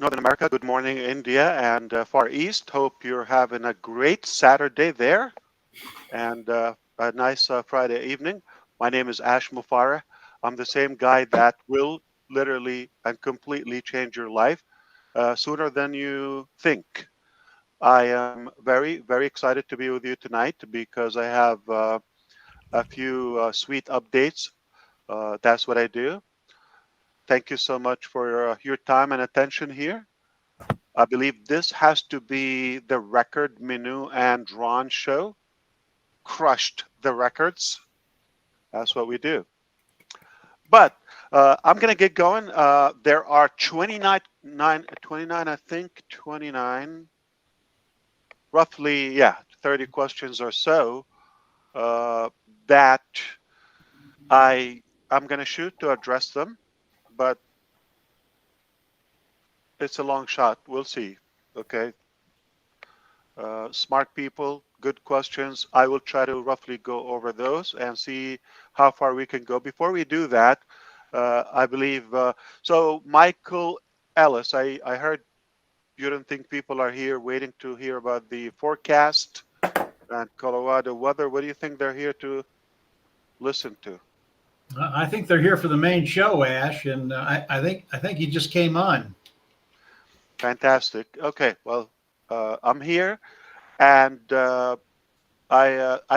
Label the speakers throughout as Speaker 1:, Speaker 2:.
Speaker 1: Northern America. Good morning, India and Far East. Hope you're having a great Saturday there and a nice Friday evening. My name is Ash Mufareh. I'm the same guy that will literally and completely change your life sooner than you think. I am very, very excited to be with you tonight because I have a few sweet updates. That's what I do. Thank you so much for your time and attention here. I believe this has to be the record Minu and Ron show. Crushed the records. That's what we do. But I'm going to get going. There are 29, I think, 29, roughly, yeah, 30 questions or so that I, I'm going to shoot to address them, but it's a long shot. We'll see. Okay. Smart people, good questions. I will try to roughly go over those and see how far we can go. Before we do that, I believe, so Michael Ellis, I heard you don't think people are here waiting to hear about the forecast and Colorado weather. What do you think they're here to listen to?
Speaker 2: I think they're here for the main show, Ash, and I think he just came on.
Speaker 1: Fantastic. Okay, well, I'm here and I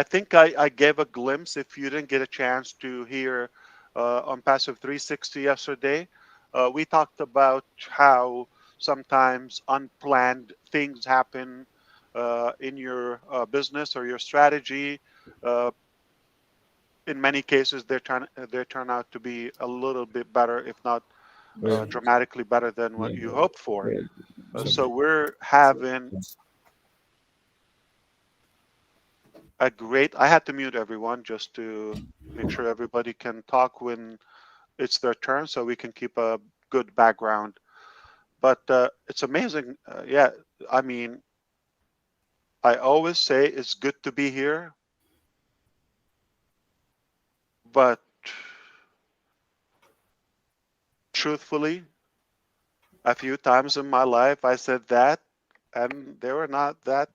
Speaker 1: think I gave a glimpse. If you didn't get a chance to hear on Passive 360 yesterday, we talked about how sometimes unplanned things happen in your business or your strategy. Uh, in many cases, they turn out to be a little bit better, if not dramatically better than what you hoped for. So we're having a great. I had to mute everyone just to make sure everybody can talk when it's their turn, so we can keep a good background. But it's amazing. Yeah, I mean, I always say it's good to be here, but truthfully, a few times in my life I said that, and they were not that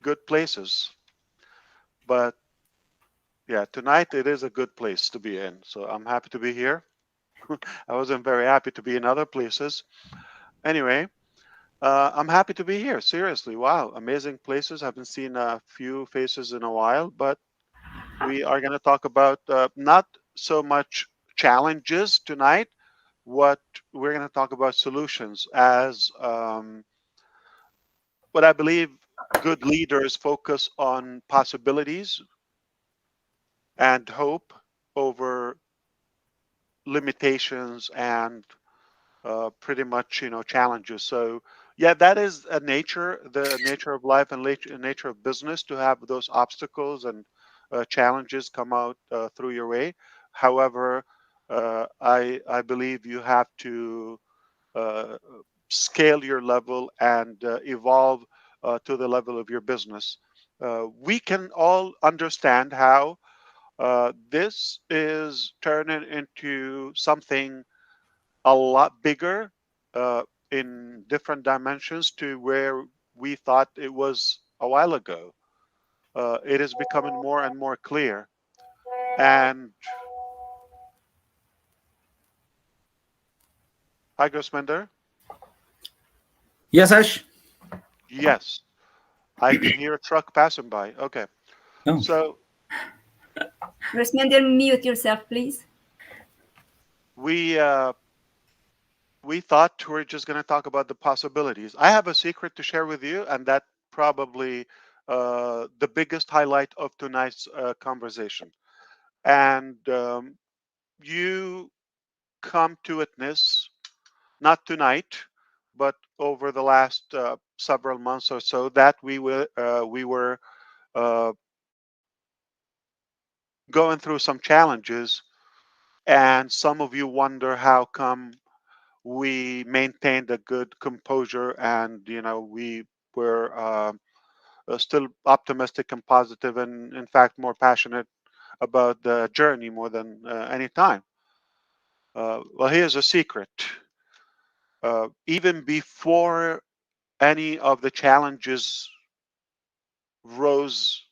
Speaker 1: good places. But yeah, tonight it is a good place to be in. So I'm happy to be here. I wasn't very happy to be in other places. Anyway, I'm happy to be here. Seriously, wow, amazing places. Haven't seen a few faces in a while, but we are going to talk about not so much challenges tonight. What we're going to talk about solutions as what I believe good leaders focus on possibilities and hope over limitations and pretty much challenges. So yeah, that is the nature of life and nature of business to have those obstacles and challenges come out through your way. However, I believe you have to uh, scale your level and evolve to the level of your business. We can all understand how this is turning into something a lot bigger uh, in different dimensions to where we thought it was a while ago. It is becoming more and more clear. And hi, Grossmender.
Speaker 3: Yes, Ash.
Speaker 1: Yes, I can hear a truck passing by. Okay,
Speaker 3: Oh,
Speaker 1: so
Speaker 4: Rosminder, mute yourself, please.
Speaker 1: we uh, we thought we're just going to talk about the possibilities. I have a secret to share with you, and that probably the biggest highlight of tonight's conversation. And you come to witness, not tonight, but over the last several months or so, that we were uh, going through some challenges, and some of you wonder how come we maintained a good composure, and we were still optimistic and positive, and in fact more passionate about the journey more than any time. Well, here's a secret. even before any of the challenges rose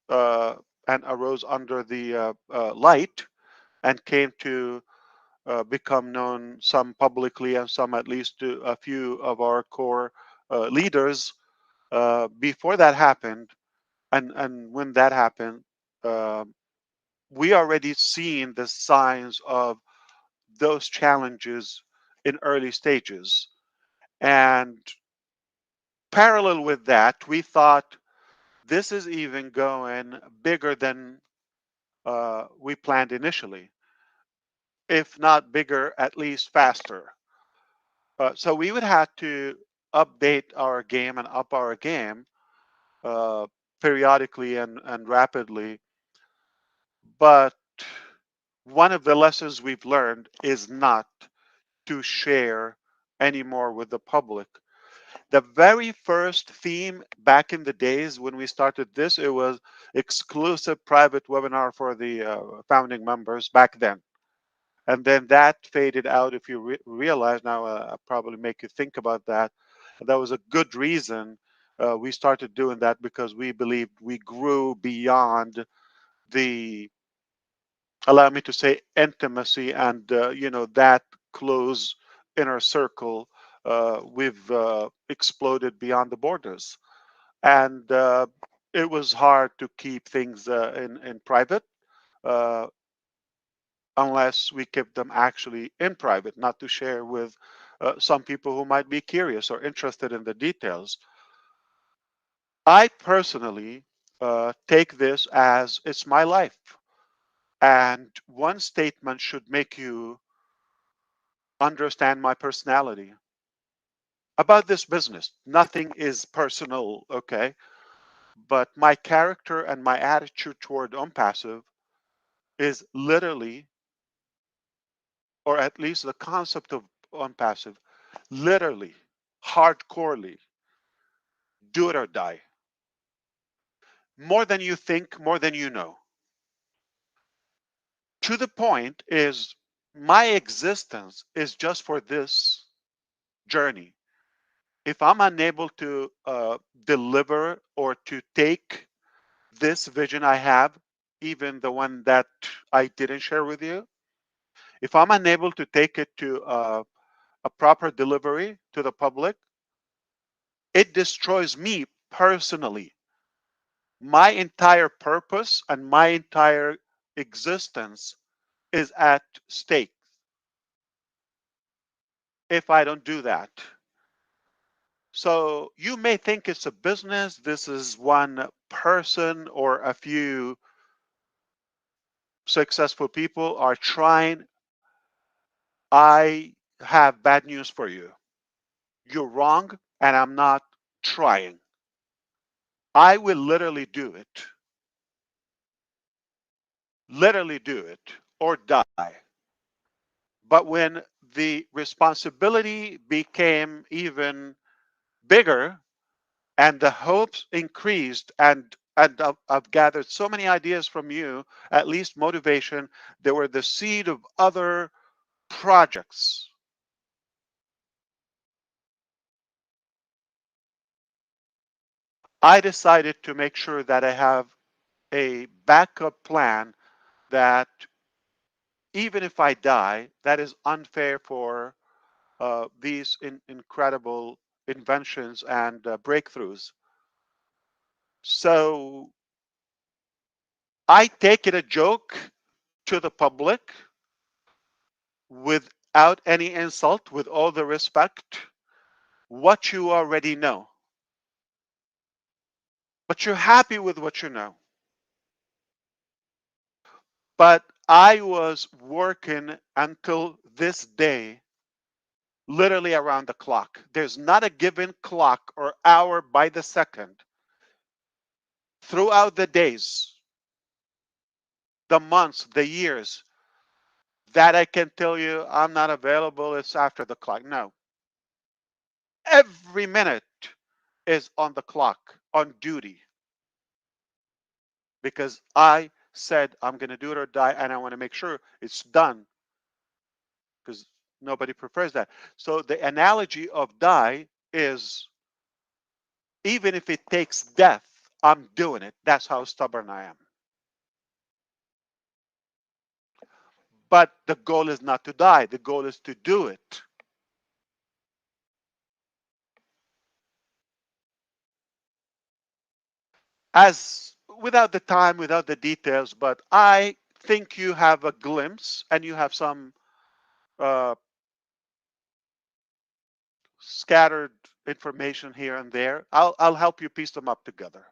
Speaker 1: and arose under the light and came to become known, some publicly and some at least to a few of our core leaders. Before that happened, and when that happened, uh, we already seen the signs of those challenges in early stages. And parallel with that, we thought this is even going bigger than we planned initially, if not bigger, at least faster. So we would have to update our game and up our game uh, periodically and rapidly. But one of the lessons we've learned is not to share anymore with the public. The very first theme back in the days when we started this, it was exclusive private webinar for the founding members back then. And then that faded out. If you realize now, I'll probably make you think about that. That was a good reason we started doing that, because we believed we grew beyond the, allow me to say, intimacy and that close inner circle. We've exploded beyond the borders, and it was hard to keep things in private. Uh, Unless we keep them actually in private, not to share with some people who might be curious or interested in the details. I personally take this as it's my life. And one statement should make you understand my personality about this business. Nothing is personal, okay? But my character and my attitude toward unpassive is literally, or at least the concept of unpassive, literally, hardcorely, do it or die. More than you think, more than you know. To the point is, my existence is just for this journey. If I'm unable to deliver or to take this vision I have, even the one that I didn't share with you, if I'm unable to take it to a proper delivery to the public, it destroys me personally. My entire purpose and my entire existence is at stake if I don't do that. So you may think it's a business. This is one person or a few successful people are trying. I have bad news for you. You're wrong, and I'm not trying. I will literally do it or die. But when the responsibility became even bigger and the hopes increased, and I've gathered so many ideas from you, at least motivation, they were the seed of other projects. I decided to make sure that I have a backup plan, that even if I die, that is unfair for these incredible inventions and breakthroughs. So I take it a joke to the public without any insult, with all the respect, what you already know. But you're happy with what you know. But I was working until this day, literally around the clock. There's not a given clock or hour by the second throughout the days, the months, the years, that I can tell you I'm not available, it's after the clock. No. Every minute is on the clock, on duty, because I said I'm going to do it or die, and I want to make sure it's done, because Nobody prefers that. So the analogy of die is, even if it takes death, I'm doing it. That's how stubborn I am. But the goal is not to die, the goal is to do it. As without the time, without the details, but I think you have a glimpse and you have some uh, scattered information here and there. I'll help you piece them up together.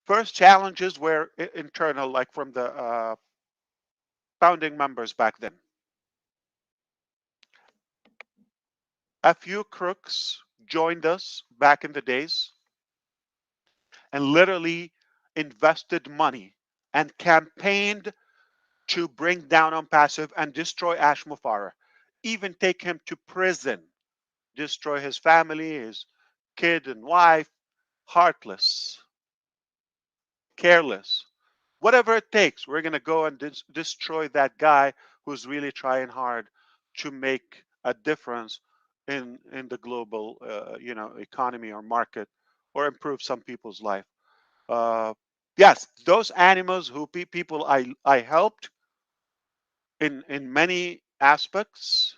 Speaker 1: First challenges were internal, like from the founding members back then. A few crooks joined us back in the days and literally invested money and campaigned to bring down on passive and destroy Ash Mufareh, even take him to prison, destroy his family, his kid and wife, heartless, careless. Whatever it takes, we're going to go and destroy that guy who's really trying hard to make a difference in the global economy or market, or improve some people's life. Yes, those animals who people I helped in many aspects.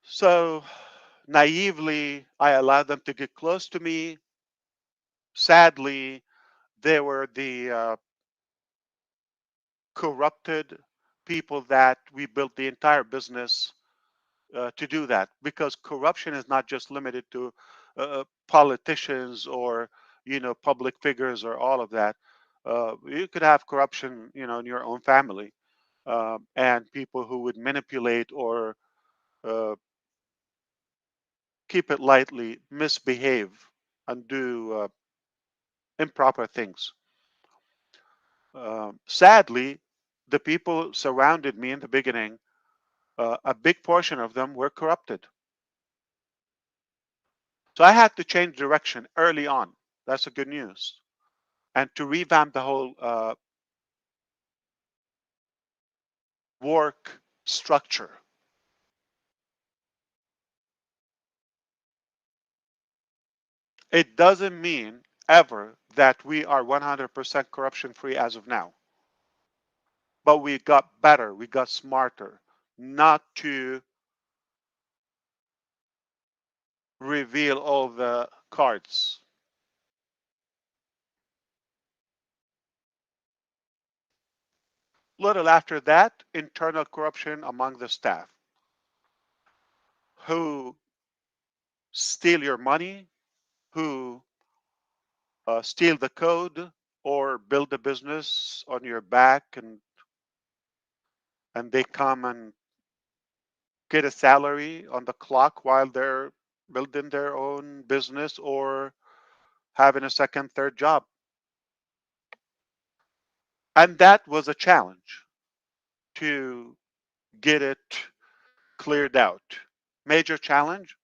Speaker 1: So naively, I allowed them to get close to me. Sadly, they were the corrupted people that we built the entire business to do that, because corruption is not just limited to politicians or public figures or all of that. You could have corruption in your own family, and people who would manipulate or uh, keep it lightly misbehave and do improper things. Sadly, the people surrounded me in the beginning, a big portion of them were corrupted. So I had to change direction early on. That's the good news. And to revamp the whole work structure. It doesn't mean ever that we are 100% corruption free as of now. But we got better, we got smarter, not to reveal all the cards. Little after that, internal corruption among the staff who steal your money, who steal the code or build a business on your back, and they come and get a salary on the clock while they're building their own business or having a second, third job. And that was a challenge to get it cleared out. Major challenge.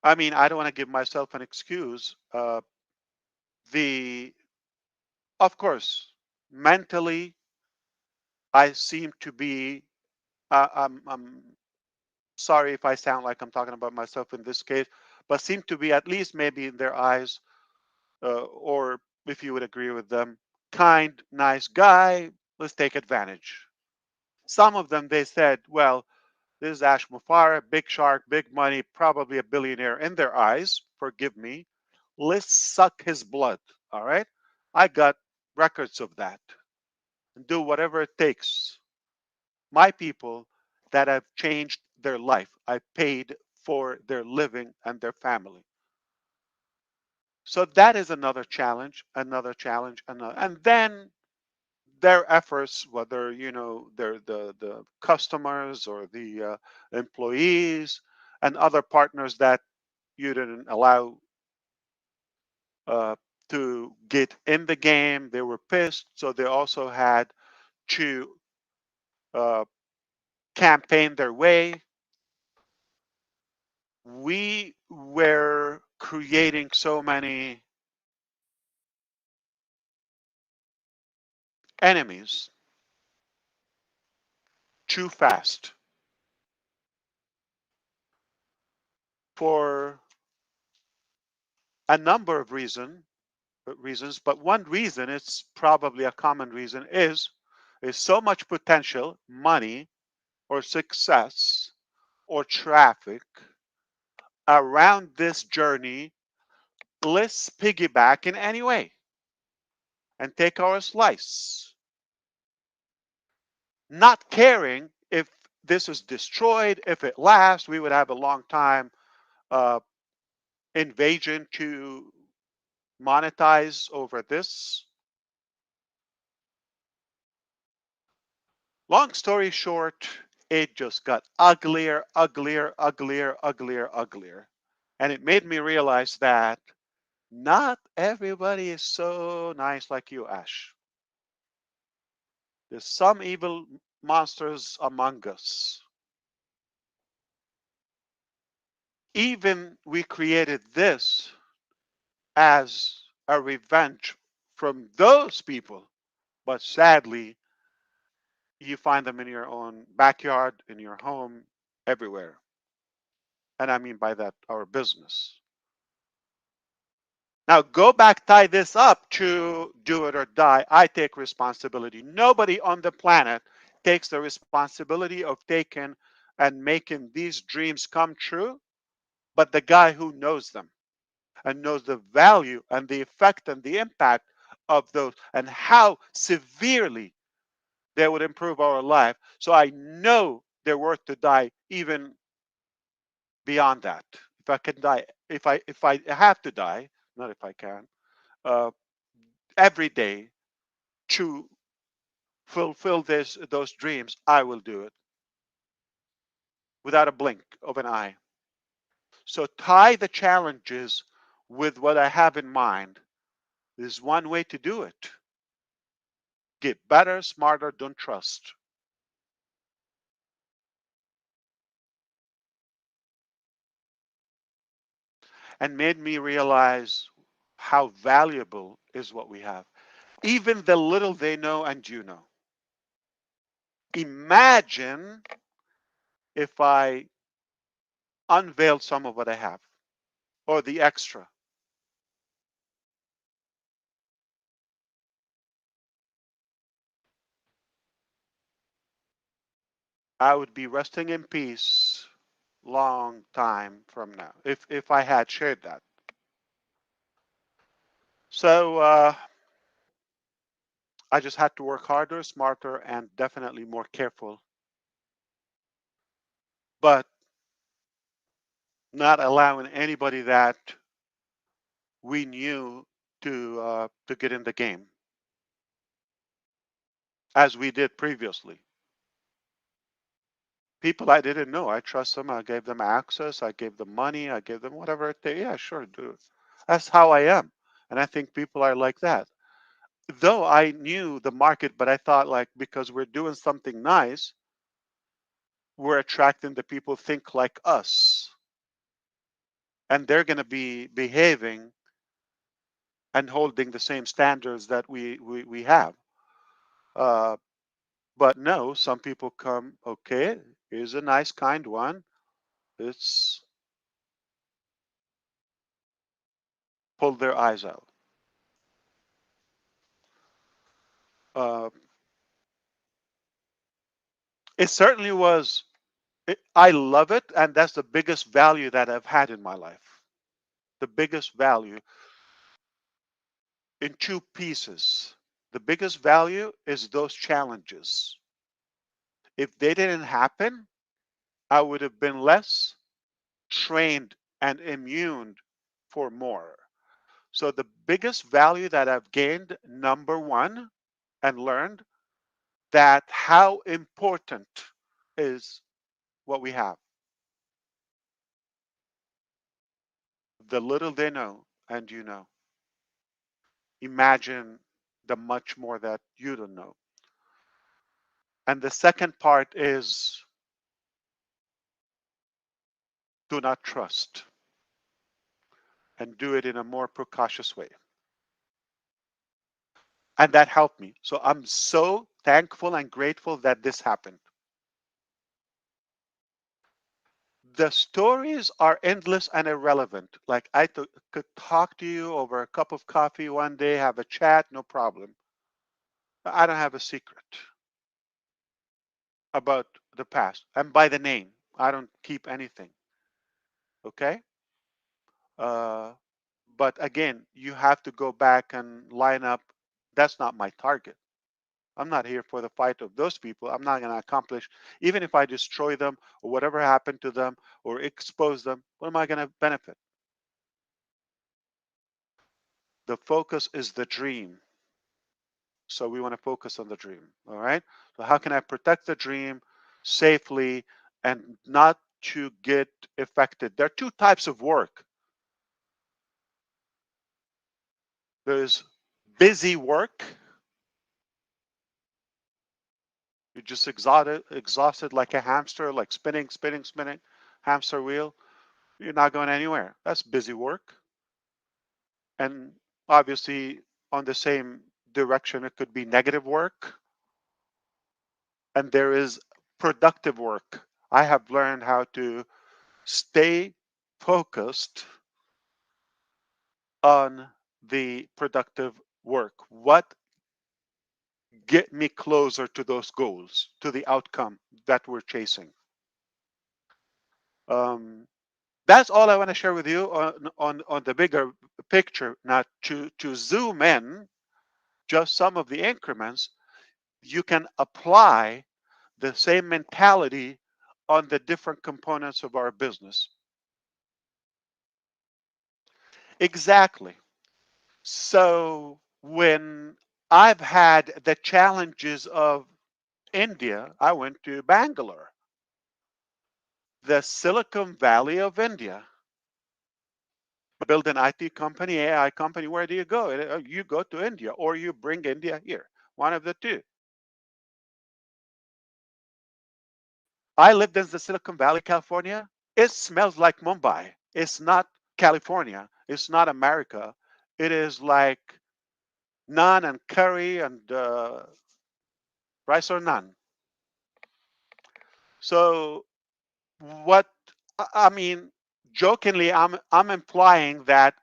Speaker 1: I mean, I don't want to give myself an excuse. The Of course, mentally, I seem to be. I'm sorry if I sound like I'm talking about myself in this case, but seem to be, at least maybe in their eyes, or if you would agree with them, kind, nice guy. Let's take advantage. Some of them, they said, well, this is Ash Mufareh, big shark, big money, probably a billionaire in their eyes. Forgive me. Let's suck his blood. All right. I got records of that, and do whatever it takes. My people that have changed their life, I paid for their living and their family. So that is another challenge, another. And then their efforts, whether they're the customers or the employees and other partners that you didn't allow uh, to get in the game, they were pissed. So they also had to uh, campaign their way. We were creating so many enemies too fast for a number of reasons, but one reason, it's probably a common reason, is so much potential, money or success or traffic around this journey. Let's piggyback in any way and take our slice, not caring if this is destroyed, if it lasts. We would have a long time uh, invasion to monetize over this. Long story short, it just got uglier, uglier, uglier, uglier, uglier. And it made me realize that not everybody is so nice like you, Ash. There's some evil monsters among us. Even we created this as a revenge from those people, but sadly, you find them in your own backyard, in your home, everywhere. And I mean by that, our business. Now go back, tie this up to do it or die. I take responsibility. Nobody on the planet takes the responsibility of taking and making these dreams come true, but the guy who knows them and knows the value and the effect and the impact of those and how severely they would improve our life. So I know they're worth to die even beyond that. If I can die, if I have to die, not if I can, uh, every day to fulfill those dreams, I will do it without a blink of an eye. So tie the challenges with what I have in mind. There's one way to do it. Get better, smarter, don't trust. And made me realize how valuable is what we have. Even the little they know and you know. Imagine if I unveiled some of what I have or the extra. I would be resting in peace long time from now if I had shared that. So I just had to work harder, smarter, and definitely more careful, but not allowing anybody that we knew to get in the game as we did previously. People I didn't know, I trust them. I gave them access. I gave them money. I gave them whatever they. Yeah, sure, do it. That's how I am, and I think people are like that. Though I knew the market, but I thought like because we're doing something nice, we're attracting the people think like us, and they're going to be behaving and holding the same standards that we have. Uh, but no, some people come. Okay, here's a nice, kind one. Let's pull their eyes out. Uh, it certainly was. I love it, and that's the biggest value that I've had in my life. The biggest value in two pieces. The biggest value is those challenges. If they didn't happen, I would have been less trained and immune for more. So the biggest value that I've gained, number one, and learned that how important is what we have. The little they know and you know. Imagine the much more that you don't know. And the second part is do not trust and do it in a more precautious way. And that helped me. So I'm so thankful and grateful that this happened. The stories are endless and irrelevant. Like could talk to you over a cup of coffee one day, have a chat, no problem. But I don't have a secret about the past. And by the name, I don't keep anything. Okay? Uh, but again, you have to go back and line up. That's not my target. I'm not here for the fight of those people. I'm not going to accomplish, even if I destroy them or whatever happened to them or expose them, what am I going to benefit? The focus is the dream. So we want to focus on the dream. All right. So how can I protect the dream safely and not to get affected? There are two types of work. There's busy work. You're just exhausted like a hamster, like spinning, spinning, spinning, hamster wheel. You're not going anywhere. That's busy work. And obviously, on the same direction, it could be negative work. And there is productive work. I have learned how to stay focused on the productive work. What get me closer to those goals, to the outcome that we're chasing? Um, that's all I want to share with you on the bigger picture. Now, to zoom in, just some of the increments, you can apply the same mentality on the different components of our business. Exactly. So when I've had the challenges of India, I went to Bangalore, the Silicon Valley of India. Build an IT company, AI company, where do you go? You go to India or you bring India here, one of the two. I lived in the Silicon Valley, California. It smells like Mumbai. It's not California. It's not America. It is like naan and curry and rice or naan. So what I mean, jokingly, I'm implying that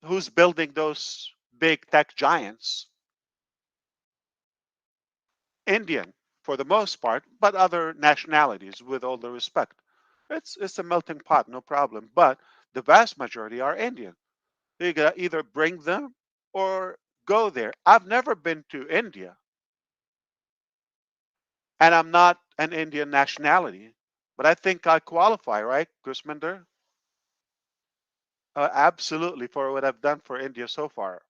Speaker 1: who's building those big tech giants? Indian for the most part, but other nationalities, with all the respect. It's a melting pot, no problem. But the vast majority are Indian. You gotta either bring them or go there. I've never been to India, and I'm not an Indian nationality, but I think I qualify, right, Gusminder? Absolutely, for what I've done for India so far.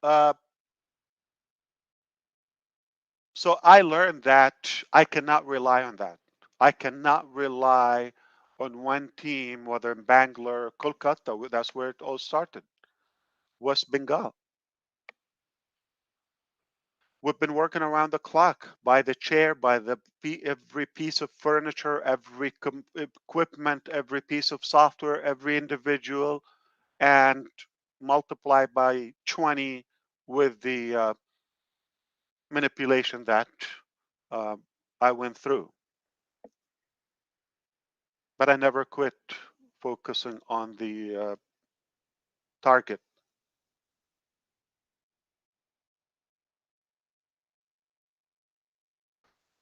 Speaker 1: Uh, so I learned that I cannot rely on that. I cannot rely on one team, whether in Bangalore, Kolkata. That's where it all started. West Bengal. We've been working around the clock, by the chair, by every piece of furniture, every equipment, every piece of software, every individual, and multiply by 20 with the manipulation that uh, I went through. But I never quit focusing on the target.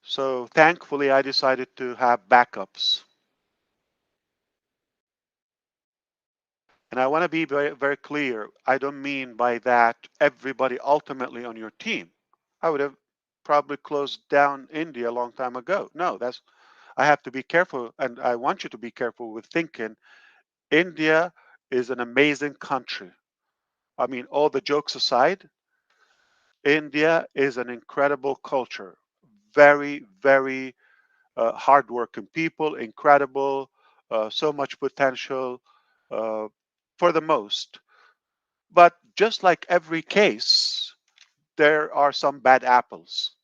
Speaker 1: So thankfully, I decided to have backups. And I want to be very, very clear. I don't mean by that everybody ultimately on your team. I would have probably closed down India a long time ago. No, I have to be careful, and I want you to be careful with thinking. India is an amazing country. I mean, all the jokes aside, India is an incredible culture. Very, very hardworking people, incredible, so much potential uh, for the most. But just like every case, there are some bad apples.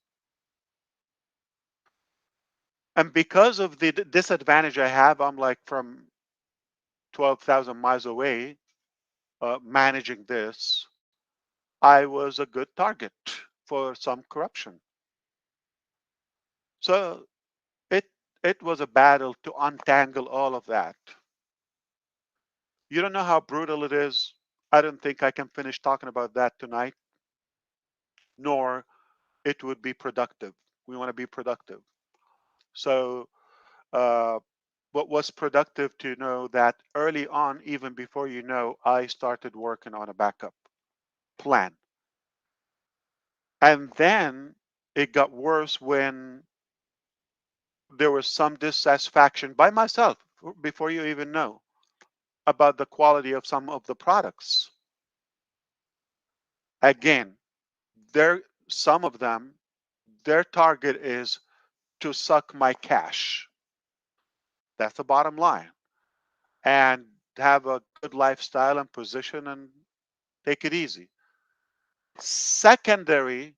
Speaker 1: And because of the disadvantage I have, I'm like from 12,000 miles away. managing this, I was a good target for some corruption. So it it was a battle to untangle all of that. You don't know how brutal it is. I don't think I can finish talking about that tonight, nor it would be productive. We want to be productive. So, uh, what was productive to know that early on, even before you know, I started working on a backup plan. And then it got worse when there was some dissatisfaction by myself before you even know about the quality of some of the products. Again, there some of them, their target is to suck my cash. That's the bottom line. And have a good lifestyle and position and take it easy. Secondary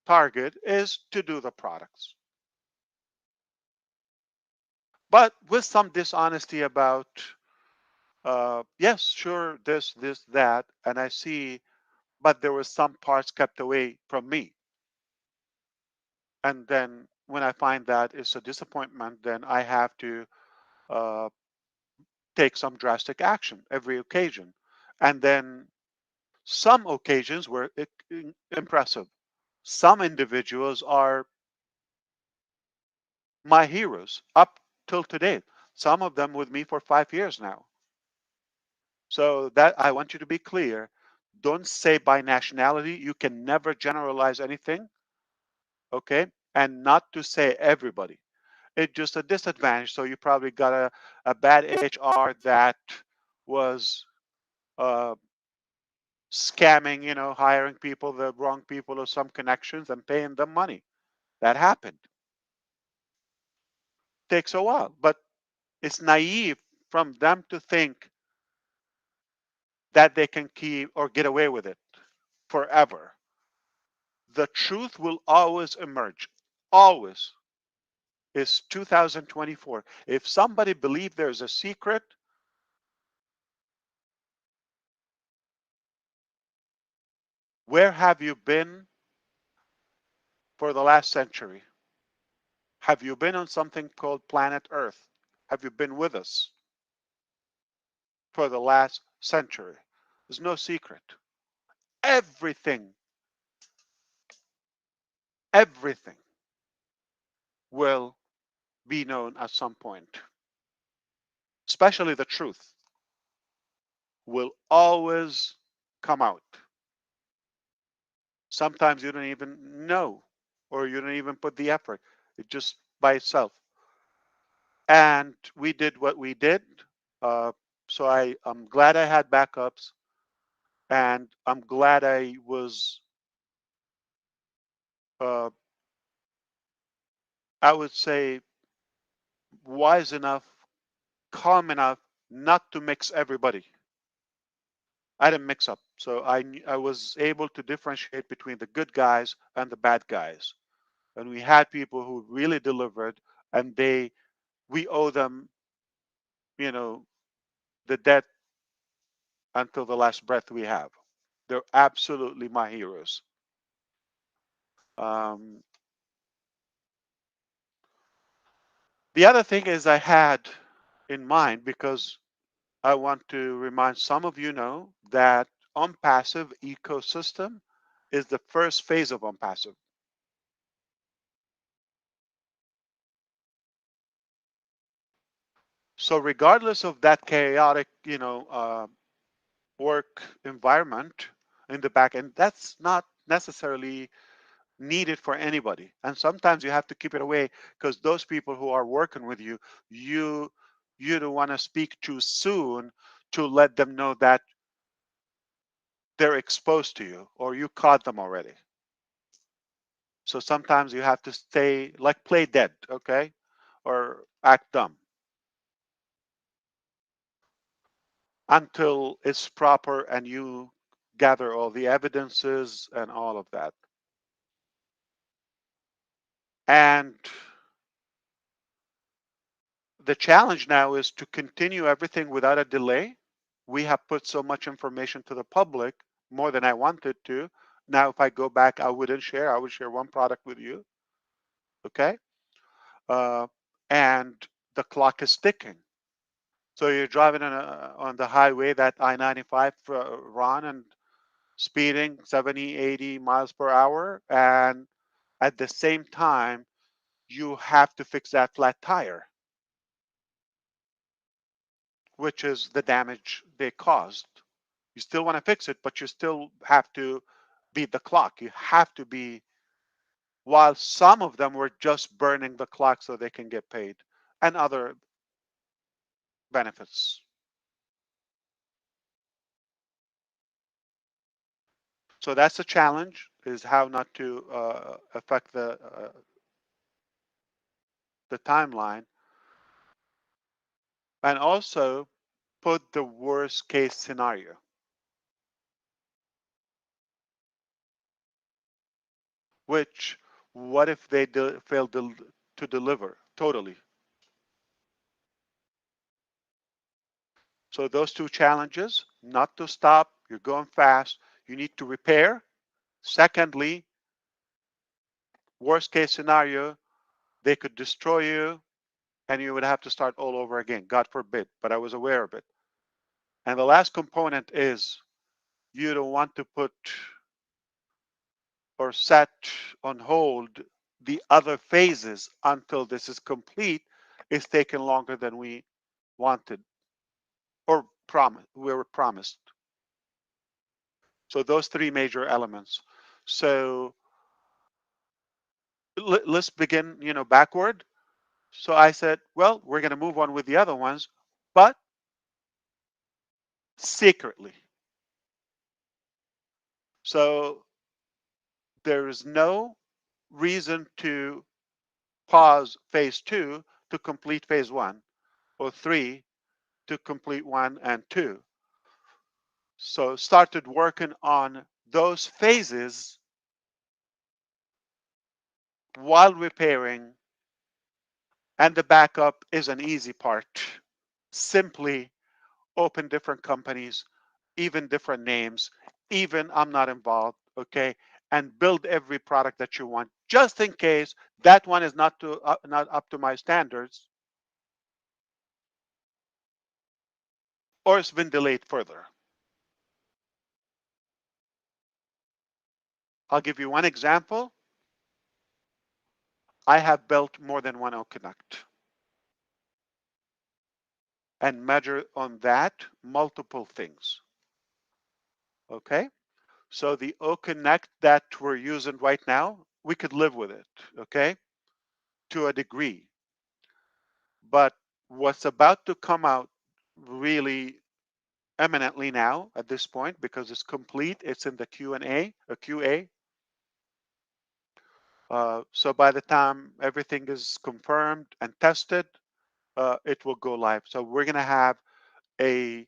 Speaker 1: target is to do the products, but with some dishonesty about, yes, sure, this, that, and I see, but there were some parts kept away from me. And then when I find that it's a disappointment, then I have to uh, take some drastic action every occasion. And then some occasions were impressive. Some individuals are my heroes up till today. Some of them with me for 5 years now. So that I want you to be clear. Don't say by nationality. You can never generalize anything. Okay. And not to say everybody. It's just a disadvantage. So you probably got a bad HR that was uh, scamming, hiring people, the wrong people or some connections and paying them money. That happened. Takes a while, but it's naive from them to think that they can keep or get away with it forever. The truth will always emerge. Always. It's 2024. If somebody believes there's a secret, where have you been for the last century? Have you been on something called planet Earth? Have you been with us for the last century? There's no secret. Everything, everything will be known at some point, especially the truth will always come out. Sometimes you don't even know, or you don't even put the effort. It just by itself. And we did what we did. Uh, so I'm glad I had backups, and I'm glad I was, uh, I would say, wise enough, calm enough not to mix everybody. I didn't mix up. So I was able to differentiate between the good guys and the bad guys. And we had people who really delivered, and we owe them, you know, the debt until the last breath we have. They're absolutely my heroes. Um, the other thing is I had in mind, because I want to remind some of you know that OnPassive ecosystem is the first phase of OnPassive. So regardless of that chaotic, work environment in the back end, that's not necessarily needed for anybody. And sometimes you have to keep it away because those people who are working with you, you you don't want to speak too soon to let them know that they're exposed to you or you caught them already. So sometimes you have to stay like play dead, okay? Or act dumb until it's proper and you gather all the evidences and all of that. And the challenge now is to continue everything without a delay we have put so much information to the public, more than I wanted to. Now, if I go back, I wouldn't share. I would share one product with you. Okay. Uh, and the clock is ticking. So you're driving on the highway, that I-95 run, and speeding 70, 80 miles per hour. And at the same time, you have to fix that flat tire, which is the damage they caused. You still want to fix it, but you still have to beat the clock. You have to be, while some of them were just burning the clock so they can get paid and other benefits. So that's a challenge, is how not to affect the timeline, and also put the worst case scenario, which what if they fail to deliver totally? So those two challenges: not to stop, you're going fast, you need to repair. Secondly, worst case scenario, they could destroy you and you would have to start all over again. God forbid, but I was aware of it. And the last component is, you don't want to put or set on hold the other phases until this is complete. It's taken longer than we wanted or we were promised. So those three major elements. So let's begin, backward. So I said, well, we're going to move on with the other ones, but secretly. So there is no reason to pause phase two to complete phase one, or three to complete one and two. So started working on those phases while repairing, and the backup is an easy part. Simply open different companies, even different names, even I'm not involved, okay, and build every product that you want, just in case that one is not up to my standards, or it's been delayed further. I'll give you one example. I have built more than one Connect and measure on that multiple things. Okay, so the Connect that we're using right now, we could live with it, okay, to a degree. But what's about to come out really eminently now at this point, because it's complete, it's in the Q&A, a QA. So by the time everything is confirmed and tested, it will go live. So we're going to have a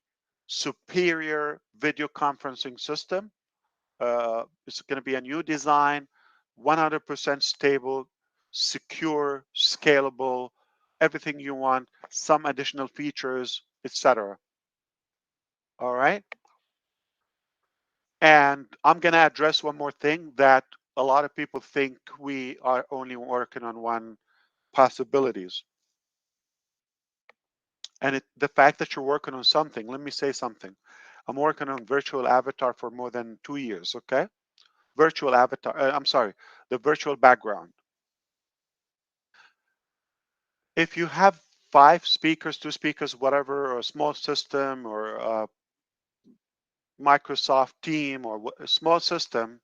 Speaker 1: superior video conferencing system. It's going to be a new design, 100% stable, secure, scalable, everything you want, some additional features, etc. All right. And I'm going to address one more thing, that a lot of people think we are only working on one possibilities. And the fact that you're working on something, let me say something. I'm working on virtual avatar for more than 2 years, okay? Virtual avatar, I'm sorry, the virtual background. If you have 5 speakers, 2 speakers, whatever, or a small system, or a Microsoft team, or a small system,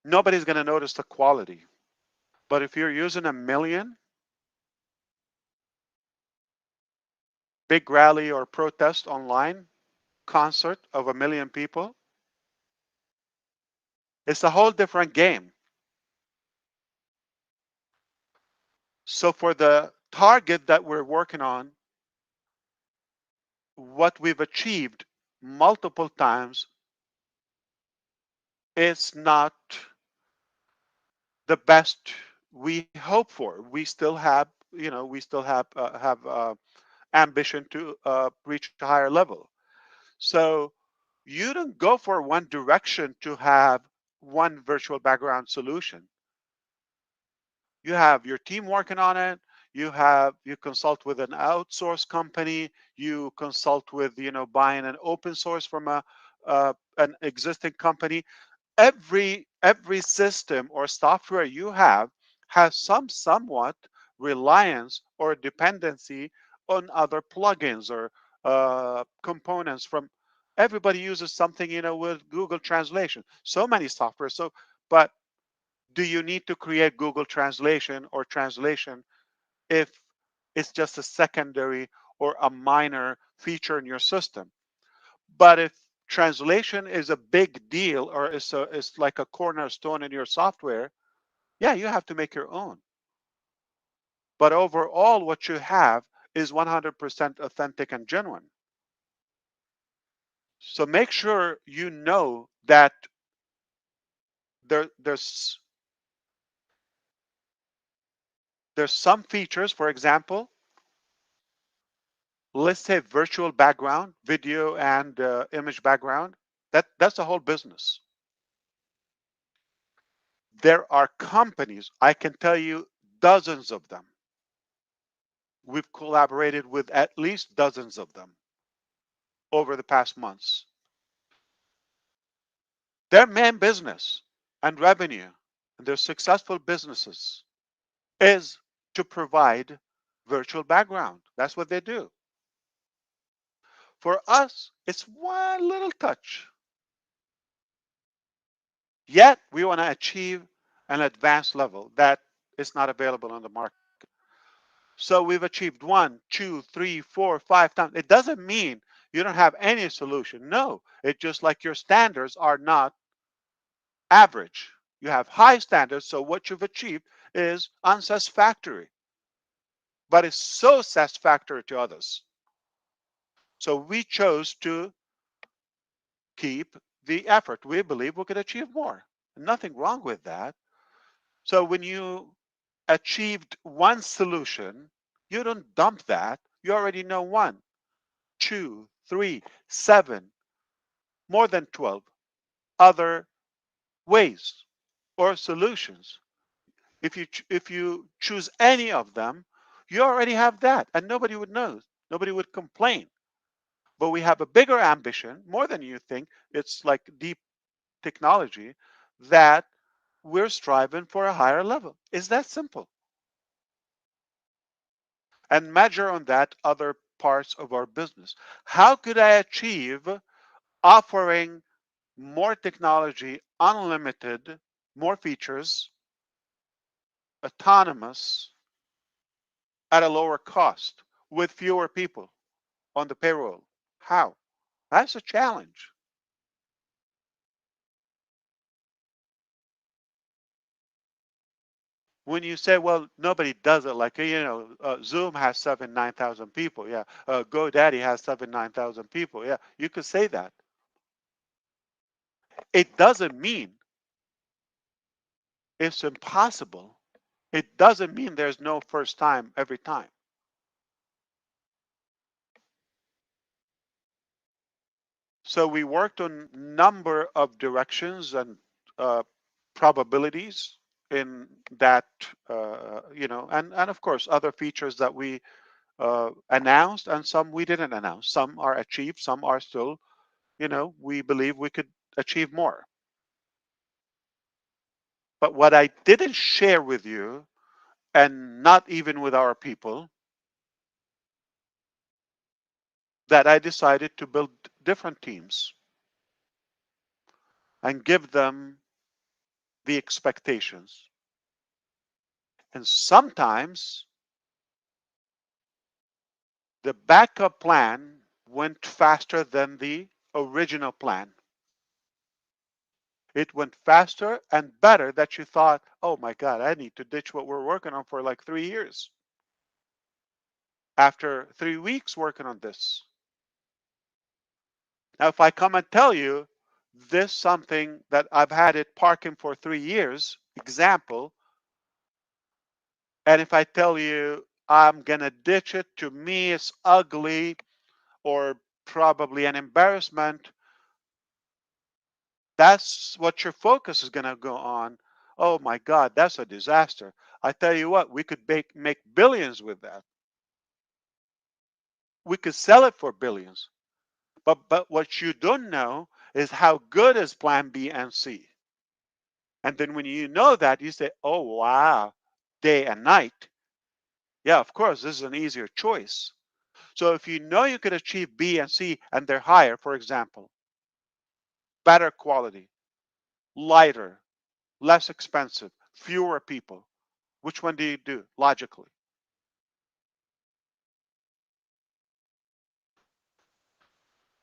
Speaker 1: nobody's going to notice the quality. But if you're using 1 million, big rally or protest online, concert of 1 million people, it's a whole different game. So for the target that we're working on, what we've achieved multiple times is not the best we hope for. We still have, we still have ambition to reach a higher level. So you don't go for one direction to have one virtual background solution. You have your team working on it. You consult with an outsource company. You consult with buying an open source from an existing company. Every system or software you have has somewhat reliance or dependency on other plugins or components from. Everybody uses something with Google Translation. So many software. But do you need to create Google Translation or translation if it's just a secondary or a minor feature in your system? But if translation is a big deal or it's like a cornerstone in your software, yeah, you have to make your own. But overall, what you have is 100% authentic and genuine. So make sure you know that there's some features, for example, let's say virtual background, video and image background. That's a whole business. There are companies, I can tell you dozens of them. We've collaborated with at least dozens of them over the past months. Their main business and revenue, and their successful businesses, is to provide virtual background. That's what they do. For us, it's one little touch. Yet we want to achieve an advanced level that is not available on the market. So we've achieved 1, 2, 3, 4, 5 times. It doesn't mean you don't have any solution. No, it's just like your standards are not average. You have high standards, so what you've achieved is unsatisfactory, but it's so satisfactory to others. So we chose to keep the effort. We believe we could achieve more. Nothing wrong with that. So when you achieved one solution, you don't dump that. You already know 1, 2, 3, 7, more than 12 other ways or solutions. If you choose any of them, you already have that, and nobody would know. Nobody would complain. But we have a bigger ambition, more than you think. It's like deep technology that we're striving for a higher level. It's that simple. And measure on that other parts of our business. How could I achieve offering more technology, unlimited, more features, autonomous, at a lower cost with fewer people on the payroll? How? That's a challenge. When you say, well, nobody does it, like, Zoom has 9,000 people. Yeah. GoDaddy has 9,000 people. Yeah. You could say that. It doesn't mean it's impossible. It doesn't mean there's no first time every time. So we worked on number of directions and uh, probabilities in that, and of course other features that we announced and some we didn't announce. Some are achieved, some are still, we believe we could achieve more. But what I didn't share with you, and not even with our people, that I decided to build different teams and give them the expectations. And sometimes the backup plan went faster than the original plan. It went faster and better that you thought, oh my God, I need to ditch what we're working on for like 3 years. After 3 weeks working on this. Now, if I come and tell you this something that I've had it parking for 3 years, example, and if I tell you I'm gonna ditch it. To me, it's ugly or probably an embarrassment. That's what your focus is gonna go on. Oh my God, that's a disaster. I tell you what, we could make billions with that. We could sell it for billions. But what you don't know is how good is plan B and C. And then when you know that, you say, oh wow, day and night. Yeah, of course, this is an easier choice. So if you know you could achieve B and C and they're higher, for example, better quality, lighter, less expensive, fewer people, which one do you do logically?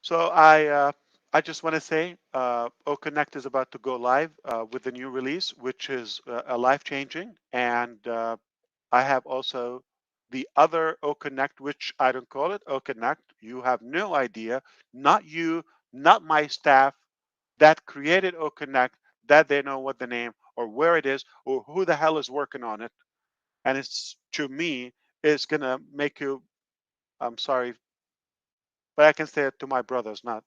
Speaker 1: So I just want to say OConnect is about to go live with the new release, which is a life changing. And I have also the other OConnect, which I don't call it OConnect. You have no idea, not you, not my staff that created OConnect, that they know what the name or where it is or who the hell is working on it. And it's to me, it's gonna make you. I'm sorry, but I can say it to my brothers, not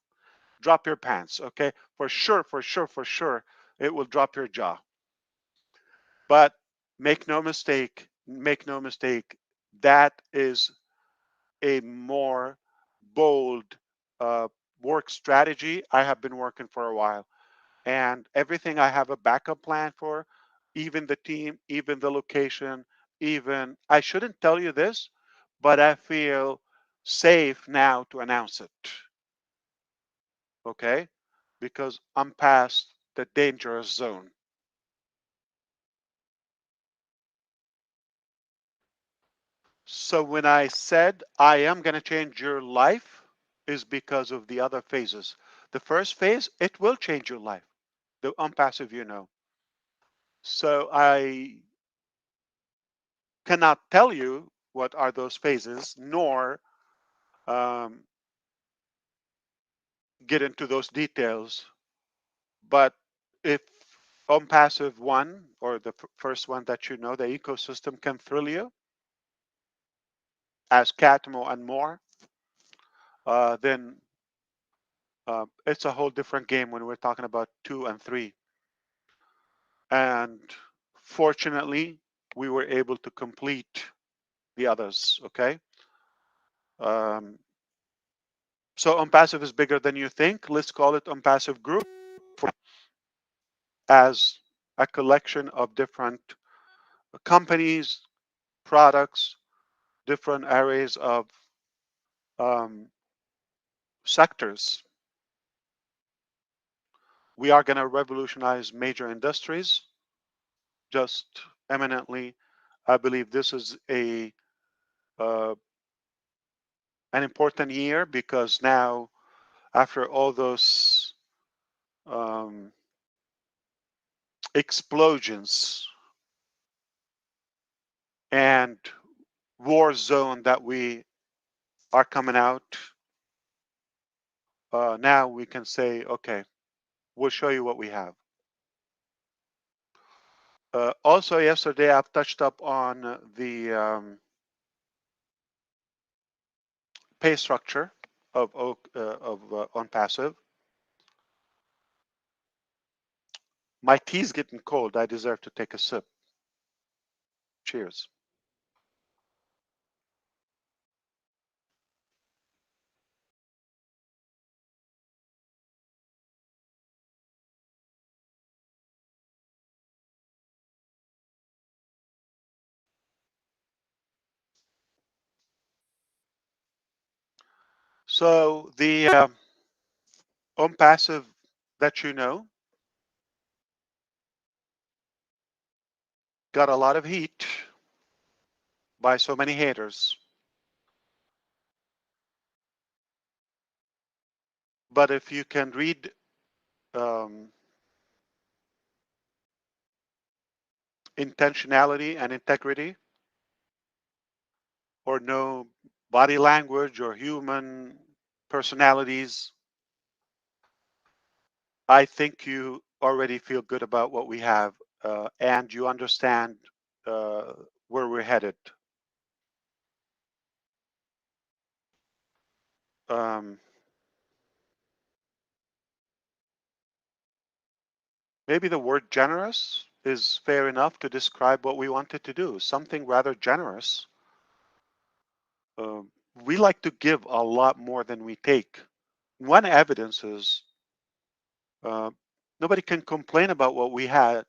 Speaker 1: drop your pants, okay? For sure, for sure, for sure, it will drop your jaw. But make no mistake, make no mistake, that is a more bold uh, work strategy I have been working for a while. And everything I have a backup plan for, even the team, even the location, even, I shouldn't tell you this, but I feel safe now to announce it, okay? Because I'm past the dangerous zone. So when I said I am going to change your life is because of the other phases. The first phase, it will change your life. The unpassive, you know. So I cannot tell you what are those phases, nor um, get into those details. But if unpassive one or the first one that you know, the ecosystem can thrill you, as Catmo and more, then it's a whole different game when we're talking about 2 and 3. And fortunately, we were able to complete the others. Okay. Um, so unpassive is bigger than you think. Let's call it unpassive group as a collection of different companies, products, different areas of um, sectors. We are going to revolutionize major industries just eminently. I believe this is uh, an important year because now, after all those um, explosions and war zone that we are coming out, now we can say, okay, we'll show you what we have. Also, yesterday I've touched up on the pay structure of on passive. My tea's getting cold. I deserve to take a sip. Cheers. So the on passive that you know got a lot of heat by so many haters. But if you can read um, intentionality and integrity, or know body language or human personalities, I think you already feel good about what we have and you understand where we're headed. um, maybe the word generous is fair enough to describe what we wanted to do, something rather generous. We like to give a lot more than we take. One evidence is uh, nobody can complain about what we had.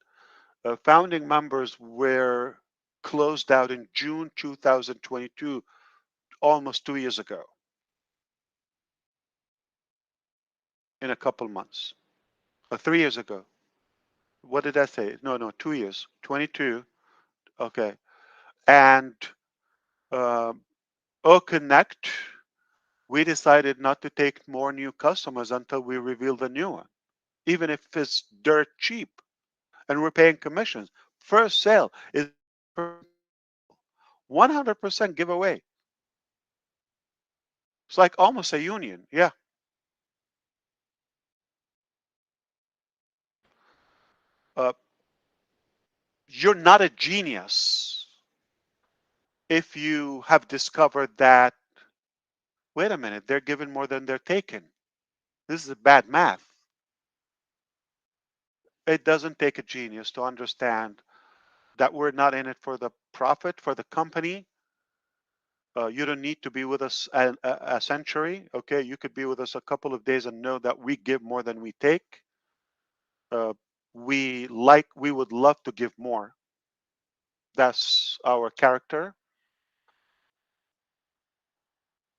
Speaker 1: Founding members were closed out in June 2022, almost 2 years ago, in a couple months. 3 years ago. What did I say? No, no, 2 years. 22. Okay. And uh, Connect, we decided not to take more new customers until we reveal the new one, even if it's dirt cheap and we're paying commissions. First sale is 100% giveaway. It's like almost a union. Yeah. Uh, you're not a genius if you have discovered that, wait a minute, they're giving more than they're taking. This is bad math. It doesn't take a genius to understand that we're not in it for the profit for the company. You don't need to be with us a century. Okay, you could be with us a couple of days and know that we give more than we take. Uh, we would love to give more. That's our character,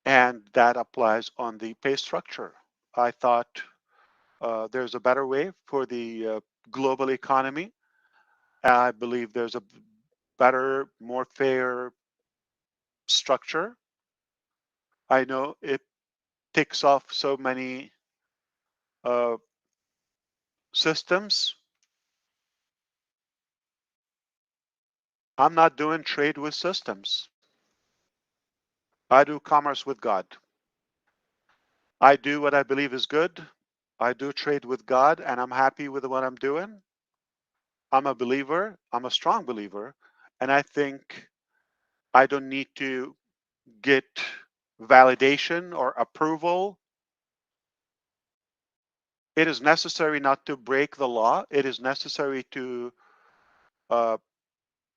Speaker 1: and that applies on the pay structure. I thought there's a better way for the global economy. I believe there's a better, more fair structure. I know it ticks off so many uh, systems. I'm not doing trade with systems. I do commerce with God. I do what I believe is good. I do trade with God, and I'm happy with what I'm doing. I'm a believer. I'm a strong believer. And I think I don't need to get validation or approval. It is necessary not to break the law. It is necessary to uh,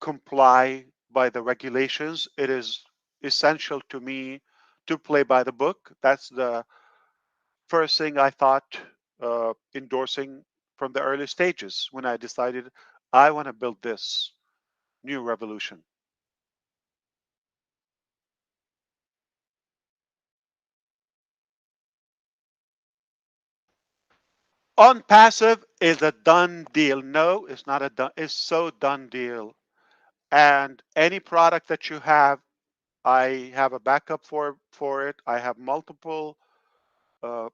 Speaker 1: comply by the regulations. It is essential to me to play by the book. That's the first thing I thought endorsing from the early stages when I decided I want to build this new revolution. On passive is a done deal. No, it's not a done. It's so done deal. And any product that you have, I have a backup for it. I have multiple uh,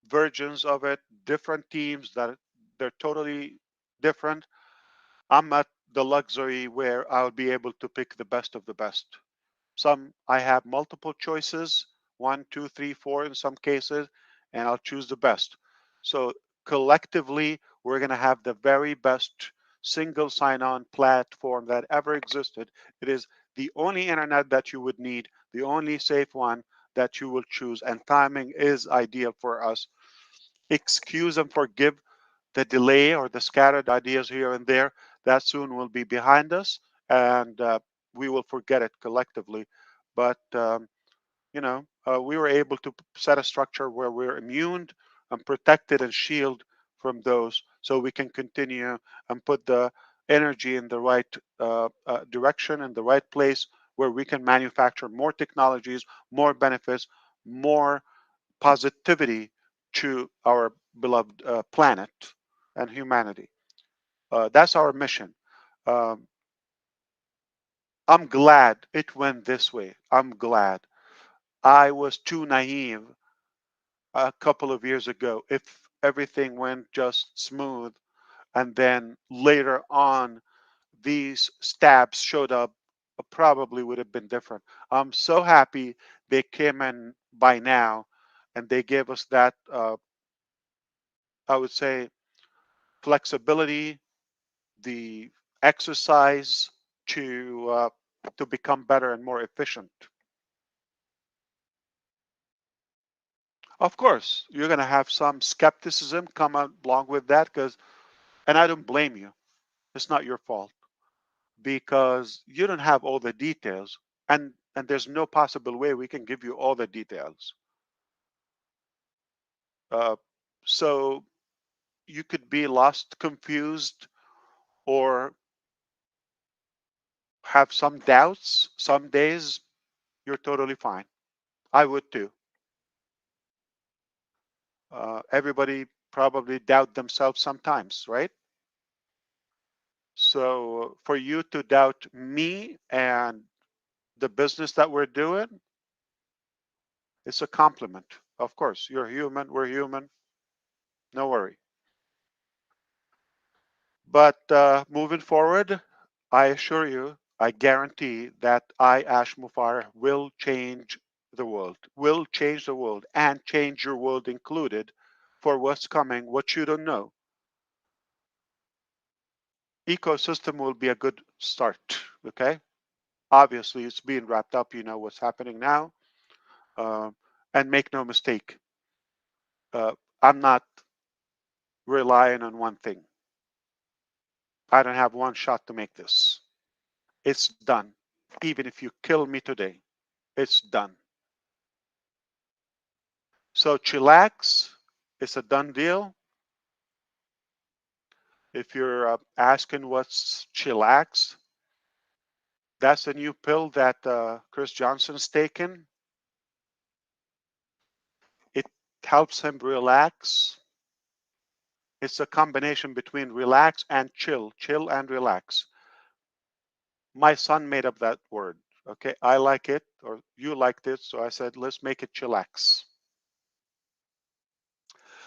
Speaker 1: versions of it, different teams that they're totally different. I'm at the luxury where I'll be able to pick the best of the best. Some I have multiple choices, one, two, three, four in some cases, and I'll choose the best. So collectively, we're going to have the very best single sign-on platform that ever existed. It is the only internet that you would need, the only safe one that you will choose, and timing is ideal for us. Excuse and forgive the delay or the scattered ideas here and there. That soon will be behind us, and we will forget it collectively. But we were able to set a structure where we're immune and protected and shield from those, so we can continue and put the energy in the right direction and the right place where we can manufacture more technologies, more benefits, more positivity to our beloved planet and humanity. That's our mission. Um, I'm glad it went this way. I'm glad. I was too naive a couple of years ago. If everything went just smooth, and then later on these stabs showed up, probably would have been different. I'm so happy they came in by now, and they gave us that, I would say, flexibility, the exercise to become better and more efficient. Of course, you're going to have some skepticism come along with that and I don't blame you. It's not your fault because you don't have all the details and there's no possible way we can give you all the details. Uh, so you could be lost, confused, or have some doubts. Some days you're totally fine. I would too. Everybody probably doubt themselves sometimes, right? So for you to doubt me and the business that we're doing, it's a compliment. Of course, you're human, we're human, no worry. But moving forward, I assure you, I guarantee that I, Ash Mufareh, will change the world, and change your world included for what's coming, what you don't know. Ecosystem will be a good start, okay? Obviously, it's being wrapped up, you know what's happening now. Um, and make no mistake, uh, I'm not relying on one thing. I don't have one shot to make this. It's done. Even if you kill me today, it's done. So chillax is a done deal. If you're asking what's chillax, that's a new pill that Chris Johnson's taken. It helps him relax. It's a combination between relax and chill and relax. My son made up that word. Okay, I like it, or you liked it, so I said, let's make it chillax.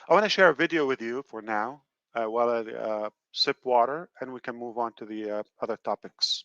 Speaker 1: I want to share a video with you for now while I sip water, and we can move on to the other topics.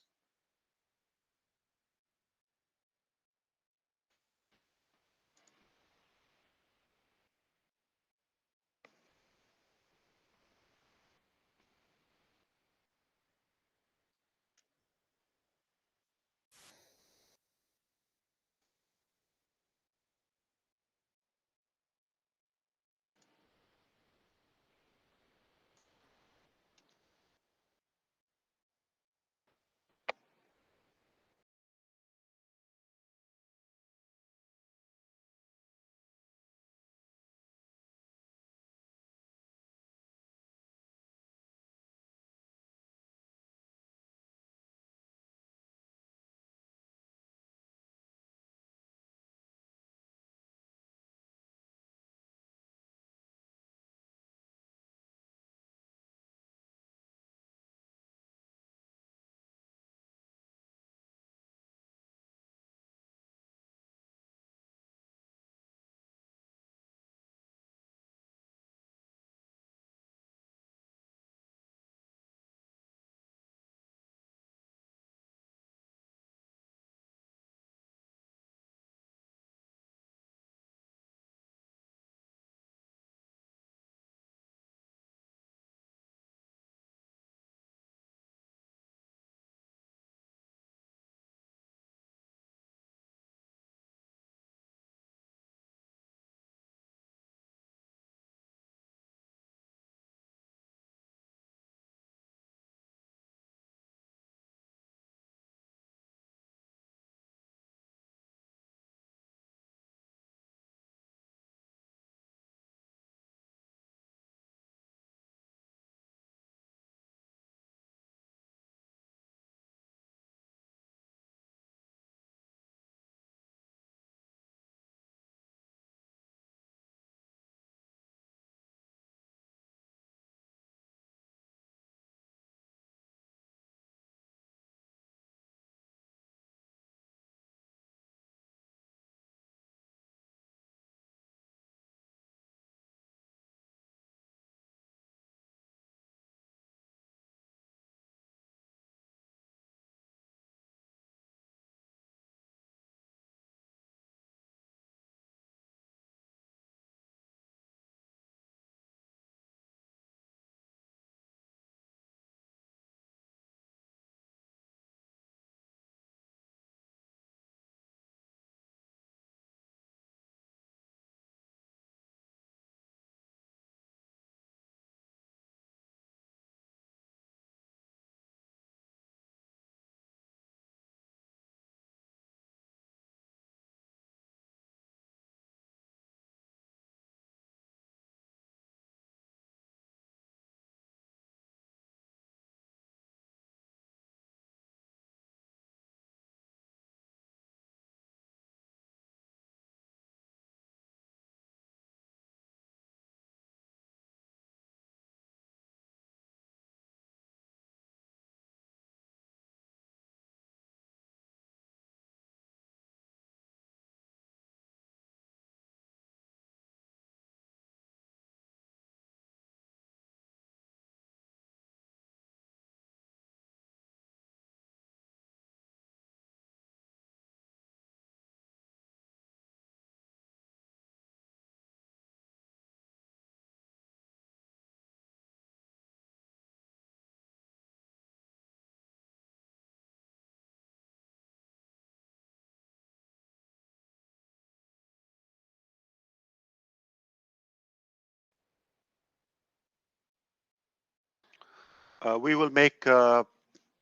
Speaker 1: We will make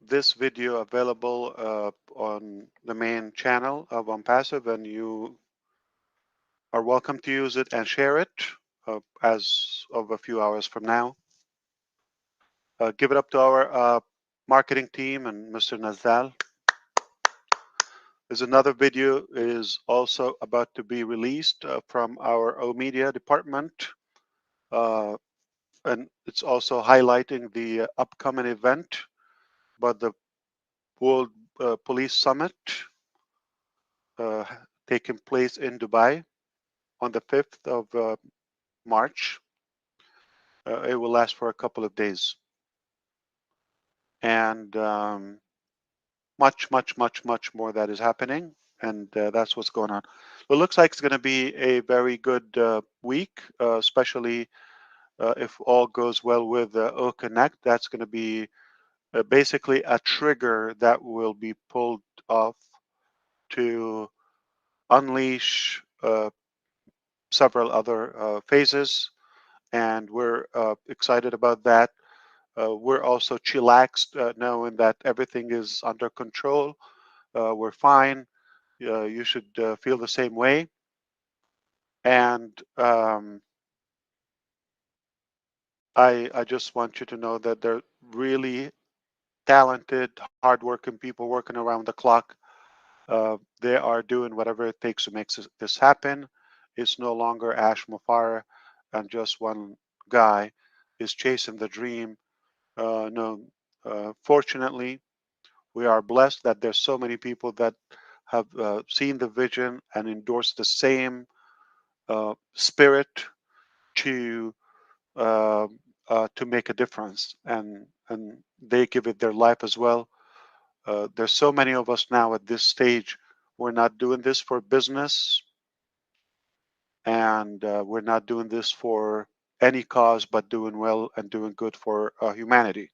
Speaker 1: this video available on the main channel of OnPassive, and you are welcome to use it and share it as of a few hours from now. Give it up to our marketing team and Mr. Nazal. There's another video is also about to be released from our O Media department, and it's also highlighting the upcoming event, but the World Police Summit uh, taking place in Dubai on the 5th of March. It will last for a couple of days. And much more that is happening. And that's what's going on. So it looks like it's going to be a very good week, especially if all goes well with O Connect. That's going to be basically a trigger that will be pulled off to unleash several other phases, and we're excited about that. We're also chillaxed, knowing that everything is under control. We're fine. You should feel the same way. And I just want you to know that they're really talented, hardworking people working around the clock. They are doing whatever it takes to make this happen. It's no longer Ash Mufareh and just one guy is chasing the dream. No, fortunately, we are blessed that there's so many people that have seen the vision and endorsed the same spirit to uh, to make a difference, and they give it their life as well. There's so many of us now at this stage. We're not doing this for business, and we're not doing this for any cause, but doing well and doing good for humanity.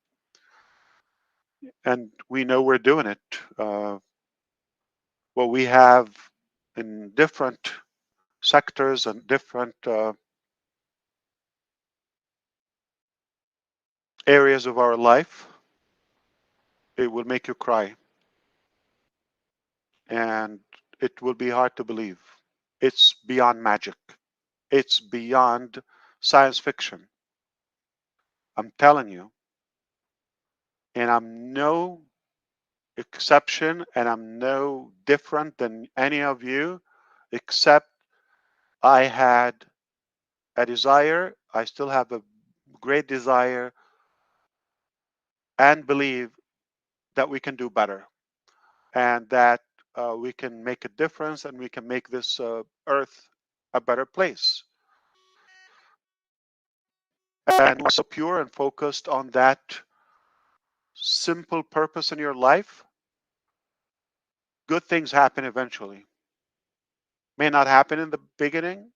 Speaker 1: And we know we're doing it. What we have in different sectors and different areas of our life, it will make you cry. And it will be hard to believe. It's beyond magic. It's beyond science fiction. I'm telling you. And I'm no exception, and I'm no different than any of you, except I had a desire. I still have a great desire and believe that we can do better, and that we can make a difference, and we can make this earth a better place. And we're so pure and focused on that simple purpose in your life, good things happen eventually. May not happen in the beginning,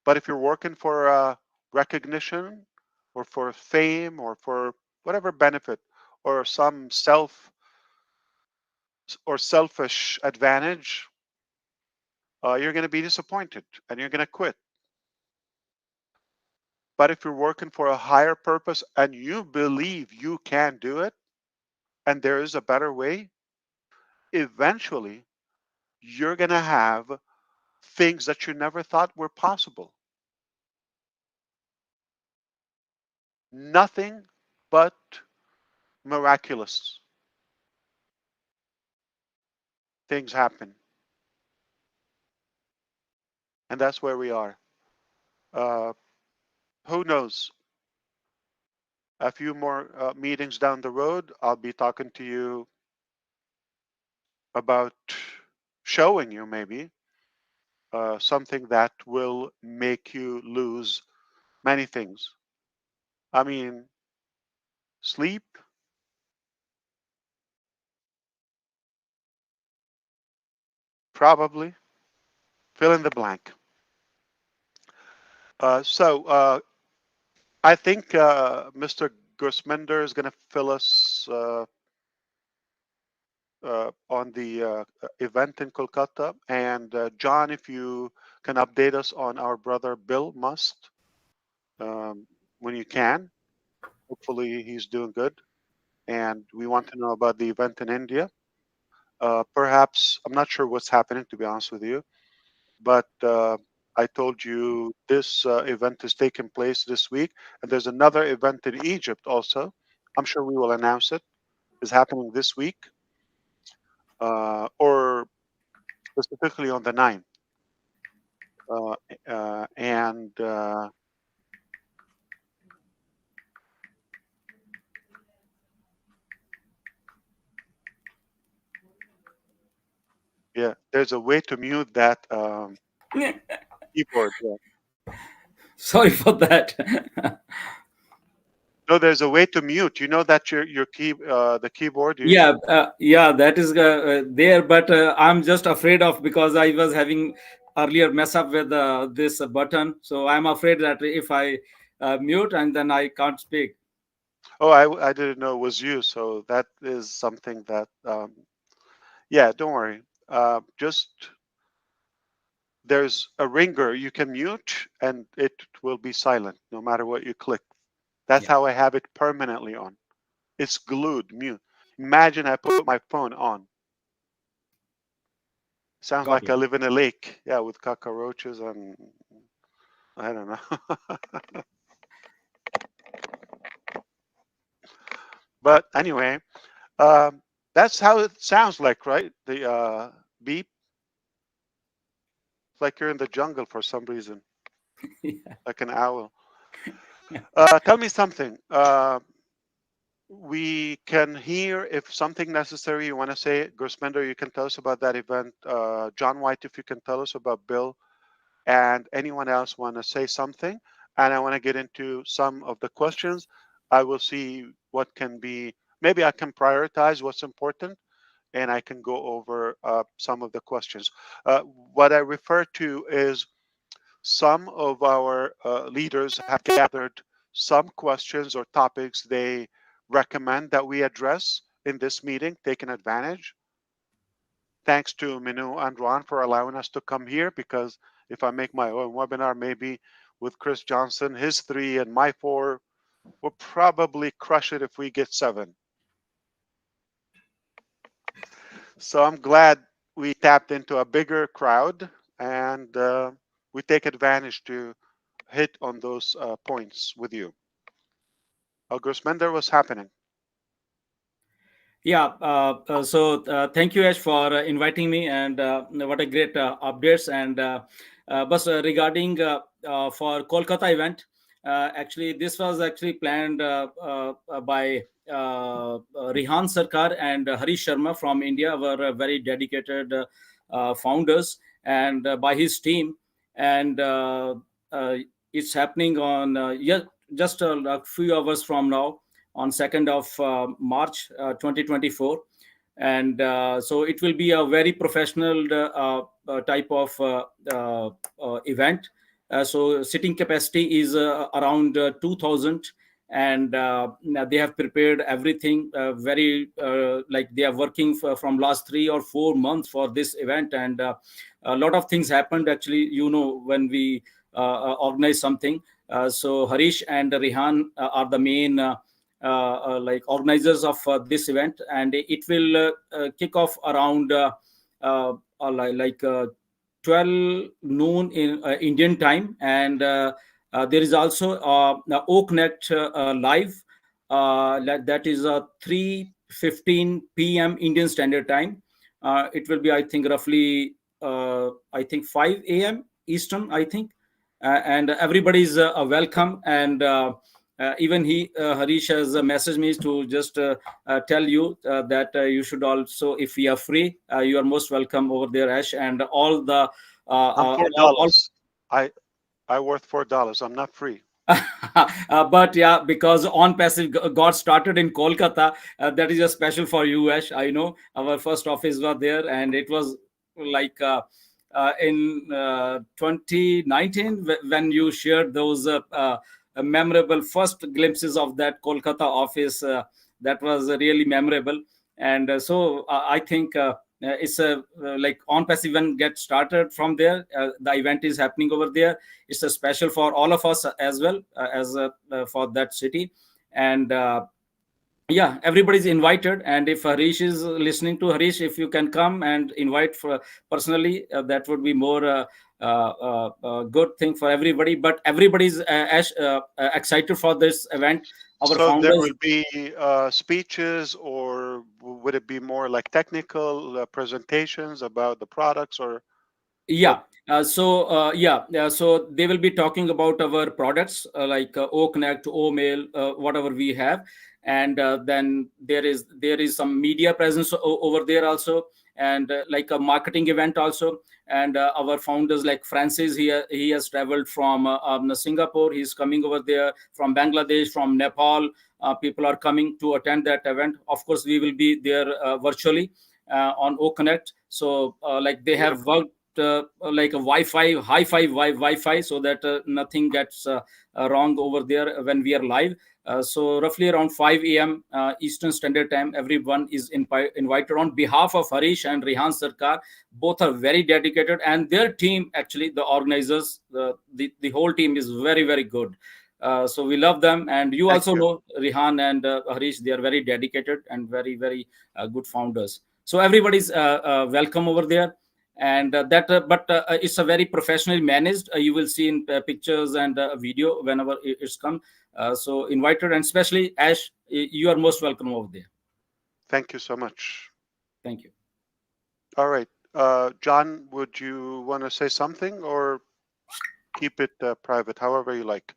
Speaker 1: but if you're working for recognition or for fame or for whatever benefit or some selfish advantage, you're going to be disappointed and you're going to quit. But if you're working for a higher purpose and you believe you can do it and there is a better way, eventually you're going to have things that you never thought were possible. Nothing but miraculous things happen. And that's where we are. Uh, who knows? A few more meetings down the road, I'll be talking to you about showing you maybe something that will make you lose many things. I mean, sleep, probably, fill in the blank. So I think Mr. Gersmender is going to fill us on the event in Kolkata. And John, if you can update us on our brother Bill Must when you can. Hopefully, he's doing good. And we want to know about the event in India. Perhaps, I'm not sure what's happening, to be honest with you, but I told you this event is taking place this week, and there's another event in Egypt also. I'm sure we will announce it. Is happening this week, or specifically on the 9th. Uh, and yeah, there's a way to mute that keyboard. Yeah.
Speaker 3: Sorry for that.
Speaker 1: No, there's a way to mute. You know that your key the keyboard.
Speaker 3: Yeah, that is there, but I'm just afraid of, because I was having earlier mess up with this button, so I'm afraid that if I mute and then I can't speak.
Speaker 1: Oh, I didn't know it was you. So that is something that yeah, don't worry. Just there's a ringer you can mute, and it will be silent no matter what you click. That's
Speaker 3: Yeah.
Speaker 1: how I have it permanently on. It's glued mute. Imagine I put my phone on. Sounds
Speaker 3: Got
Speaker 1: like
Speaker 3: it.
Speaker 1: I live in a lake. Yeah, with cockroaches and I don't know. But anyway, that's how it sounds like, right? The beep. It's like you're in the jungle for some reason,
Speaker 3: Yeah.
Speaker 1: like an owl. Tell me something. We can hear if something necessary you want to say. Gursmender, you can tell us about that event. John White, if you can tell us about Bill, and anyone else want to say something. And I want to get into some of the questions. I will see what can be, maybe I can prioritize what's important, and I can go over some of the questions. What I refer to is some of our leaders have gathered some questions or topics they recommend that we address in this meeting, taking advantage. Thanks to Minu and Ron for allowing us to come here, because if I make my own webinar, maybe with Chris Johnson, his 3 and my 4, we'll probably crush it if we get 7. So I'm glad we tapped into a bigger crowd, and we take advantage to hit on those points with you. Grossmender, what's happening?
Speaker 3: Yeah, so thank you, Ash, for inviting me, and what a great updates. And but regarding for Kolkata event, actually this was actually planned by Rihan Sarkar and Harish Sharma from India, were very dedicated founders, and by his team. And uh, it's happening on just a few hours from now, on 2nd of March 2024. And so it will be a very professional type of event. So sitting capacity is around 2000, and they have prepared everything very like they are working from last 3 or 4 months for this event. And a lot of things happened, actually, when we organize something. So Harish and Rihan are the main like organizers of this event, and it will kick off around like 12 noon in Indian time. And there is also Oaknet live, that is 3:15 p.m. Indian Standard Time. It will be, I think, roughly I think 5 a.m. Eastern, I think. And everybody is welcome. And even Harish has messaged me to just tell you that you should also, if you are free, you are most welcome over there, Ash. And all the
Speaker 1: I'm
Speaker 3: all
Speaker 1: $4. I worth $4. I'm not free.
Speaker 3: but yeah, because On Passive got started in Kolkata, that is a special for you, Ash. I know our first office was there, and it was like in 2019 when you shared those memorable first glimpses of that Kolkata office. That was really memorable. And so I think it's a like On Passive event get started from there. The event is happening over there. It's a special for all of us as well, as for that city. And yeah, everybody's invited. And if Harish is listening, to Harish, if you can come and invite for personally, that would be more good thing for everybody. But everybody's excited for this event. Our
Speaker 1: So there
Speaker 3: founders.
Speaker 1: will be speeches, or would it be more like technical presentations about the products, or what?
Speaker 3: Yeah. So they will be talking about our products, like O Connect, O Mail, whatever we have. And then there is some media presence over there also, and like a marketing event also. And our founders, like Francis, he has traveled from Singapore. He's coming over there from Bangladesh, from Nepal. People are coming to attend that event. Of course, we will be there virtually on O Connect. So like they have
Speaker 1: Beautiful.
Speaker 3: worked like a Wi-Fi, Wi-Fi, so that nothing gets wrong over there when we are live. So roughly around 5 a.m. Eastern Standard Time, everyone is invited. On behalf of Harish and Rehan Sarkar, both are very dedicated, and their team, actually, the organizers, the whole team is very, very good. So we love them, and you
Speaker 1: Thank
Speaker 3: also
Speaker 1: you.
Speaker 3: know Rehan and Harish. They are very dedicated and very, very good founders. So everybody's welcome over there. And it's a very professionally managed. You will see in pictures and video whenever it's come. So invited, and especially Ash, you are most welcome over there.
Speaker 1: Thank you so much.
Speaker 3: Thank you.
Speaker 1: All right. John, would you want to say something, or keep it private, however you like?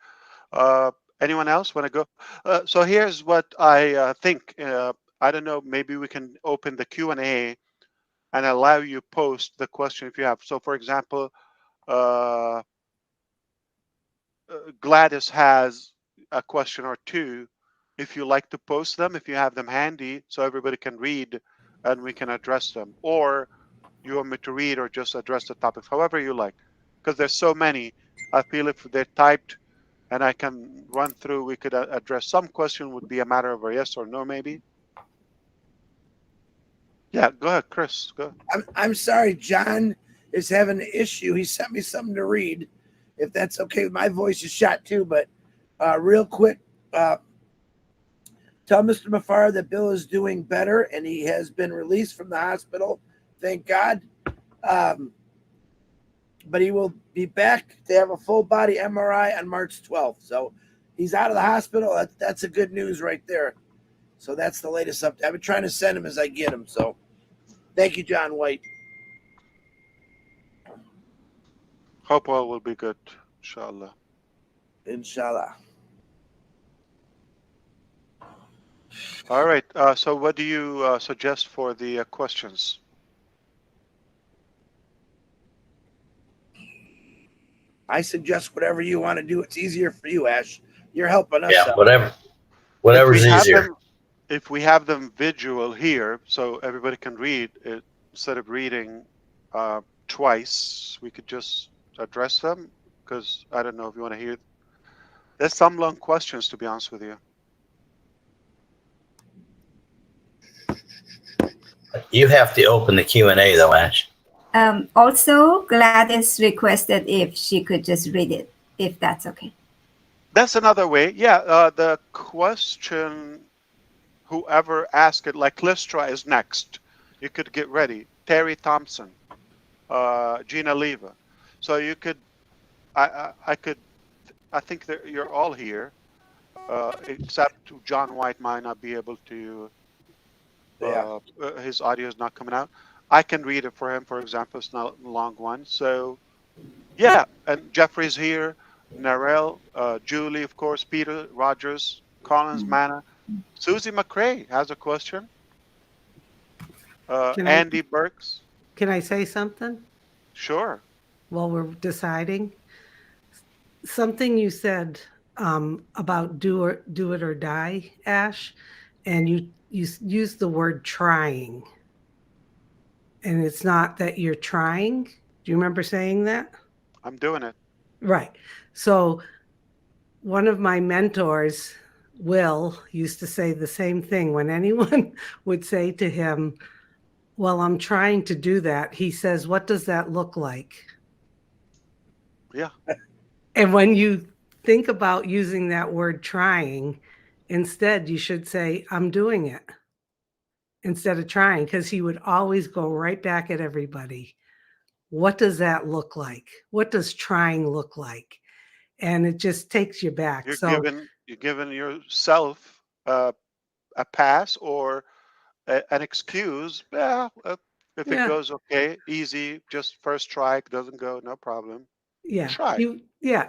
Speaker 1: Uh, Anyone else want to go? So here's what I think. I don't know. Maybe we can open the Q&A and allow you post the question if you have. So, for example, uh, Gladys has a question or two. If you like to post them, if you have them handy, so everybody can read and we can address them, or you want me to read or just address the topics, however you like, because there's so many. I feel if they're typed and I can run through, we could address some question. Would be a matter of a yes or no, maybe. Yeah, go ahead, Chris. Go.
Speaker 5: I'm sorry, John is having an issue. He sent me something to read. If that's okay, my voice is shot too. But real quick, tell Mr. Mufareh that Bill is doing better and he has been released from the hospital. Thank God. But he will be back to have a full body MRI on March 12th. So he's out of the hospital. That's a good news right there. So that's the latest update. I've been trying to send him as I get him. So thank you, John White.
Speaker 1: Hope all will be good, inshallah.
Speaker 5: Inshallah.
Speaker 1: All right. So what do you suggest for the questions?
Speaker 5: I suggest whatever you want to do. It's easier for you, Ash. You're helping us
Speaker 6: Yeah,
Speaker 5: out.
Speaker 6: whatever's easier.
Speaker 1: If we have them visual here, so everybody can read it, instead of reading twice, we could just address them, because I don't know if you want to hear. There's some long questions, to be honest with you.
Speaker 6: You have to open the Q&A though, Ash.
Speaker 4: Also, Gladys requested if she could just read it, if that's okay.
Speaker 1: That's another way. Yeah, the question, whoever asked it, like Clistra is next. You could get ready. Terry Thompson, Gina Leva. So you could, I think that you're all here, except John White might not be able to. His audio is not coming out. I can read it for him, for example. It's not a long one. So, yeah, and Jeffrey's here, Narelle, Julie, of course, Peter, Rogers, Collins, Manna. Susie McCrae has a question. Andy Burks.
Speaker 7: Can I say something
Speaker 1: Sure.
Speaker 7: while we're deciding? Something you said about do it or die, Ash, and you used the word trying. And it's not that you're trying. Do you remember saying that?
Speaker 1: I'm doing it.
Speaker 7: Right. So one of my mentors, Will, used to say the same thing. When anyone would say to him, well, I'm trying to do that, he says, what does that look like?
Speaker 1: Yeah.
Speaker 7: And when you think about using that word trying, Instead, you should say, I'm doing it instead of trying, because he would always go right back at everybody. What does that look like? What does trying look like? And it just takes you back. So,
Speaker 1: You're giving yourself a pass or an excuse. Yeah, if it
Speaker 7: yeah,
Speaker 1: goes okay, easy, just first try, doesn't go, no problem.
Speaker 7: yeah.
Speaker 1: Try.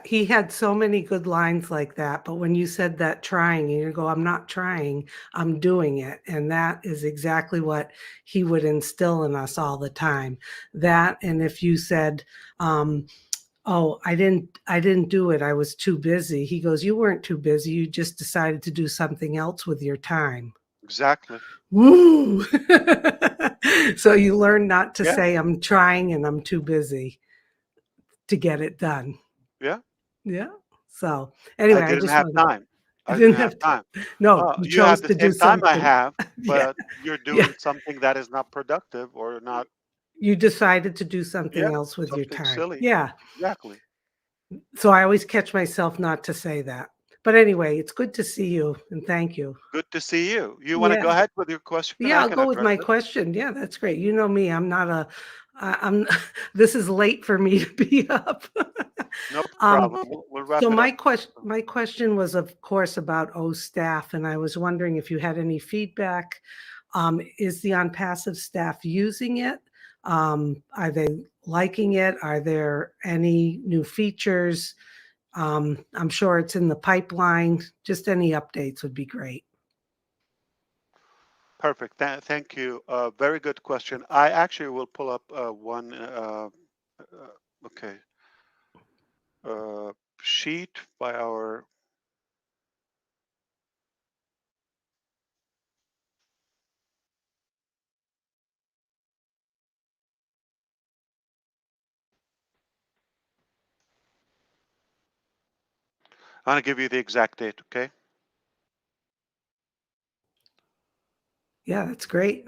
Speaker 7: He had so many good lines like that. But when you said that trying, you go, I'm not trying, I'm doing it. And that is exactly what he would instill in us all the time. That, and if you said, oh, I didn't do it, I was too busy. He goes, you weren't too busy. You just decided to do something else with your time.
Speaker 1: Exactly.
Speaker 7: Woo! So you learn not to
Speaker 1: Yeah.
Speaker 7: say I'm trying and I'm too busy to get it done.
Speaker 1: Yeah.
Speaker 7: Yeah. So
Speaker 1: I
Speaker 7: anyway, I
Speaker 1: didn't
Speaker 7: just
Speaker 1: have
Speaker 7: wanted,
Speaker 1: time.
Speaker 7: I
Speaker 1: I didn't
Speaker 7: didn't
Speaker 1: have
Speaker 7: have to.
Speaker 1: time.
Speaker 7: No, you
Speaker 1: You have
Speaker 7: chose
Speaker 1: the
Speaker 7: to do
Speaker 1: same time I
Speaker 7: something.
Speaker 1: have,
Speaker 7: Yeah.
Speaker 1: but you're
Speaker 7: Yeah.
Speaker 1: doing something that is not productive or not,
Speaker 7: You decided to do something
Speaker 1: yeah,
Speaker 7: else with your
Speaker 1: something
Speaker 7: time.
Speaker 1: silly.
Speaker 7: Yeah.
Speaker 1: Exactly.
Speaker 7: So I always catch myself not to say that. But anyway, it's good to see you and thank you.
Speaker 1: Good to see you. You want to
Speaker 7: Yeah.
Speaker 1: go ahead with your question?
Speaker 7: Yeah,
Speaker 1: I
Speaker 7: I'll
Speaker 1: can
Speaker 7: go with
Speaker 1: address
Speaker 7: my
Speaker 1: it.
Speaker 7: question. Yeah, that's great. You know me, I'm not a, I'm, this is late for me to be up.
Speaker 1: No
Speaker 7: Um,
Speaker 1: problem. We'll wrap
Speaker 7: so
Speaker 1: it up.
Speaker 7: my question was, of course, about O staff, and I was wondering if you had any feedback. Is the on passive staff using it? Are they liking it? Are there any new features? I'm sure it's in the pipeline. Just any updates would be great.
Speaker 1: Perfect. Thank you. Very good question. I actually will pull up one. Okay. Uh, Sheet by our. I'm going to give you the exact date. Okay.
Speaker 7: Yeah, that's great.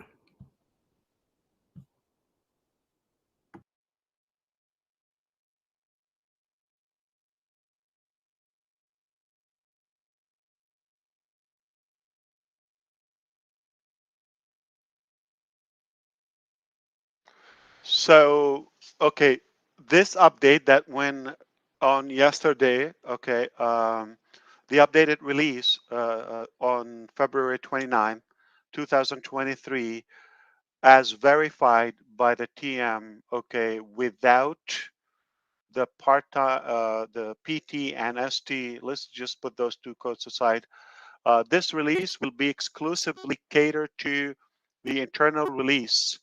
Speaker 1: So, okay, this update that went on yesterday, okay, the updated release on February 29, 2023, as verified by the TM, okay, without the the PT and ST, let's just put those two codes aside. This release will be exclusively catered to the internal release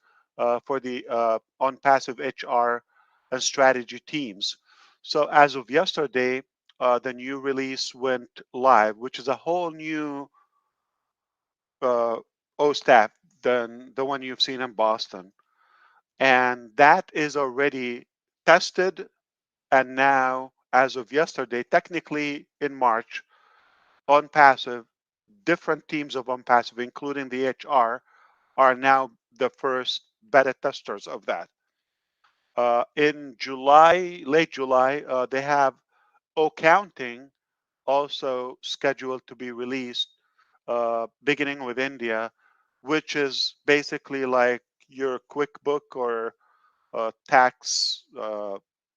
Speaker 1: for the on passive HR and strategy teams. So as of yesterday, the new release went live, which is a whole new OSTAP than the one you've seen in Boston. And that is already tested. And now, as of yesterday, technically in March, on passive, different teams of on passive, including the HR, are now the first beta testers of that. In July, late July, they have O-Counting also scheduled to be released, beginning with India, which is basically like your QuickBook or tax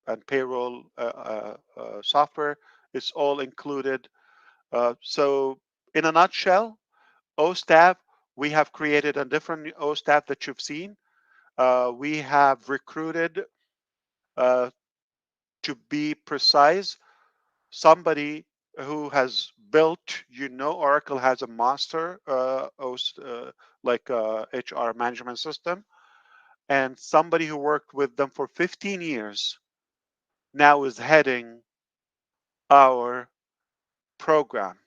Speaker 1: and payroll software. It's all included. So, in a nutshell, OSTAF, we have created a different OSTAF that you've seen. We have recruited, uh, to be precise, somebody who has built, Oracle has a master like HR management system, and somebody who worked with them for 15 years now is heading our program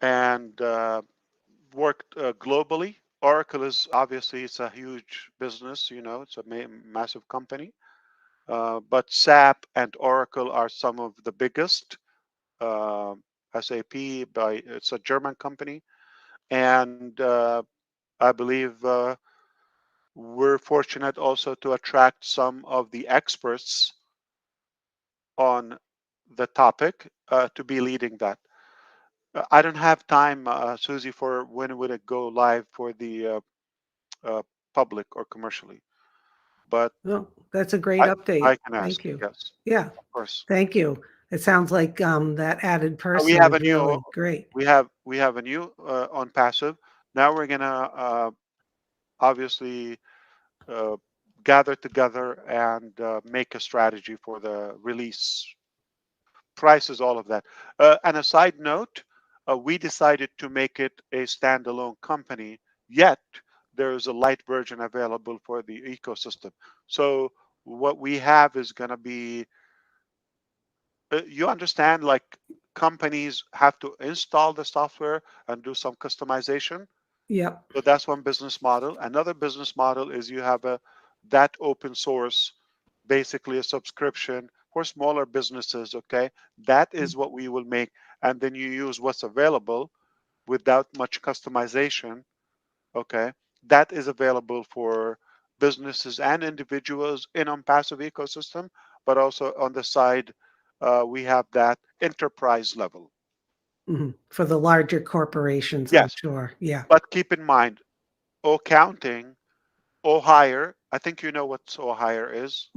Speaker 1: and worked globally. Oracle is obviously it's a huge business, it's a massive company. But SAP and Oracle are some of the biggest. Uh, SAP, it's a German company, and I believe we're fortunate also to attract some of the experts on the topic to be leading that. I don't have time, Susie, for when would it go live for the uh, public or commercially, but
Speaker 7: Well, that's a great
Speaker 1: I,
Speaker 7: update.
Speaker 1: I can ask.
Speaker 7: Thank you.
Speaker 1: Yes,
Speaker 7: Yeah,
Speaker 1: of course.
Speaker 7: thank you. It sounds like that added
Speaker 1: We
Speaker 7: person
Speaker 1: have
Speaker 7: is
Speaker 1: a new
Speaker 7: really great.
Speaker 1: we have a new on passive. Now we're gonna obviously uh, gather together and make a strategy for the release prices, all of that. And a side note, we decided to make it a standalone company, yet there is a light version available for the ecosystem. So what we have is going to be, you understand, like companies have to install the software and do some customization.
Speaker 7: Yep.
Speaker 1: So that's one business model. Another business model is you have a that open source, basically a subscription for smaller businesses. Okay, that is what we will make, and then you use what's available without much customization. Okay, that is available for businesses and individuals in on passive ecosystem, but also on the side, we have that enterprise level.
Speaker 7: For the larger corporations, I'm
Speaker 1: Yes,
Speaker 7: sure. Yeah.
Speaker 1: but keep in mind, O counting O hire, I think you know what O hire is.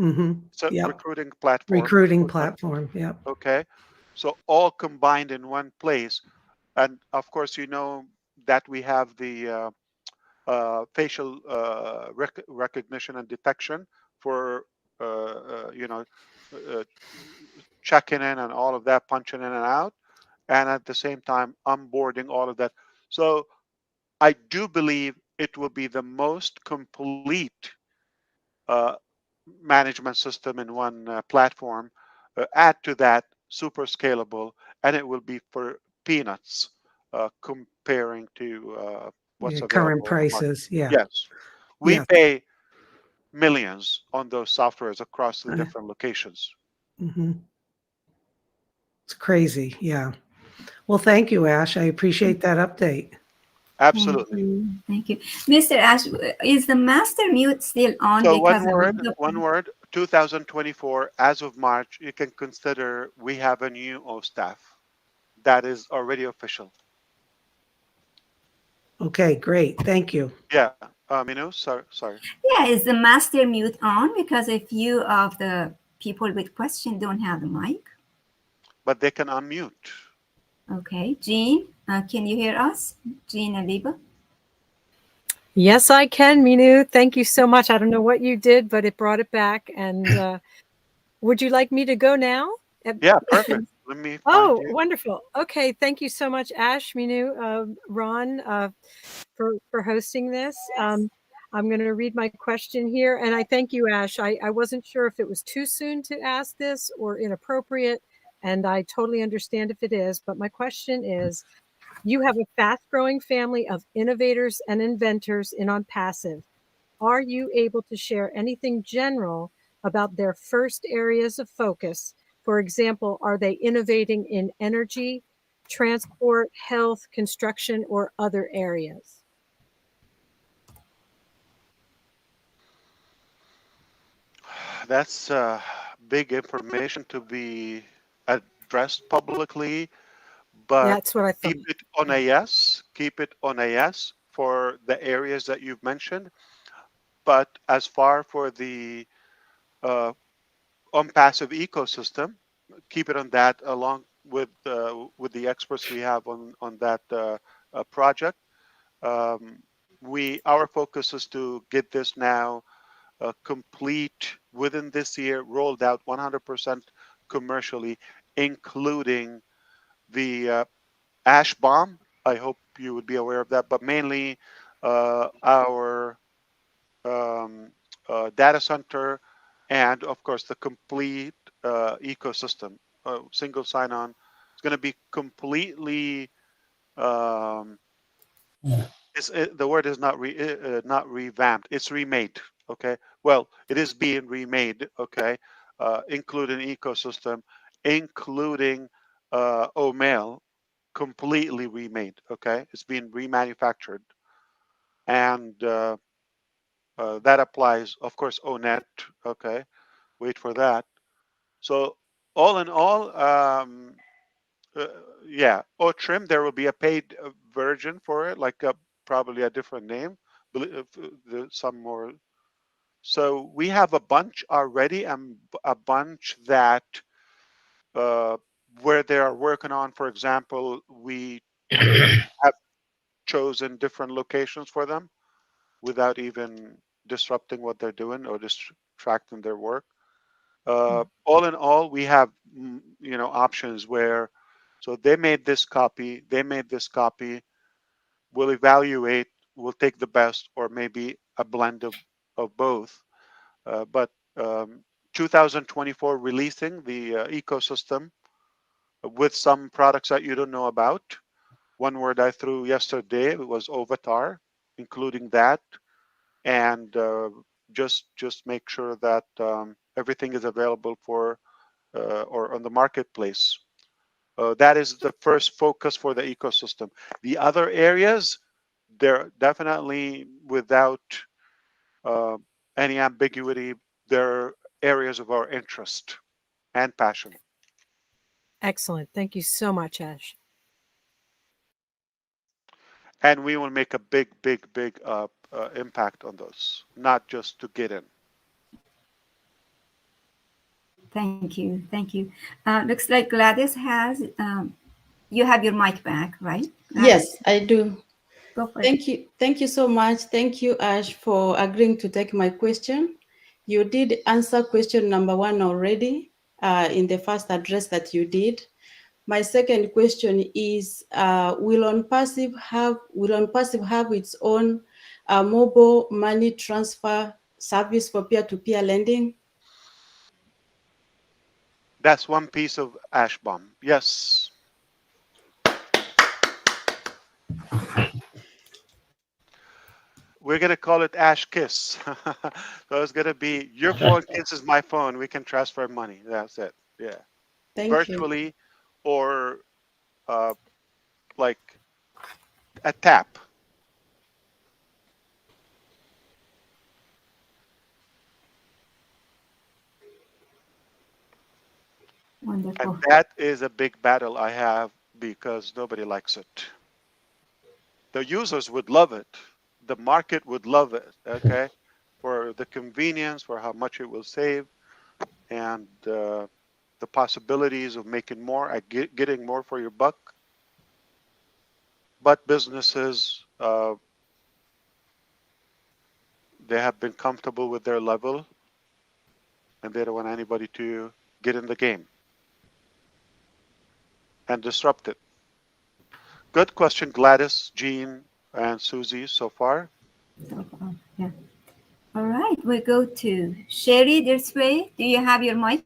Speaker 1: It's a
Speaker 7: Yep.
Speaker 1: recruiting platform.
Speaker 7: Recruiting platform. Yep.
Speaker 1: Okay. So all combined in one place. And of course, you know that we have the facial recognition and detection for, you know, uh, checking in and all of that, punching in and out. And at the same time, onboarding all of that. So I do believe it will be the most complete uh, management system in one platform. Add to that super scalable, and it will be for peanuts comparing to what's
Speaker 7: Yeah, current
Speaker 1: available on the market.
Speaker 7: prices. Yeah.
Speaker 1: Yes, we
Speaker 7: Yes.
Speaker 1: pay millions on those softwares across the different locations.
Speaker 7: hmm It's crazy. Yeah. Well, thank you, Ash. I appreciate that update.
Speaker 4: Thank
Speaker 1: Absolutely.
Speaker 4: you. Thank you. Mr. Ash, is the master mute still on
Speaker 1: So
Speaker 4: because of the
Speaker 1: one word, 2024, as of March, you can consider we have a new O staff. That is already official.
Speaker 7: Okay, great. Thank you.
Speaker 1: Yeah, sorry.
Speaker 4: yeah, is the master mute on because a few of the people with question don't have the mic?
Speaker 1: But they can unmute.
Speaker 4: Okay, Jean, can you hear us? Jean Aliba?
Speaker 8: Yes, I can, Minu. Thank you so much. I don't know what you did, but it brought it back. And would you like me to go now?
Speaker 1: Yeah, perfect. Let me find
Speaker 8: Oh,
Speaker 1: you.
Speaker 8: wonderful. Okay, thank you so much, Ash, Minu, Ron, for hosting this. I'm going to read my question here, and I thank you, Ash. I wasn't sure if it was too soon to ask this or inappropriate, and I totally understand if it is. But my question is, you have a fast-growing family of innovators and inventors in On Passive. Are you able to share anything general about their first areas of focus? For example, are they innovating in energy, transport, health, construction, or other areas?
Speaker 1: That's big information to be addressed publicly, but
Speaker 8: That's what I thought.
Speaker 1: keep it on a yes. Keep it on a yes for the areas that you've mentioned. But as far for the uh, on passive ecosystem, keep it on that along with the experts we have on that project. Um, we our focus is to get this now complete within this year, rolled out 100% commercially, including the ash bomb. I hope you would be aware of that, but mainly our um, data center and, of course, the complete ecosystem. Single sign-on. It's going to be completely um, the word is not revamped. It's remade. Okay. Well, it is being remade. Okay, including ecosystem, including OMail, completely remade. Okay, it's being remanufactured, and that applies, of course, ONet. Okay, wait for that. So all in all, uh, yeah, Otrim, there will be a paid version for it, like probably a different name, some more. So we have a bunch already, and a bunch that uh, where they are working on. For example, we have chosen different locations for them without even disrupting what they're doing or distracting their work. All in all, we have options where, so they made this copy, they made this copy. We'll evaluate, we'll take the best, or maybe a blend of both. But 2024 releasing the ecosystem with some products that you don't know about. One word I threw yesterday was Ovatar, including that, and just make sure that everything is available for or on the marketplace. That is the first focus for the ecosystem. The other areas, they're definitely without uh, any ambiguity. They're areas of our interest and passion.
Speaker 8: Excellent. Thank you so much, Ash.
Speaker 1: And we will make a big impact on those, not just to get in.
Speaker 4: Thank you. Thank you. Looks like Gladys has, you have your mic back, right?
Speaker 9: Yes, I do.
Speaker 4: Go for it.
Speaker 9: Thank you. Thank you so much. Thank you, Ash, for agreeing to take my question. You did answer question number 1 already in the first address that you did. My second question is, will OnPassive have its own mobile money transfer service for peer-to-peer lending?
Speaker 1: That's one piece of ash bomb. Yes. We're going to call it Ash Kiss. So it's going to be your phone kisses my phone. We can transfer money. That's it. Yeah.
Speaker 9: Thank you.
Speaker 1: Virtually or like a tap.
Speaker 4: Wonderful.
Speaker 1: And that is a big battle I have because nobody likes it. The users would love it. The market would love it. Okay. For the convenience, for how much it will save, and the possibilities of making more, getting more for your buck. But businesses, they have been comfortable with their level, and they don't want anybody to get in the game and disrupt it. Good question, Gladys, Jean, and Susie so far.
Speaker 4: So far, yeah. All right, we go to Sherry this way. Do you have your mic?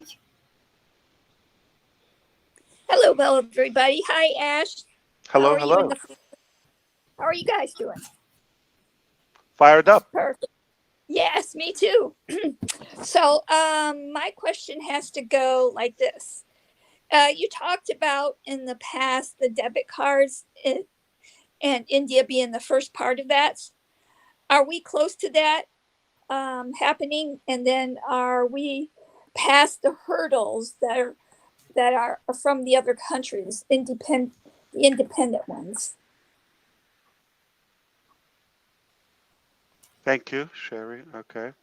Speaker 10: Hello, everybody. Hi, Ash.
Speaker 1: Hello, hello.
Speaker 10: How are you guys doing?
Speaker 1: Fired up.
Speaker 10: Perfect. Yes, me too. So, my question has to go like this. You talked about in the past the debit cards and India being the first part of that. Are we close to that happening? And then are we past the hurdles that are from the other countries, the independent ones?
Speaker 1: Thank you, Sherry. Okay.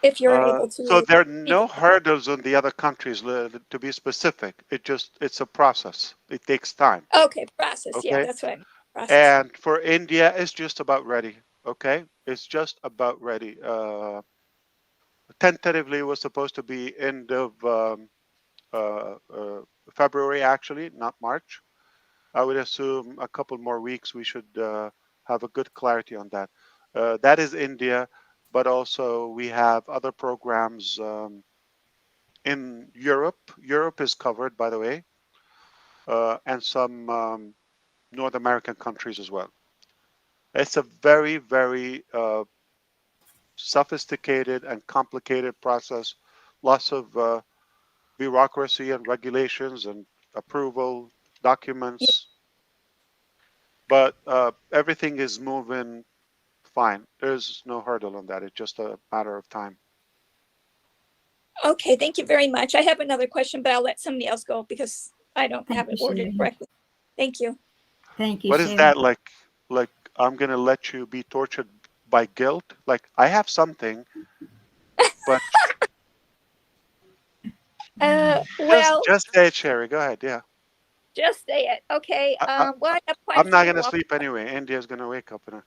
Speaker 10: If you're able to.
Speaker 1: So there are no hurdles on the other countries, to be specific. It's a process. It takes time.
Speaker 10: Okay, process.
Speaker 1: Okay.
Speaker 10: Yeah, that's right. Process.
Speaker 1: And for India, it's just about ready. Okay. It's just about ready. Tentatively, it was supposed to be end of February, actually, not March. I would assume a couple more weeks we should have a good clarity on that. That is India, but also we have other programs in Europe. Europe is covered, by the way, and some North American countries as well. It's a very sophisticated and complicated process. Lots of bureaucracy and regulations and approval documents. But everything is moving fine. There's no hurdle on that. It's just a matter of time.
Speaker 10: Okay, thank you very much. I have another question, but I'll let somebody else go because I don't
Speaker 4: Thank
Speaker 10: have it
Speaker 4: you,
Speaker 10: ordered
Speaker 4: Sherry.
Speaker 10: correctly. Thank you.
Speaker 4: Thank you,
Speaker 1: What is
Speaker 4: Sherry.
Speaker 1: that like? Like I'm gonna let you be tortured by guilt? Like I have something, but
Speaker 10: Well,
Speaker 1: just say it, Sherry. Go ahead. Yeah.
Speaker 10: just say it. Okay.
Speaker 1: I,
Speaker 10: Well, I have quite
Speaker 1: I'm
Speaker 10: a
Speaker 1: not
Speaker 10: few.
Speaker 1: gonna sleep anyway. India's gonna wake up in a.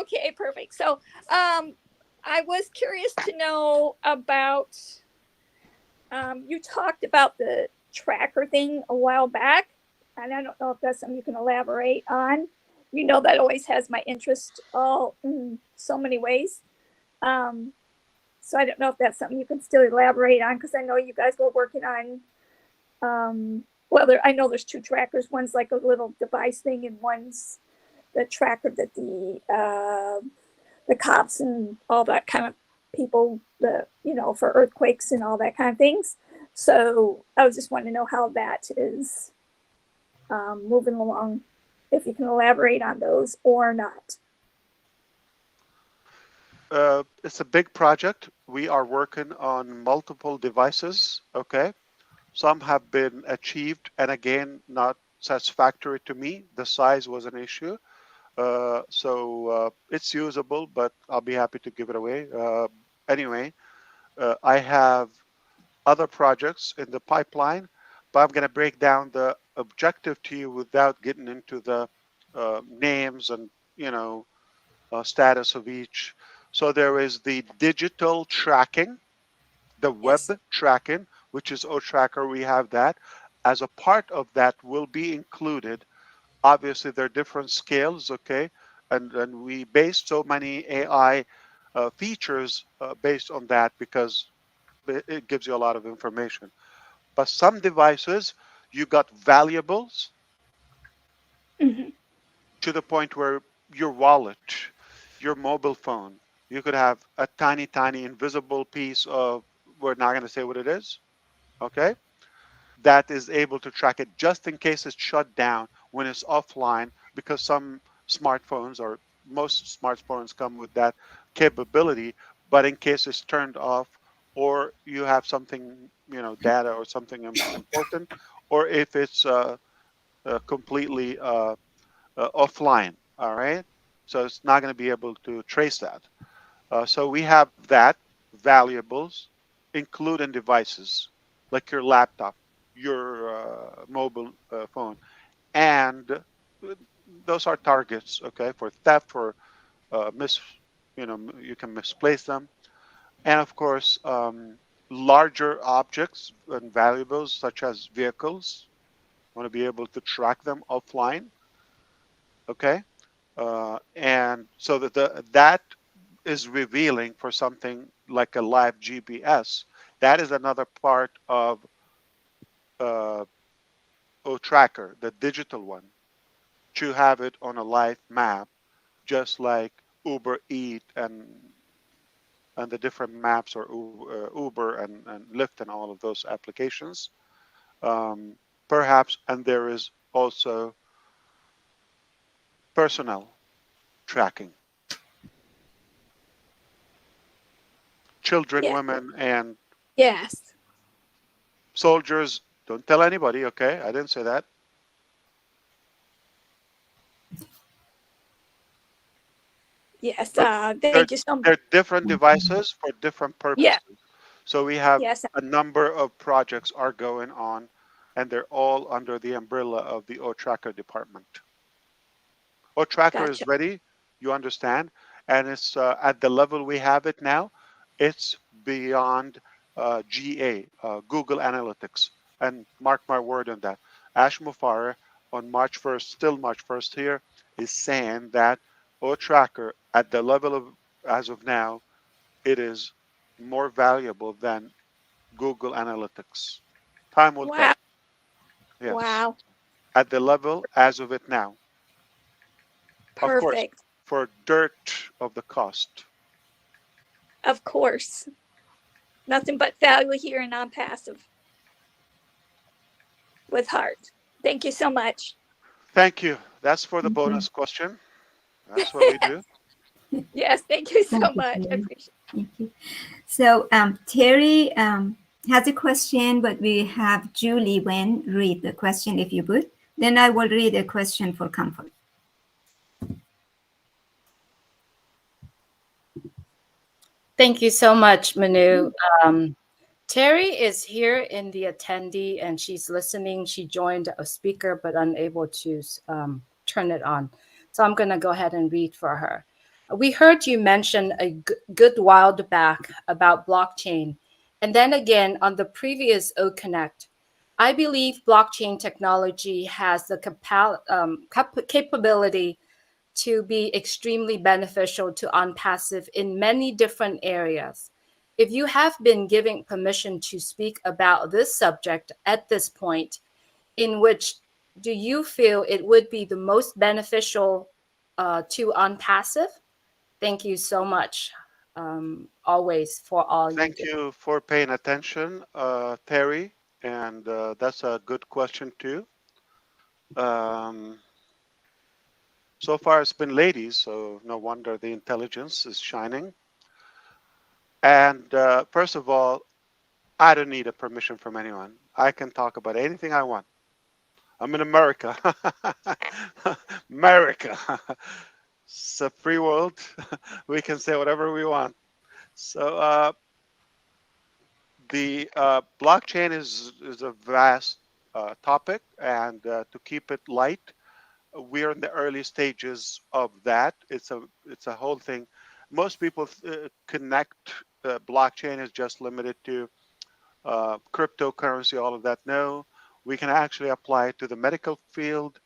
Speaker 10: Okay, perfect. So, I was curious to know about. You talked about the tracker thing a while back, and I don't know if that's something you can elaborate on. You know, that always has my interest all in so many ways. Um, so I don't know if that's something you can still elaborate on because I know you guys were working on. Well, I know there's two trackers. One's like a little device thing, and one's the tracker that the cops and all that kind of people, for earthquakes and all that kind of things. So I was just wanting to know how that is moving along, if you can elaborate on those or not.
Speaker 1: It's a big project. We are working on multiple devices. Okay. Some have been achieved, and again, not satisfactory to me. The size was an issue. So it's usable, but I'll be happy to give it away. Anyway, I have other projects in the pipeline, but I'm going to break down the objective to you without getting into the names and status of each. So there is the digital tracking, the
Speaker 10: Yes.
Speaker 1: web tracking, which is OTracker. We have that. As a part of that will be included. Obviously, there are different scales, okay? And we based so many AI features based on that because it gives you a lot of information. But some devices, you got valuables
Speaker 10: Hmm.
Speaker 1: to the point where your wallet, your mobile phone, you could have a tiny, tiny invisible piece of, we're not going to say what it is, okay? That is able to track it just in case it's shut down when it's offline, because some smartphones or most smartphones come with that capability. But in case it's turned off, or you have something, data or something important, or if it's completely offline, all right? So it's not going to be able to trace that. So we have that, valuables, including devices like your laptop, your mobile phone, and those are targets, okay, for theft, for you can misplace them, and of course, larger objects and valuables such as vehicles. Want to be able to track them offline, okay, and so that is revealing for something like a live GPS. That is another part of uh, OTracker, the digital one, to have it on a live map, just like Uber Eat and the different maps, or Uber and Lyft and all of those applications. Um, Perhaps, and there is also personnel tracking, children,
Speaker 10: Yeah.
Speaker 1: women, and
Speaker 10: Yes.
Speaker 1: soldiers. Don't tell anybody, okay? I didn't say that.
Speaker 10: Yes.
Speaker 1: But
Speaker 10: Thank you so much.
Speaker 1: they're different devices for different
Speaker 10: Yeah.
Speaker 1: purposes. So we have
Speaker 10: Yes.
Speaker 1: a number of projects are going on, and they're all under the umbrella of the OTracker department. OTracker
Speaker 10: Gotcha.
Speaker 1: is ready, you understand, and it's at the level we have it now. It's beyond GA, Google Analytics, and mark my word on that. Ash Mufareh on March 1st, still March 1st here, is saying that OTracker at the level of as of now, it is more valuable than Google Analytics. Time will
Speaker 10: Wow.
Speaker 1: tell. Yes,
Speaker 10: Wow.
Speaker 1: at the level as of it now. Of course,
Speaker 10: Perfect.
Speaker 1: for dirt of the cost.
Speaker 10: Of course. Nothing but value here and non-passive with heart. Thank you so much.
Speaker 1: Thank you. That's for the
Speaker 4: Thank you.
Speaker 1: bonus question. That's what we do.
Speaker 10: Yes, thank you so
Speaker 4: Thank you,
Speaker 10: much. I
Speaker 4: Terry.
Speaker 10: appreciate it.
Speaker 4: Thank you. So Terry has a question, but we have Julie Wen read the question if you would. Then I will read a question for Comfort.
Speaker 11: Thank you so much, Manu. Terry is here in the attendee and she's listening. She joined a speaker but unable to turn it on. So I'm going to go ahead and read for her. We heard you mention a good while back about blockchain. And then again on the previous O Connect. I believe blockchain technology has the capability to be extremely beneficial to OnPassive in many different areas. If you have been given permission to speak about this subject at this point, in which do you feel it would be the most beneficial to OnPassive? Thank you so much, always, for all you do.
Speaker 1: Thank you for paying attention, Terry, and that's a good question too. So far, it's been ladies, so no wonder the intelligence is shining. And first of all, I don't need a permission from anyone. I can talk about anything I want. I'm in America. America. It's a free world. We can say whatever we want. So the blockchain is a vast topic, and to keep it light, we're in the early stages of that. It's a whole thing. Most people connect blockchain is just limited to cryptocurrency, all of that. No, we can actually apply it to the medical field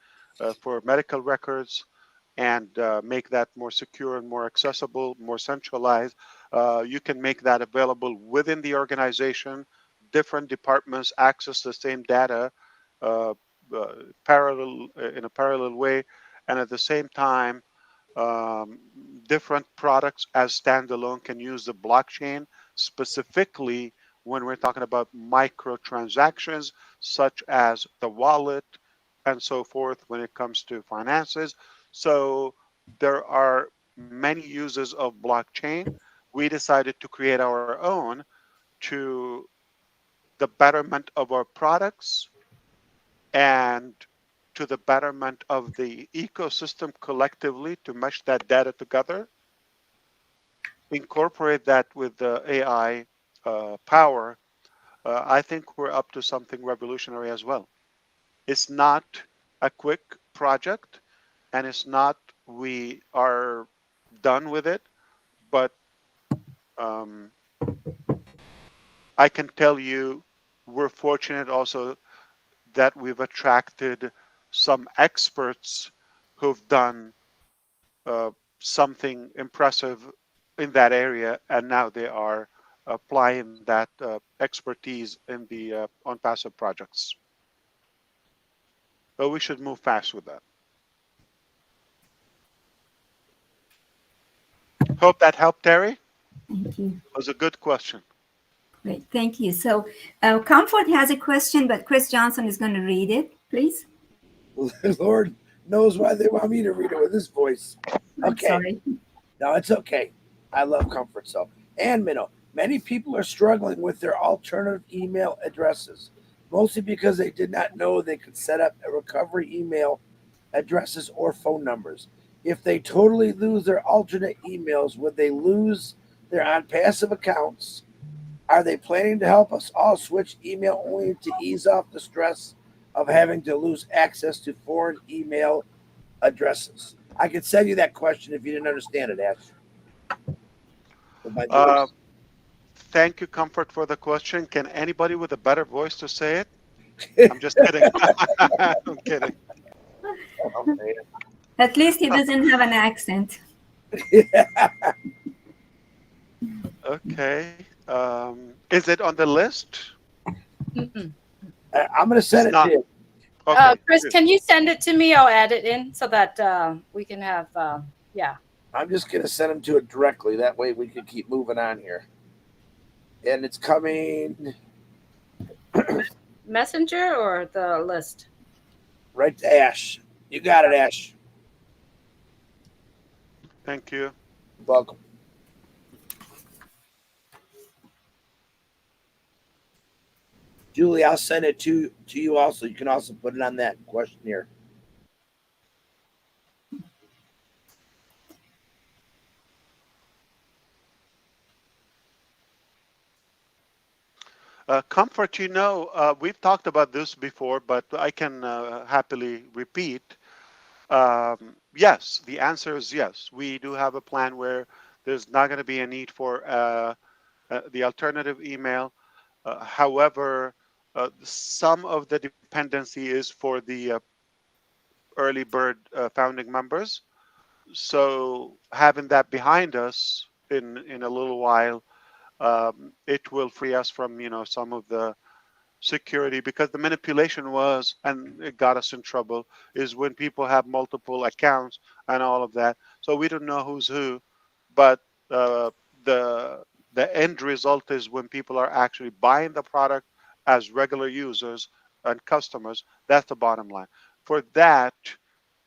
Speaker 1: for medical records and make that more secure and more accessible, more centralized. You can make that available within the organization. Different departments access the same data uh, parallel in a parallel way, and at the same time, um, different products as standalone can use the blockchain specifically when we're talking about microtransactions such as the wallet and so forth when it comes to finances. So there are many uses of blockchain. We decided to create our own to the betterment of our products and to the betterment of the ecosystem collectively to mesh that data together, incorporate that with the AI power. I think we're up to something revolutionary as well. It's not a quick project, and it's not we are done with it, but um, I can tell you we're fortunate also that we've attracted some experts who've done something impressive in that area, and now they are applying that expertise in the on passive projects. So we should move fast with that. Hope that helped, Terry.
Speaker 4: Thank you.
Speaker 1: It was a good question.
Speaker 4: Great, thank you. So Comfort has a question, but Chris Johnson is going to read it, please.
Speaker 5: Lord knows why they want me to read it with this voice. Okay.
Speaker 4: Sorry.
Speaker 5: No, it's okay. I love Comfort so. And Minnow, many people are struggling with their alternative email addresses, mostly because they did not know they could set up a recovery email addresses or phone numbers. If they totally lose their alternate emails, would they lose their OnPassive accounts? Are they planning to help us all switch email only to ease off the stress of having to lose access to foreign email addresses? I could send you that question if you didn't understand it, Ash.
Speaker 1: Thank you, Comfort, for the question. Can anybody with a better voice to say it? I'm just kidding. I'm kidding.
Speaker 5: Oh,
Speaker 4: At least he doesn't have an accent.
Speaker 1: Okay. Is it on the list?
Speaker 5: I'm going to send it to you.
Speaker 1: Okay.
Speaker 11: Chris, can you send it to me? I'll add it in so that we can have, yeah.
Speaker 5: I'm just going to send them to it directly. That way we can keep moving on here. And it's coming.
Speaker 11: Messenger or the list?
Speaker 5: Right to Ash. You got it, Ash.
Speaker 1: Thank you.
Speaker 5: Welcome. Julie, I'll send it to you also. You can also put it on that questionnaire.
Speaker 1: Comfort, we've talked about this before, but I can happily repeat. Yes, the answer is yes. We do have a plan where there's not going to be a need for the alternative email. However, some of the dependency is for the early bird founding members. So having that behind us in a little while, it will free us from some of the security, because the manipulation was, and it got us in trouble, is when people have multiple accounts and all of that. So we don't know who's who, but uh, the the end result is when people are actually buying the product as regular users and customers. That's the bottom line. For that,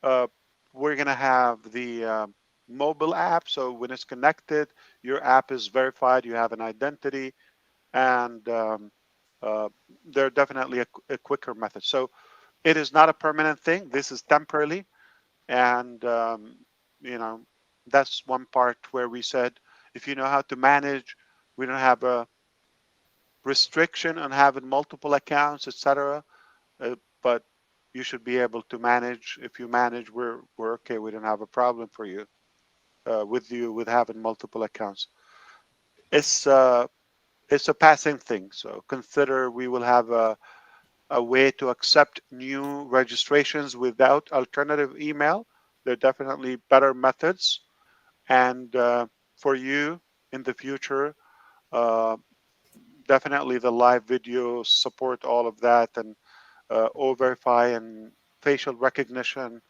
Speaker 1: uh, we're gonna have the mobile app. So when it's connected, your app is verified. You have an identity, and uh, they're definitely a quicker method. So it is not a permanent thing. This is temporarily, and you know that's one part where we said if you know how to manage, we don't have a restriction on having multiple accounts, etc. But you should be able to manage. If you manage, we're okay. We don't have a problem for you with having multiple accounts. It's uh, it's a passing thing. So consider we will have a way to accept new registrations without alternative email. There are definitely better methods. And for you in the future, uh, definitely the live video support all of that, and O-Verify and facial recognition.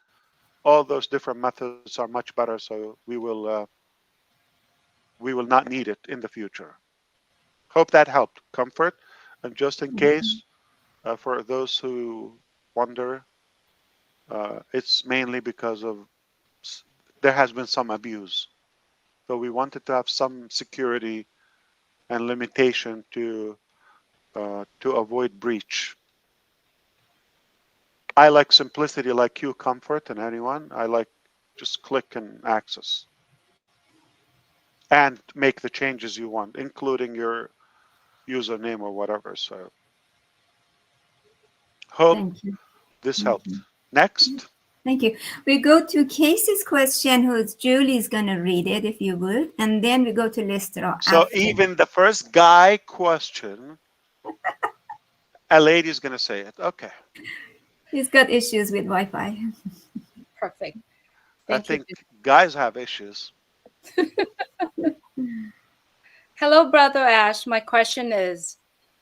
Speaker 1: All those different methods are much better. So we will not need it in the future. Hope that helped. Comfort. And just in case, for those who wonder, it's mainly because of there has been some abuse. So we wanted to have some security and limitation to avoid breach. I like simplicity, like you, Comfort, and anyone. I like just click and access and make the changes you want, including your username or whatever. So hope
Speaker 4: Thank you.
Speaker 1: this
Speaker 4: Thank
Speaker 1: helped.
Speaker 4: you.
Speaker 1: Next.
Speaker 4: Thank you. We go to Casey's question, who's Julie's going to read it, if you would. And then we go to Lester
Speaker 1: So
Speaker 4: after.
Speaker 1: even the first guy question, a lady's going to say it. Okay.
Speaker 4: He's got issues with Wi-Fi.
Speaker 11: Perfect.
Speaker 1: I
Speaker 11: Thank you.
Speaker 1: think guys have issues.
Speaker 11: Hello, Brother Ash. My question is,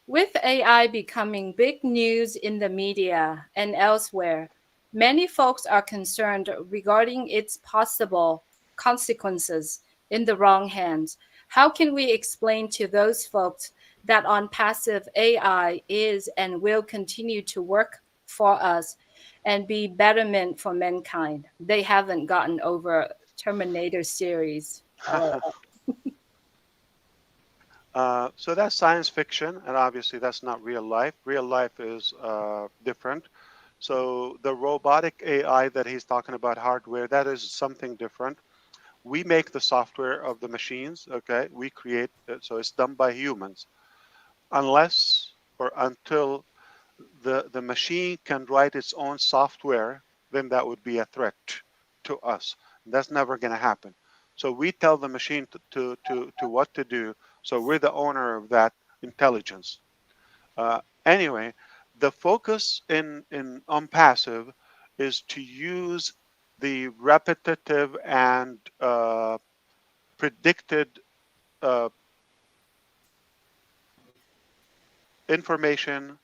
Speaker 11: with AI becoming big news in the media and elsewhere, many folks are concerned regarding its possible consequences in the wrong hands. How can we explain to those folks that on passive AI is and will continue to work for us and be betterment for mankind? They haven't gotten over Terminator series.
Speaker 1: So that's science fiction, and obviously that's not real life. Real life is different. So the robotic AI that he's talking about, hardware, that is something different. We make the software of the machines, okay? We create it, so it's done by humans. Unless or until the machine can write its own software, then that would be a threat to us. That's never going to happen. So we tell the machine to what to do. So we're the owner of that intelligence. Anyway, the focus in on passive is to use the repetitive and predicted uh, information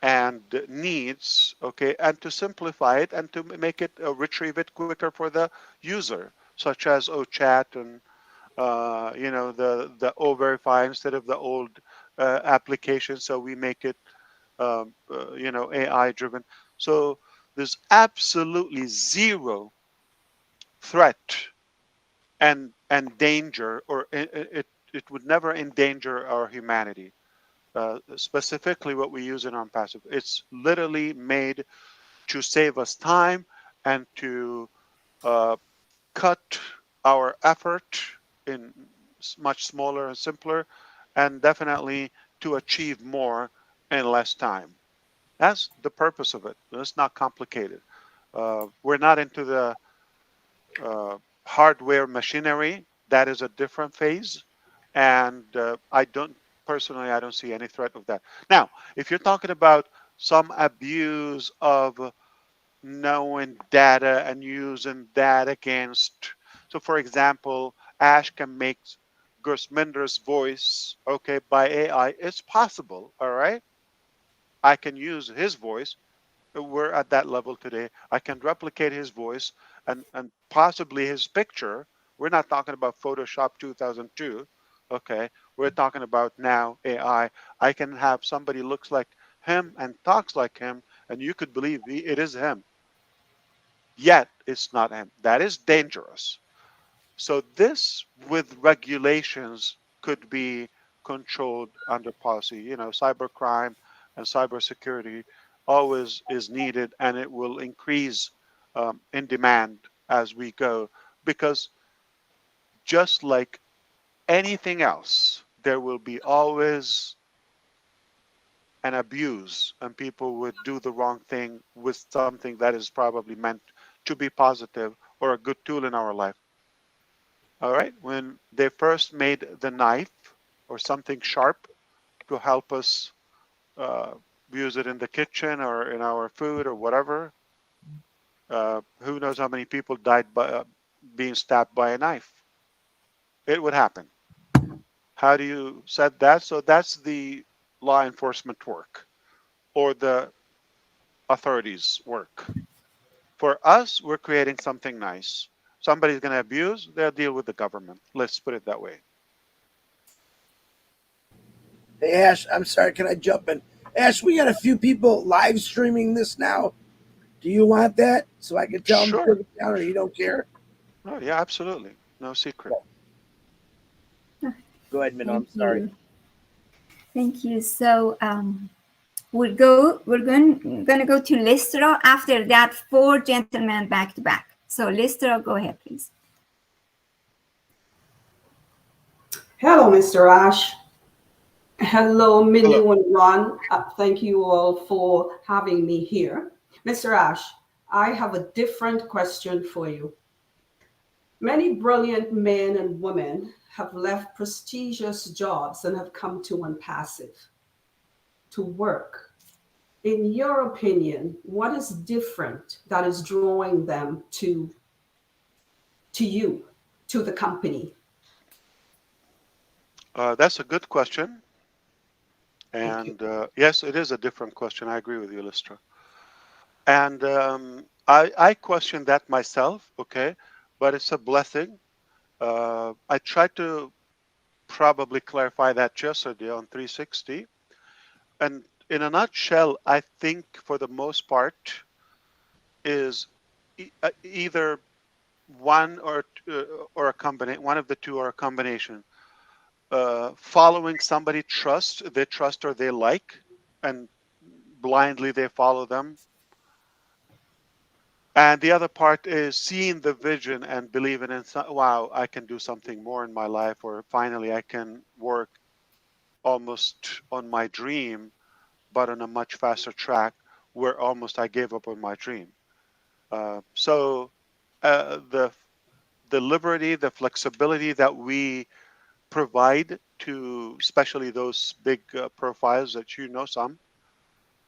Speaker 1: and needs, okay, and to simplify it and to make it retrieve it quicker for the user, such as chat and the O-Verify instead of the old application. So we make it AI driven. So there's absolutely zero threat endanger, or it would never endanger our humanity. Specifically, what we use in passive, it's literally made to save us time and to uh, cut our effort in much smaller and simpler, and definitely to achieve more in less time. That's the purpose of it. It's not complicated. We're not into the hardware machinery. That is a different phase, and I don't personally, I don't see any threat of that. Now, if you're talking about some abuse of knowing data and using that against, so for example, Ash can make Gersminder's voice, okay, by AI. It's possible, all right. I can use his voice. We're at that level today. I can replicate his voice and possibly his picture. We're not talking about Photoshop 2002. Okay, we're talking about now AI. I can have somebody looks like him and talks like him, and you could believe it is him. Yet it's not him. That is dangerous. So this with regulations could be controlled under policy. You know, cybercrime and cybersecurity always is needed, and it will increase in demand as we go, because just like anything else, there will be always an abuse, and people would do the wrong thing with something that is probably meant to be positive or a good tool in our life. All right, when they first made the knife or something sharp to help us uh, use it in the kitchen or in our food or whatever, who knows how many people died by being stabbed by a knife? It would happen. How do you set that? So that's the law enforcement work or the authorities work. For us, we're creating something nice. Somebody's going to abuse, they'll deal with the government. Let's put it that way.
Speaker 5: Hey Ash, I'm sorry, can I jump in? Ash, we got a few people live streaming this now. Do you want that so I can tell them to
Speaker 1: Sure.
Speaker 5: take it down, or you don't care?
Speaker 1: Oh, yeah, absolutely. No secret.
Speaker 5: Go ahead, Minnow. I'm
Speaker 4: Thank
Speaker 5: sorry.
Speaker 4: you. Thank you. So we're gonna go to Listro. After that, 4 gentlemen back to back. So Listro, go ahead, please.
Speaker 12: Hello, Mr. Ash. Hello,
Speaker 1: Hello.
Speaker 12: Minu and Ron. Thank you all for having me here. Mr. Ash, I have a different question for you. Many brilliant men and women have left prestigious jobs and have come to one passive to work. In your opinion, what is different that is drawing them to you, to the company?
Speaker 1: That's a good question. And yes, it is a different question. I agree with you, Listra. And I question that myself, okay? But it's a blessing. I tried to probably clarify that yesterday on 360. And in a nutshell, I think for the most part is either one or a combination, one of the two or a combination. Following somebody they trust or they like, and blindly they follow them. And the other part is seeing the vision and believing in, wow, I can do something more in my life, or finally I can work almost on my dream, but on a much faster track where almost I gave up on my dream. So the liberty, the flexibility that we provide to especially those big profiles that you know some,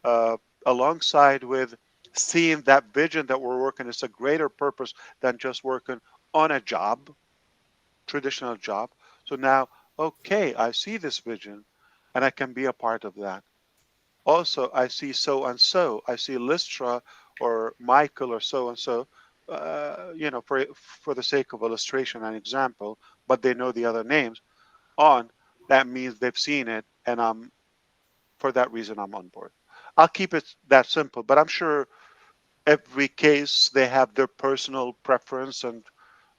Speaker 1: uh, alongside with seeing that vision that we're working, it's a greater purpose than just working on a job, traditional job. So now, okay, I see this vision and I can be a part of that. Also, I see so and so. I see Lystra or Michael or so and so. For the sake of illustration and example, but they know the other names. On that means they've seen it, and for that reason I'm on board. I'll keep it that simple, but I'm sure every case they have their personal preference and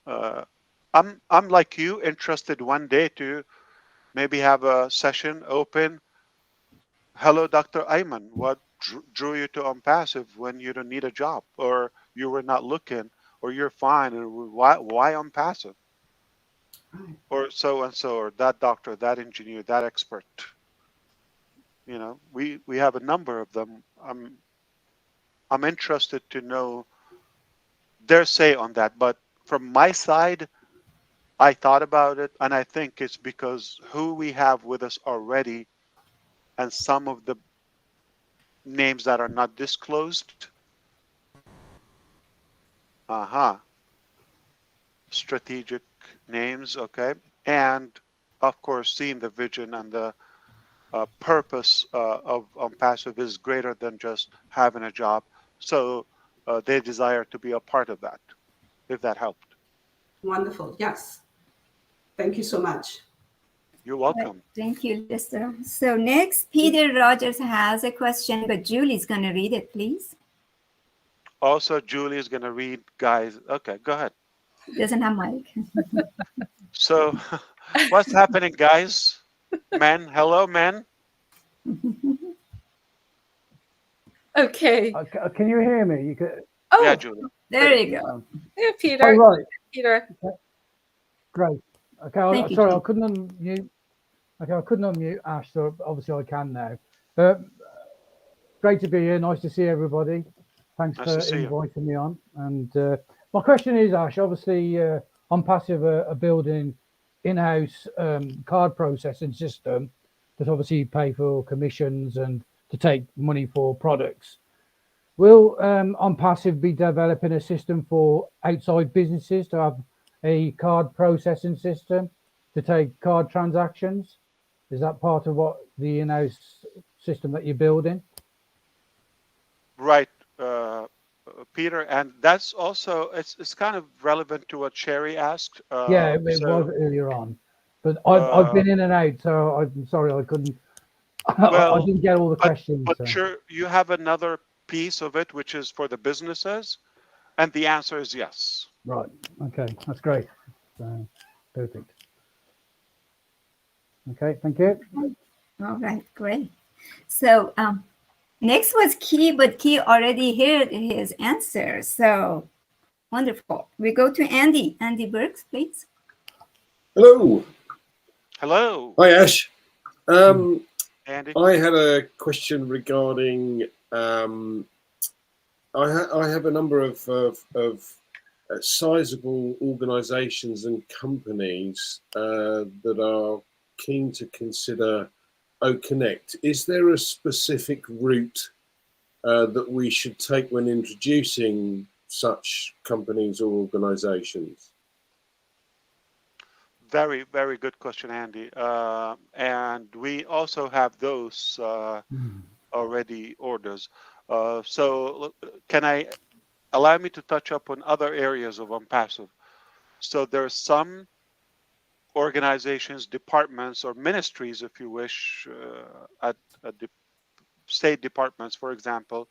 Speaker 1: uh, I'm like you, interested one day to maybe have a session open. Hello, Dr. Ayman. What drew you to Unpassive when you don't need a job, or you were not looking, or you're fine, and why Unpassive,
Speaker 12: Right.
Speaker 1: or so and so, or that doctor, that engineer, that expert? We have a number of them. I'm interested to know their say on that. But from my side, I thought about it, and I think it's because who we have with us already, and some of the names that are not disclosed. Uh-huh. Strategic names, okay? And of course, seeing the vision and the purpose of Passive is greater than just having a job. So they desire to be a part of that, if that helped.
Speaker 12: Wonderful. Yes. Thank you so much.
Speaker 1: You're
Speaker 4: Right.
Speaker 1: welcome.
Speaker 4: Thank you, Lester. So next, Peter Rogers has a question, but Julie's going to read it, please.
Speaker 1: Also, Julie is going to read, guys. Okay, go ahead.
Speaker 4: Doesn't have mic.
Speaker 1: So, what's happening, guys? Men, hello, men.
Speaker 11: Okay.
Speaker 13: Can you hear me? You could.
Speaker 1: Yeah,
Speaker 11: Oh,
Speaker 1: Julie.
Speaker 4: There you go.
Speaker 11: yeah,
Speaker 13: Oh,
Speaker 11: Peter.
Speaker 13: right.
Speaker 11: Peter.
Speaker 13: Great. Okay.
Speaker 4: Thank you,
Speaker 13: Sorry, I
Speaker 4: Julie.
Speaker 13: couldn't unmute. Okay, I couldn't unmute Ash, so obviously I can now. Great to be here. Nice to see everybody. Thanks
Speaker 1: Nice to
Speaker 13: for
Speaker 1: see you.
Speaker 13: inviting me on. And my question is, Ash, obviously on Passive a building in-house card processing system that obviously you pay for commissions and to take money for products. Will on Passive be developing a system for outside businesses to have a card processing system to take card transactions? Is that part of what the in-house system that you're building?
Speaker 1: Right, Peter, and that's also it's kind of relevant to what Sherry asked.
Speaker 13: Yeah, it was earlier on, but I've been in and out, so I'm sorry I couldn't. I
Speaker 1: Well,
Speaker 13: didn't get all the
Speaker 1: but
Speaker 13: questions.
Speaker 1: but
Speaker 13: So.
Speaker 1: sure, you have another piece of it, which is for the businesses, and the answer is yes.
Speaker 13: Right. Okay, that's great. Perfect. Okay, thank you.
Speaker 4: All right, great. So next was Key, but Key already heard his answer. So wonderful. We go to Andy. Andy Burks, please.
Speaker 14: Hello.
Speaker 1: Hello.
Speaker 14: Hi, Ash.
Speaker 1: Andy.
Speaker 14: I had a question regarding. I have a number of sizable organisations and companies that are keen to consider OConnect. Is there a specific route that we should take when introducing such companies or organisations?
Speaker 1: Very, very good question, Andy. And we also have those already orders. So can I allow me to touch up on other areas of Unpassive? So there are some organizations, departments, or ministries, if you wish, at the state departments, for example,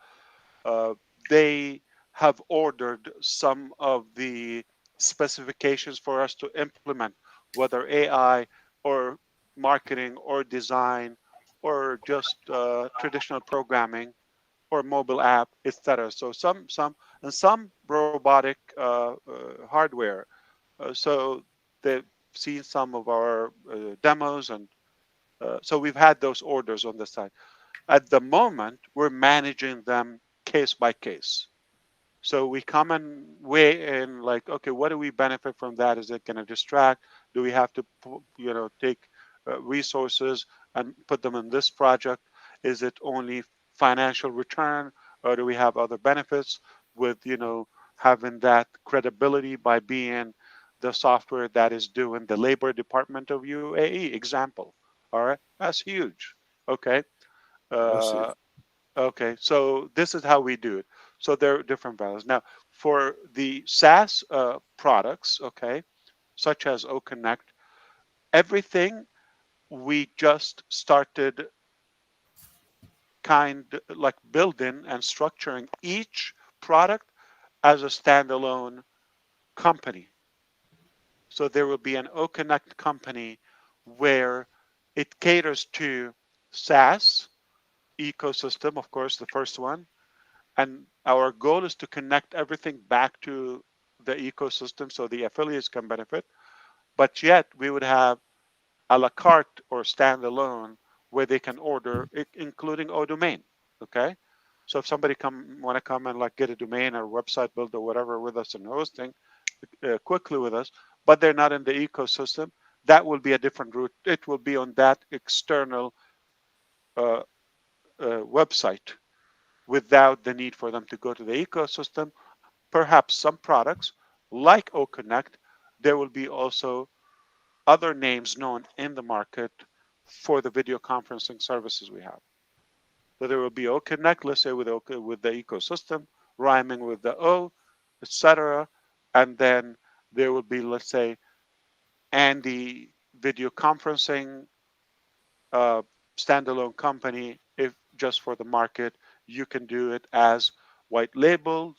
Speaker 1: they have ordered some of the specifications for us to implement, whether AI or marketing or design or just traditional programming or mobile app, etc. So some robotic hardware. So they've seen some of our demos, and so we've had those orders on the side. At the moment, we're managing them case by case. So we come and weigh in, like, okay, what do we benefit from that? Is it going to distract? Do we have to, take resources and put them in this project? Is it only financial return, or do we have other benefits with, having that credibility by being the software that is doing the labor department of UAE? Example. All right, that's huge. Okay.
Speaker 14: Massive.
Speaker 1: Okay, so this is how we do it. So there are different values. Now, for the SaaS products, okay, such as OConnect, everything we just started kind like building and structuring each product as a standalone company. So there will be an OConnect company where it caters to SaaS ecosystem, of course, the first one. And our goal is to connect everything back to the ecosystem so the affiliates can benefit. But yet we would have a la carte or standalone where they can order, including domain. Okay. So if somebody want to come and like get a domain or website build or whatever with us and hosting quickly with us, but they're not in the ecosystem, that will be a different route. It will be on that external uh, website without the need for them to go to the ecosystem. Perhaps some products like OConnect, there will be also other names known in the market for the video conferencing services we have. So there will be OConnect, let's say with the ecosystem, rhyming with the O, etc. And then there will be, let's say, Andy video conferencing uh, standalone company. If just for the market, you can do it as white label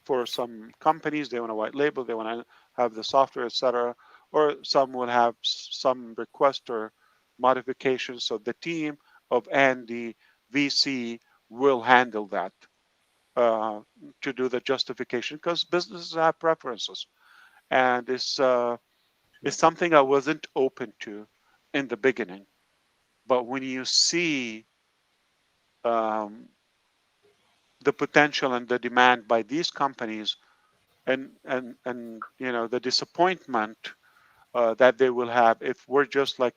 Speaker 1: for some companies. They want a white label, they want to have the software, etc. Or some will have some request or modifications. So the team of Andy VC will handle that uh, to do the justification because businesses have preferences, and it's something I wasn't open to in the beginning. But when you see um, the potential and the demand by these companies, and the disappointment that they will have if we're just like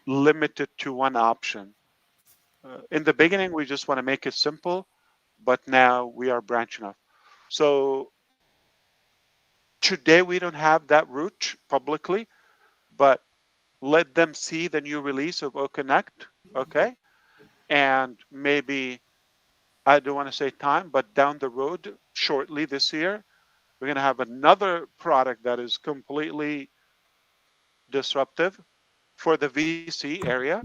Speaker 1: limited to one option. In the beginning, we just want to make it simple, but now we are branching off. So today we don't have that route publicly, but let them see the new release of OConnect, okay? And maybe I don't want to say time, but down the road, shortly this year, we're going to have another product that is completely disruptive for the VC area,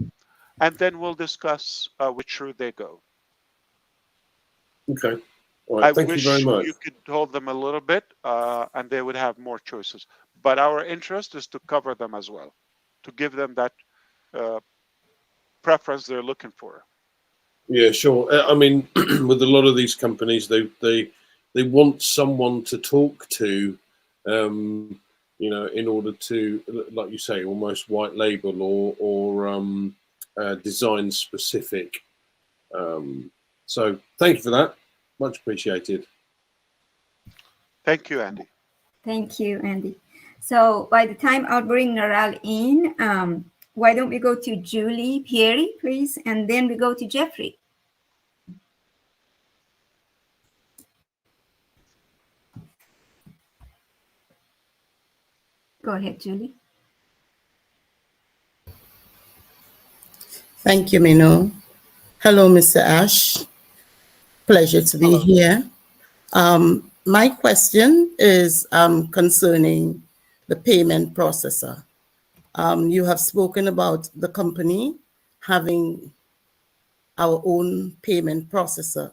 Speaker 1: and then we'll discuss which route they go.
Speaker 14: Okay. All
Speaker 1: I
Speaker 14: right. Thank you very
Speaker 1: wish
Speaker 14: much.
Speaker 1: you could hold them a little bit, and they would have more choices. But our interest is to cover them as well, to give them that uh, preference they're looking for.
Speaker 14: Yeah, sure. I mean, with a lot of these companies, they want someone to talk to, in order to, like you say, almost white label or design specific. So thank you for that. Much appreciated.
Speaker 1: Thank you, Andy.
Speaker 4: Thank you, Andy. So by the time I'll bring Naral in, why don't we go to Julie Pieri, please, and then we go to Jeffrey. Go ahead, Julie.
Speaker 15: Thank you, Minu. Hello, Mr. Ash. Pleasure to be here. My question is concerning the payment processor. You have spoken about the company having our own payment processor.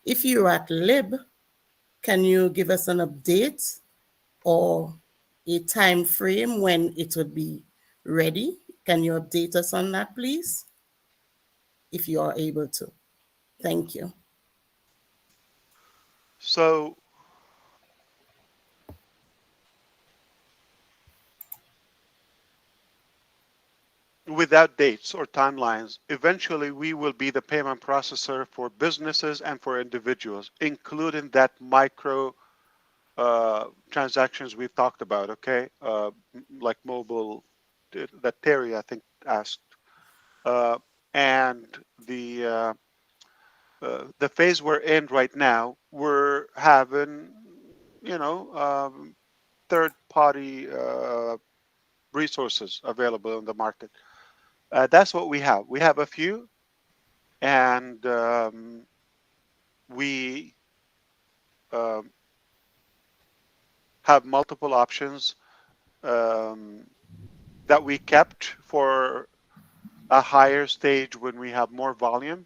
Speaker 15: If you're at LIB, can you give us an update or a time frame when it would be ready? Can you update us on that, please? If you are able to. Thank you.
Speaker 1: So without dates or timelines, eventually we will be the payment processor for businesses and for individuals, including that micro transactions we've talked about, okay? Like mobile, that Terry, I think, asked. And the phase we're in right now, we're having, third-party resources available in the market. That's what we have. We have a few, and we have multiple options that we kept for a higher stage when we have more volume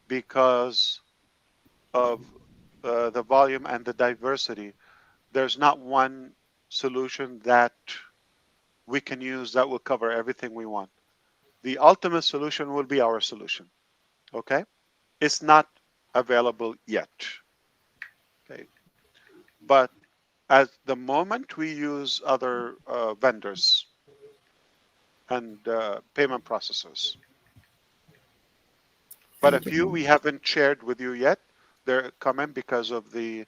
Speaker 1: because of the volume and the diversity. There's not one solution that we can use that will cover everything we want. The ultimate solution will be our solution. Okay? It's not available yet. Okay? But at the moment, we use other vendors and payment processors. But a few we haven't shared with you yet. They're coming because of the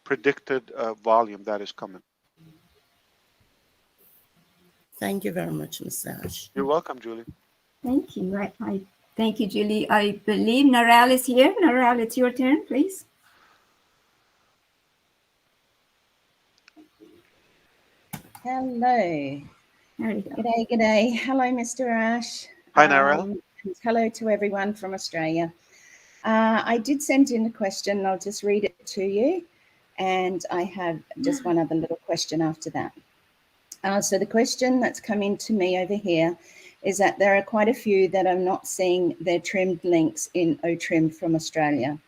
Speaker 1: predicted volume that is coming.
Speaker 15: Thank you very much, Mr. Ash.
Speaker 1: You're welcome, Julie.
Speaker 4: Thank you. I thank you, Julie. I believe Naral is here. Naral, it's your turn, please.
Speaker 16: Hello.
Speaker 4: There you go.
Speaker 16: G'day, g'day. Hello, Mr. Ash.
Speaker 1: Hi, Naral.
Speaker 16: And hello to everyone from Australia. I did send in a question. I'll just read it to you. And I have just one other little question after that. So the question that's come in to me over here is that there are quite a few that I'm not seeing their trimmed links in OTrim from Australia.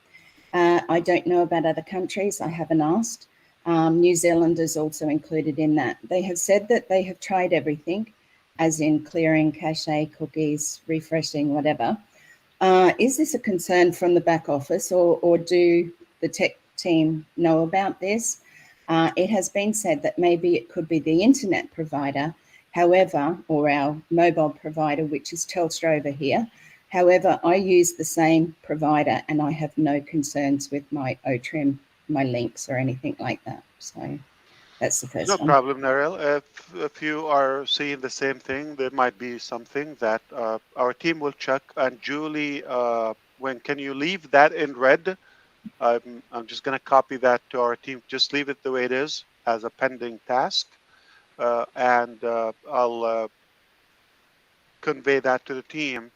Speaker 16: I don't know about other countries. I haven't asked. New Zealand is also included in that. They have said that they have tried everything, as in clearing cache, cookies, refreshing, whatever. Is this a concern from the back office, or do the tech team know about this? It has been said that maybe it could be the internet provider, however, or our mobile provider, which is Telstra over here. However, I use the same provider and I have no concerns with my OTrim, my links or anything like that. So that's the first one.
Speaker 1: No problem, Narelle. If you are seeing the same thing, there might be something that our team will check. And Julie, can you leave that in red? I'm just going to copy that to our team. Just leave it the way it is as a pending task. And I'll convey that to the team.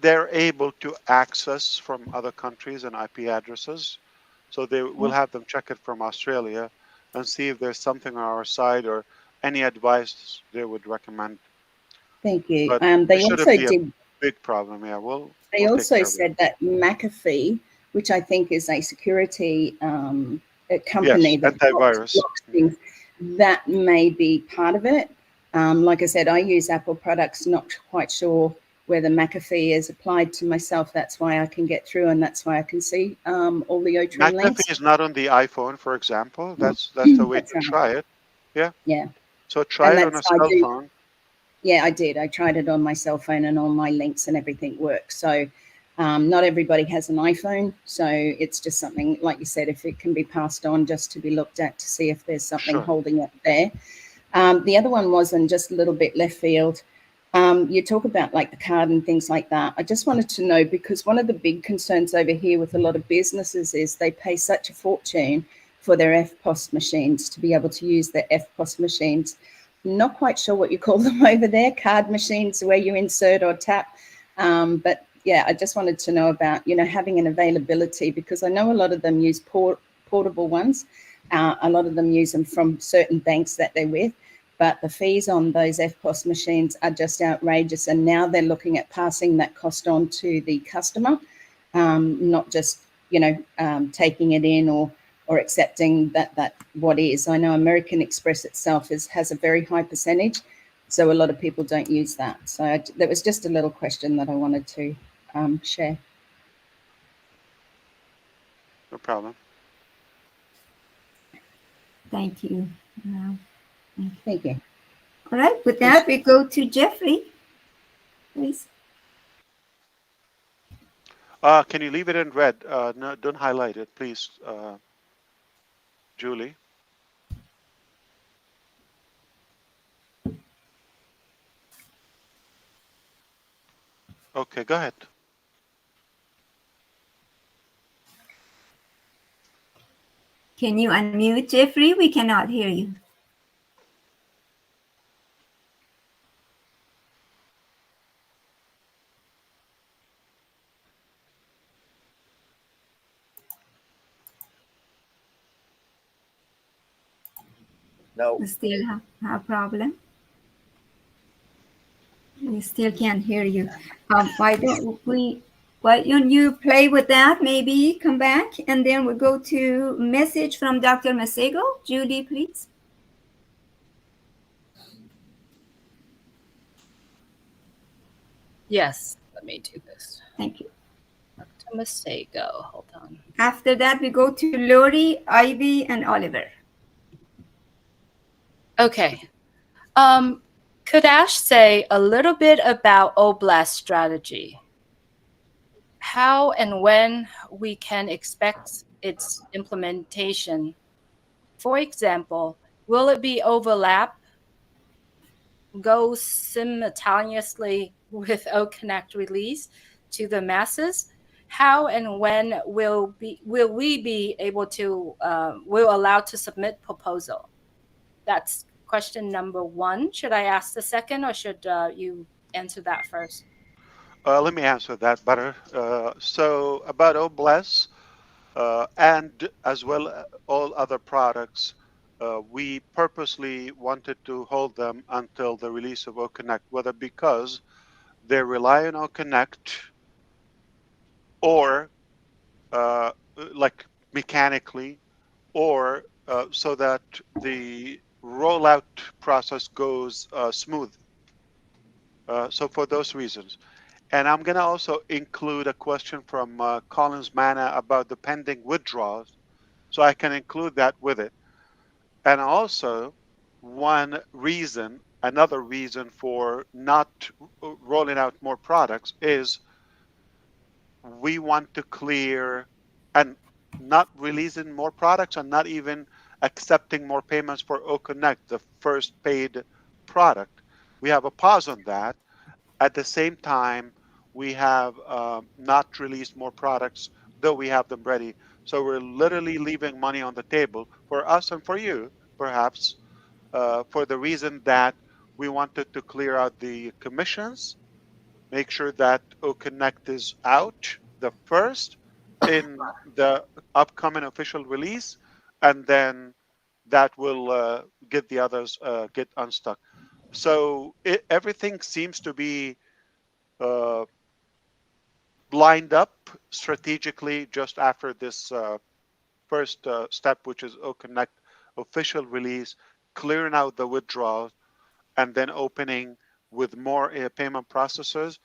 Speaker 1: They're able to access from other countries and IP addresses. So they will have them check it from Australia and see if there's something on our side or any advice they would recommend.
Speaker 16: Thank you.
Speaker 1: But
Speaker 16: They
Speaker 1: it
Speaker 16: also
Speaker 1: be
Speaker 16: did.
Speaker 1: A big problem. Yeah,
Speaker 16: They
Speaker 1: we'll
Speaker 16: also said that McAfee, which I think is a security company that
Speaker 1: antivirus
Speaker 16: blocks things, that may be part of it. Like I said, I use Apple products, not quite sure whether McAfee is applied to myself. That's why I can get through and that's why I can see all the OTrim links.
Speaker 1: McAfee is not on the iPhone, for example. That's the way to try it. Yeah.
Speaker 16: Yeah.
Speaker 1: So try it on a cell phone.
Speaker 16: Yeah, I did. I tried it on my cell phone and all my links and everything works. So not everybody has an iPhone. So it's just something, like you said, if it can be passed on just to be looked at to see if there's something holding it there. The other one was, and just a little bit left field, you talk about like the card and things like that. I just wanted to know, because one of the big concerns over here with a lot of businesses is they pay such a fortune for their FPOS machines to be able to use their FPOS machines. I'm not quite sure what you call them over there, card machines where you insert or tap. But yeah, I just wanted to know about, having an availability, because I know a lot of them use portable ones. A lot of them use them from certain banks that they're with. But the fees on those FPOS machines are just outrageous. And now they're looking at passing that cost on to the customer, not just, taking it in or accepting that what is. I know American Express itself has a very high percentage. So a lot of people don't use that. So that was just a little question that I wanted to share.
Speaker 1: No problem.
Speaker 4: Thank you.
Speaker 16: Thank you.
Speaker 4: All right, with that, we go to Jeffrey, please.
Speaker 1: Can you leave it in red? No, don't highlight it, please, Julie. Okay, go ahead.
Speaker 4: Can you unmute, Jeffrey? We cannot hear you.
Speaker 5: No.
Speaker 4: We still have a problem. We still can't hear you. Why don't you play with that? Maybe come back, and then we'll go to message from Dr. Masego. Julie, please.
Speaker 11: Yes, let me do this.
Speaker 4: Thank you.
Speaker 11: Masego, hold on.
Speaker 4: After that, we go to Lori, Ivy, and Oliver.
Speaker 11: Okay. Could Ash say a little bit about Oblast strategy? How and when we can expect its implementation? For example, will it be overlap, go simultaneously with OConnect release to the masses? How and when will we be able to will allowed to submit proposal? That's question number one. Should I ask the second, or should you answer that first?
Speaker 1: Let me answer that better. So about Obless and as well all other products, we purposely wanted to hold them until the release of OConnect, whether because they rely on OConnect or like mechanically, or so that the rollout process goes smooth. So for those reasons. And I'm going to also include a question from Collins Manna about the pending withdrawals. So I can include that with it. And also, another reason for not rolling out more products is we want to clear and not releasing more products and not even accepting more payments for OConnect, the first paid product. We have a pause on that. At the same time, we have not released more products, though we have them ready. So we're literally leaving money on the table for us and for you, perhaps, for the reason that we wanted to clear out the commissions, make sure that OConnect is out the first in the upcoming official release, and then that will get the others get unstuck. So everything seems to be uh, lined up strategically just after this first step, which is OConnect official release, clearing out the withdrawals, and then opening with more payment processors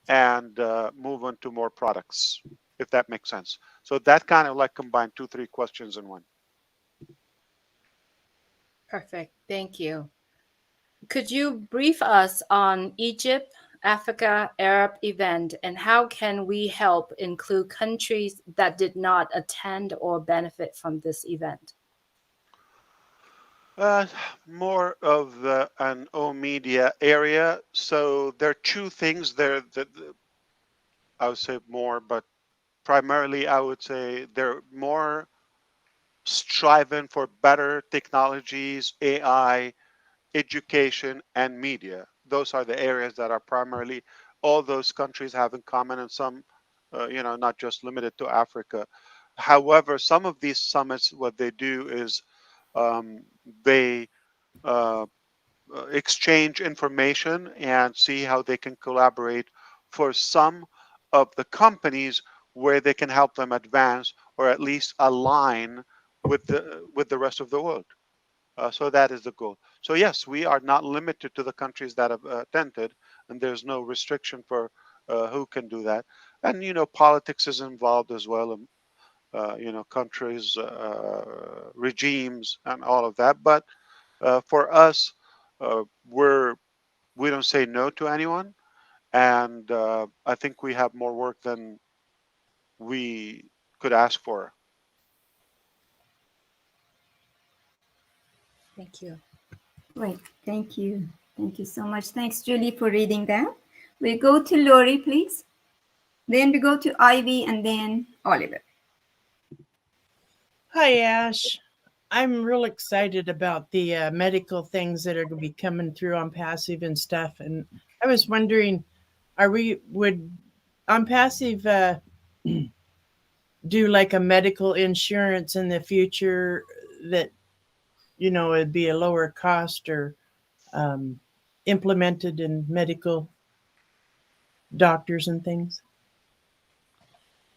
Speaker 1: and move on to more products, if that makes sense. So that kind of like combined 2-3 questions in one.
Speaker 11: Perfect. Thank you. Could you brief us on Egypt, Africa, Arab event, and how can we help include countries that did not attend or benefit from this event?
Speaker 1: More of an O media area. So there are two things there that I would say more, but primarily I would say they're more striving for better technologies, AI, education, and media. Those are the areas that are primarily all those countries have in common, and some, not just limited to Africa. However, some of these summits, what they do is they uh, exchange information and see how they can collaborate for some of the companies where they can help them advance or at least align with the rest of the world. So that is the goal. So yes, we are not limited to the countries that have attended, and there's no restriction for who can do that. And politics is involved as well, and countries, regimes, and all of that. But for us, we don't say no to anyone, and I think we have more work than we could ask for.
Speaker 11: Thank you.
Speaker 4: Great. Thank you. Thank you so much. Thanks, Julie, for reading that. We go to Lori, please. Then we go to Ivy and then Oliver.
Speaker 17: Hi, Ash. I'm real excited about the medical things that are going to be coming through on passive and stuff. And I was wondering, would on passive do like a medical insurance in the future that, it'd be a lower cost or implemented in medical doctors and things?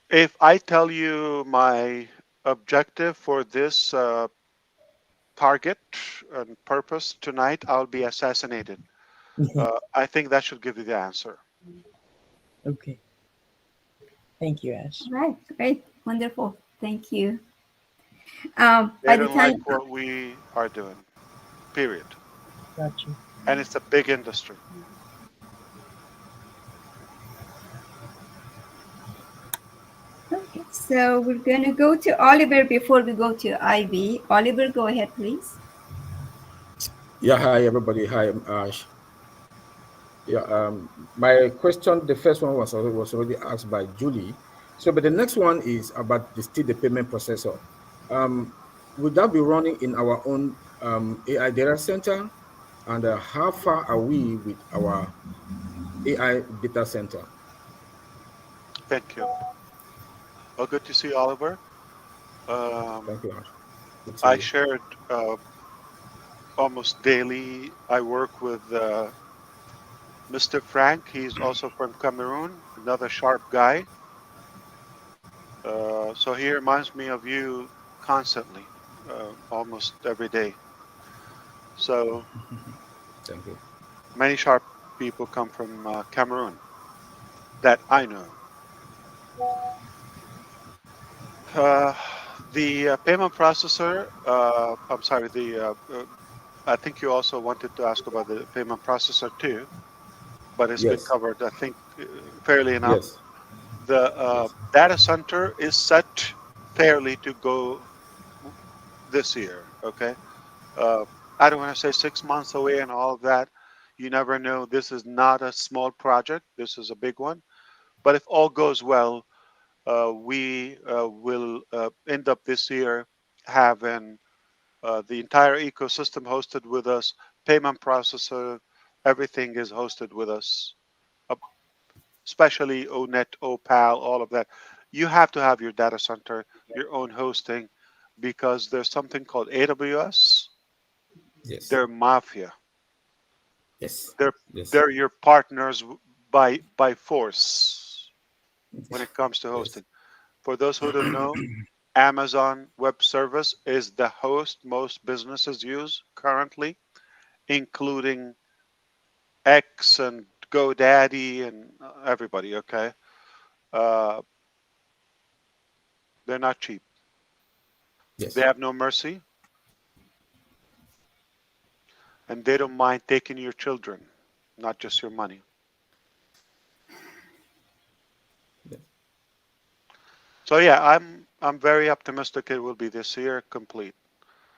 Speaker 1: If I tell you my objective for this target and purpose tonight, I'll be assassinated. I think that should give you the answer.
Speaker 17: Okay. Thank you, Ash.
Speaker 4: Right, great, wonderful. Thank you.
Speaker 1: They
Speaker 4: By the
Speaker 1: don't like
Speaker 4: time,
Speaker 1: what we are doing, period.
Speaker 17: Gotcha.
Speaker 1: And it's a big industry.
Speaker 4: okay, so we're going to go to Oliver before we go to Ivy. Oliver, go ahead, please.
Speaker 18: Yeah, hi everybody. Hi, Ash. Yeah, my question, the first one was already asked by Julie. So, but the next one is about the payment processor. Would that be running in our own AI data center? And how far are we with our AI data center?
Speaker 1: Thank you. Well, good to see Oliver.
Speaker 18: Thank you, Ash. Good to see
Speaker 1: I
Speaker 18: you.
Speaker 1: shared almost daily. I work with Mr. Frank. He's also from Cameroon, another sharp guy. So he reminds me of you constantly, almost every day. So
Speaker 18: Thank you.
Speaker 1: many sharp people come from Cameroon that I know. Uh, the payment processor, I'm sorry, I think you also wanted to ask about the payment processor too, but it's been
Speaker 18: Yes.
Speaker 1: covered, I think, fairly enough.
Speaker 18: Yes.
Speaker 1: The
Speaker 18: Yes.
Speaker 1: data center is set fairly to go this year, okay? Uh, I don't want to say 6 months away and all of that. You never know. This is not a small project. This is a big one. But if all goes well, we will end up this year having the entire ecosystem hosted with us, payment processor, everything is hosted with us, uh, especially ONET, OPAL, all of that. You have to have your data center, your own hosting, because there's something called AWS.
Speaker 18: Yes.
Speaker 1: They're mafia.
Speaker 18: Yes.
Speaker 1: They're
Speaker 18: Yes.
Speaker 1: they're your partners by force when it comes to
Speaker 18: Yes.
Speaker 1: hosting. For those who don't know, Amazon Web Service is the host most businesses use currently, including X and GoDaddy and everybody. Okay, uh, they're not cheap.
Speaker 18: Yes.
Speaker 1: They have no mercy, and they don't mind taking your children, not just your money. So yeah, I'm very optimistic it will be this year complete.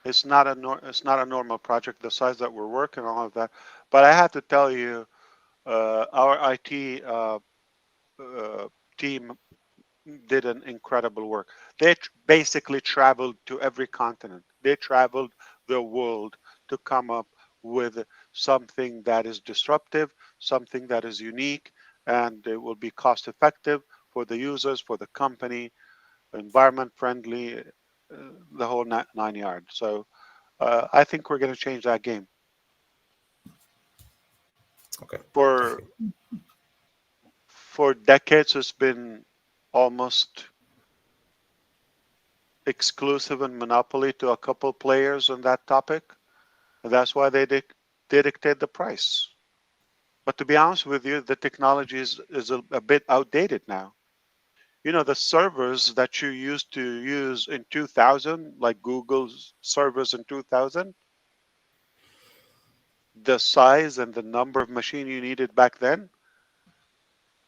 Speaker 1: It's not a normal project the size that we're working on all of that, but I have to tell you, our IT team did an incredible work. They basically traveled to every continent. They traveled the world to come up with something that is disruptive, something that is unique, and it will be cost effective for the users, for the company, environment friendly, the whole nine yards. So I think we're going to change that game.
Speaker 18: Okay.
Speaker 1: For decades, it's been almost exclusive and monopoly to a couple players on that topic. And that's why they dictate the price. But to be honest with you, the technology is a bit outdated now. You know, the servers that you used to use in 2000, like Google's servers in 2000, the size and the number of machine you needed back then,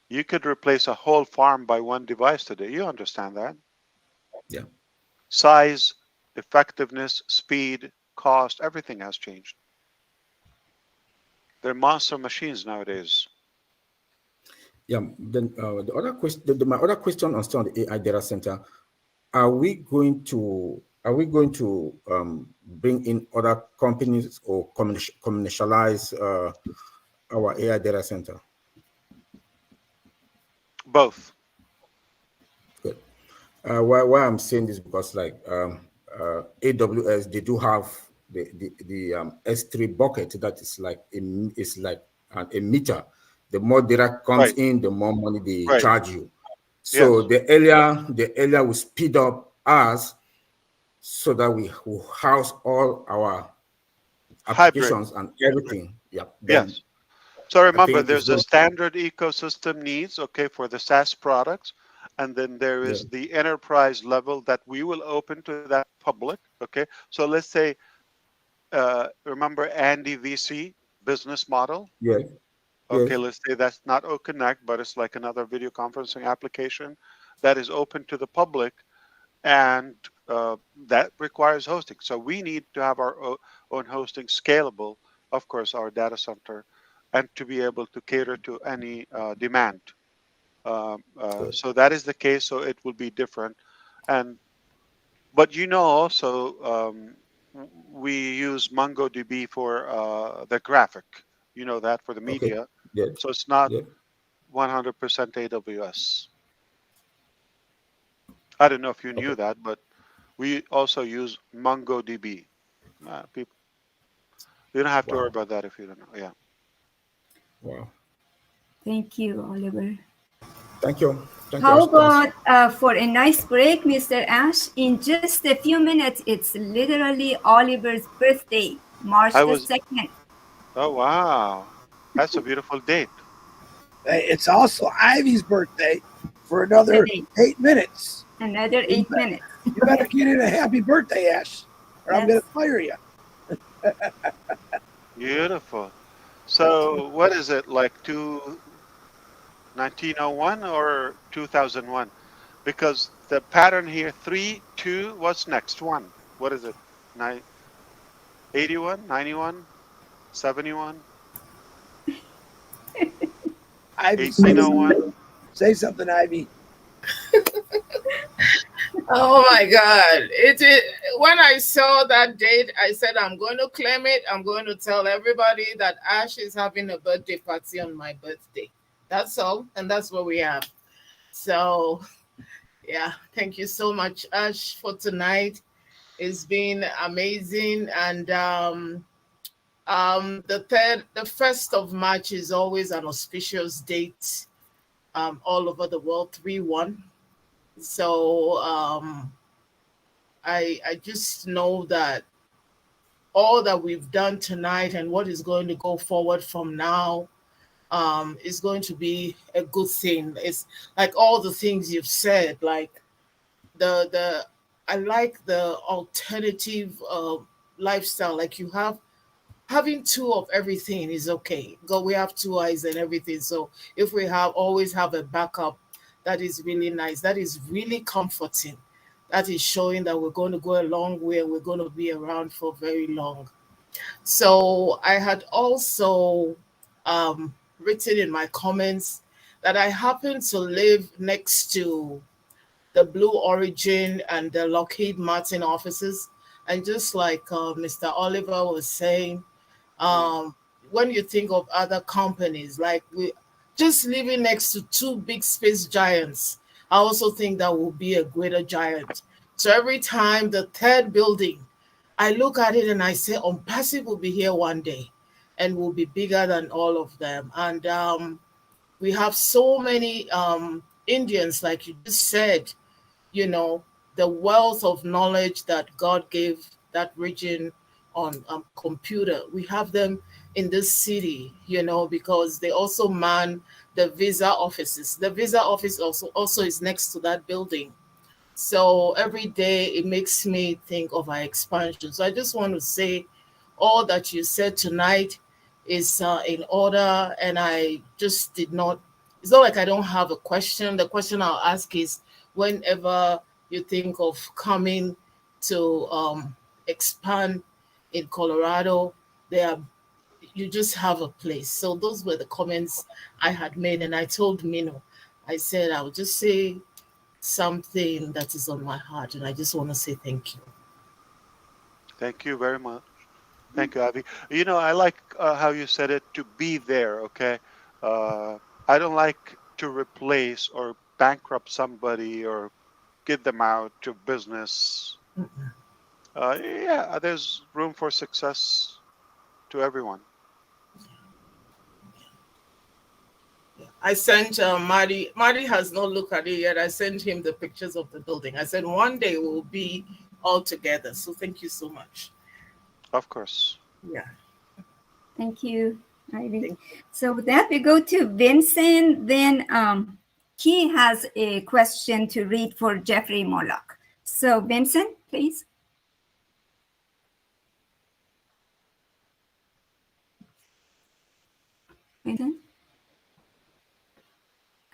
Speaker 1: you could replace a whole farm by one device today. You understand that?
Speaker 18: Yeah.
Speaker 1: Size, effectiveness, speed, cost, everything has changed. They're monster machines nowadays.
Speaker 18: Yeah. Then the other question, my other question on still on the AI data center, are we going to bring in other companies or commercialize our AI data center?
Speaker 1: Both.
Speaker 18: Good. Why I'm saying this because like AWS, they do have the S3 bucket that is like a meter. The more data comes in, the more money they charge you. So
Speaker 1: Yes.
Speaker 18: the earlier we speed up us so that we will house all our
Speaker 1: Hybrid.
Speaker 18: applications and everything. Yeah. Then
Speaker 1: Yes. So remember,
Speaker 18: think it's
Speaker 1: there's a
Speaker 18: going.
Speaker 1: standard ecosystem needs, okay, for the SaaS products, and then there
Speaker 18: Yeah.
Speaker 1: is the enterprise level that we will open to that public, okay. So let's say, remember Andy VC business model?
Speaker 18: Yes.
Speaker 1: Okay,
Speaker 18: Yes.
Speaker 1: let's say that's not OConnect, but it's like another video conferencing application that is open to the public, and that requires hosting. So we need to have our own hosting scalable, of course, our data center, and to be able to cater to any demand. So that is the case. So it will be different, and but also we use MongoDB for the graphic. You know that for the
Speaker 18: Okay.
Speaker 1: media.
Speaker 18: Yes.
Speaker 1: So it's not
Speaker 18: Yes.
Speaker 1: 100% AWS. I don't know if you
Speaker 18: Okay.
Speaker 1: knew that, but we also use MongoDB. People, you don't have to worry
Speaker 18: Wow.
Speaker 1: about that if you don't know. Yeah.
Speaker 18: Wow.
Speaker 4: Thank you, Oliver.
Speaker 18: Thank you. Thank you,
Speaker 4: How
Speaker 18: Ash. Thanks.
Speaker 4: about for a nice break, Mr. Ash? In just a few minutes, it's literally Oliver's birthday, March
Speaker 1: I
Speaker 4: the
Speaker 1: was.
Speaker 4: 2nd.
Speaker 1: Oh wow, that's a beautiful date.
Speaker 5: Hey, it's also Ivy's birthday for another
Speaker 4: Today.
Speaker 5: 8 minutes.
Speaker 4: Another
Speaker 5: You
Speaker 4: 8 minutes.
Speaker 5: You better get in a happy birthday, Ash, or I'm going
Speaker 4: Yes.
Speaker 5: to fire you.
Speaker 1: Beautiful. So what is it like 1901 or 2001? Because the pattern here 3 2. What's next? One. What is it? 81, 91, 71,
Speaker 5: Ivy, say something.
Speaker 1: 1801.
Speaker 5: Say something, Ivy.
Speaker 19: Oh my God. When I saw that date, I said, I'm going to claim it. I'm going to tell everybody that Ash is having a birthday party on my birthday. That's all. And that's what we have. So, yeah, thank you so much, Ash, for tonight. It's been amazing. And the 1st of March is always an auspicious date all over the world, 3-1. So, I just know that all that we've done tonight and what is going to go forward from now is going to be a good thing. It's like all the things you've said, like the I like the alternative lifestyle. Like you have having two of everything is okay. God, we have two eyes and everything. So if we always have a backup, that is really nice. That is really comforting. That is showing that we're going to go a long way and we're going to be around for very long. So I had also written in my comments that I happen to live next to the Blue Origin and the Lockheed Martin offices. And just like Mr. Oliver was saying, when you think of other companies, like we just living next to two big space giants, I also think that will be a greater giant. So every time the third building, I look at it and I say, Passive will be here one day and will be bigger than all of them. And we have so many Indians, like you just said, you know, the wealth of knowledge that God gave that region on computer. We have them in this city, because they also man the visa offices. The visa office also is next to that building. So every day it makes me think of our expansion. So I just want to say all that you said tonight is in order. And I just did not, it's not like I don't have a question. The question I'll ask is whenever you think of coming to expand in Colorado, you just have a place. So those were the comments I had made. And I told Mino, I said, I would just say something that is on my heart, and I just want to say thank you.
Speaker 1: Thank you very much. Thank you, Avi. I like how you said it, to be there, okay? I don't like to replace or bankrupt somebody or get them out to business. Yeah, there's room for success to everyone.
Speaker 19: I sent Marty. Marty has not looked at it yet. I sent him the pictures of the building. I said one day we'll be all together. So thank you so much.
Speaker 1: Of course.
Speaker 19: Yeah.
Speaker 4: Thank you. Right. So with that, we go to Vincent. Then he has a question to read for Jeffrey Moloch. So Vincent, please. Vincent?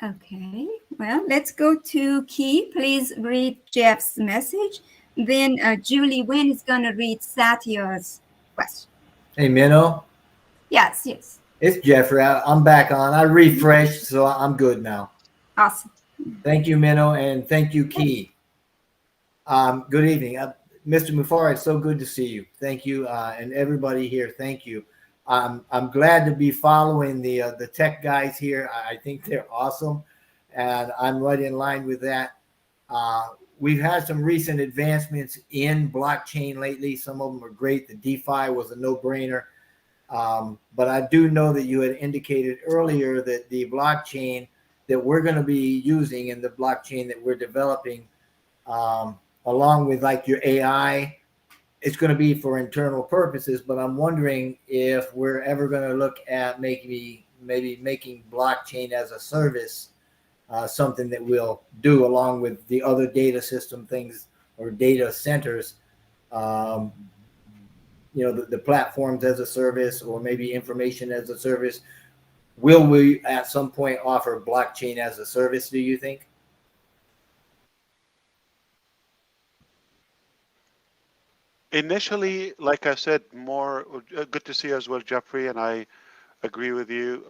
Speaker 4: Okay, well, let's go to Key. Please read Jeff's message. Then Julie Wynn is going to read Satya's question.
Speaker 20: Hey, Minnow.
Speaker 4: Yes, yes.
Speaker 20: It's Jeffrey. I'm back on. I refreshed, so I'm good now.
Speaker 4: Awesome.
Speaker 20: Thank you, Minnow, and thank you, Key. Good evening. Mr. Mufareh, it's so good to see you. Thank you, and everybody here, thank you. I'm glad to be following the tech guys here. I think they're awesome, and I'm right in line with that. We've had some recent advancements in blockchain lately. Some of them are great. The DeFi was a no-brainer. But I do know that you had indicated earlier that the blockchain that we're going to be using and the blockchain that we're developing, along with like your AI, it's going to be for internal purposes. But I'm wondering if we're ever going to look at maybe making blockchain as a service something that we'll do along with the other data system things or data centers. The platforms as a service or maybe information as a service. Will we at some point offer blockchain as a service, do you think?
Speaker 1: Initially, like I said, more good to see you as well, Jeffrey, and I agree with you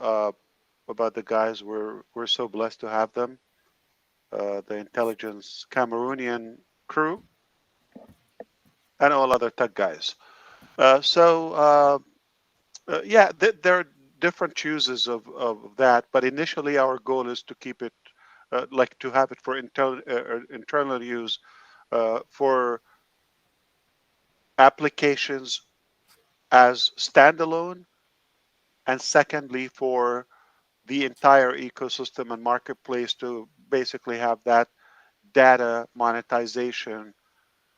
Speaker 1: about the guys. We're so blessed to have them, the intelligence Cameroonian crew, and all other tech guys. Yeah, there are different choices of that, but initially our goal is to keep it, like to have it for internal use, for applications as standalone, and secondly for the entire ecosystem and marketplace to basically have that data monetization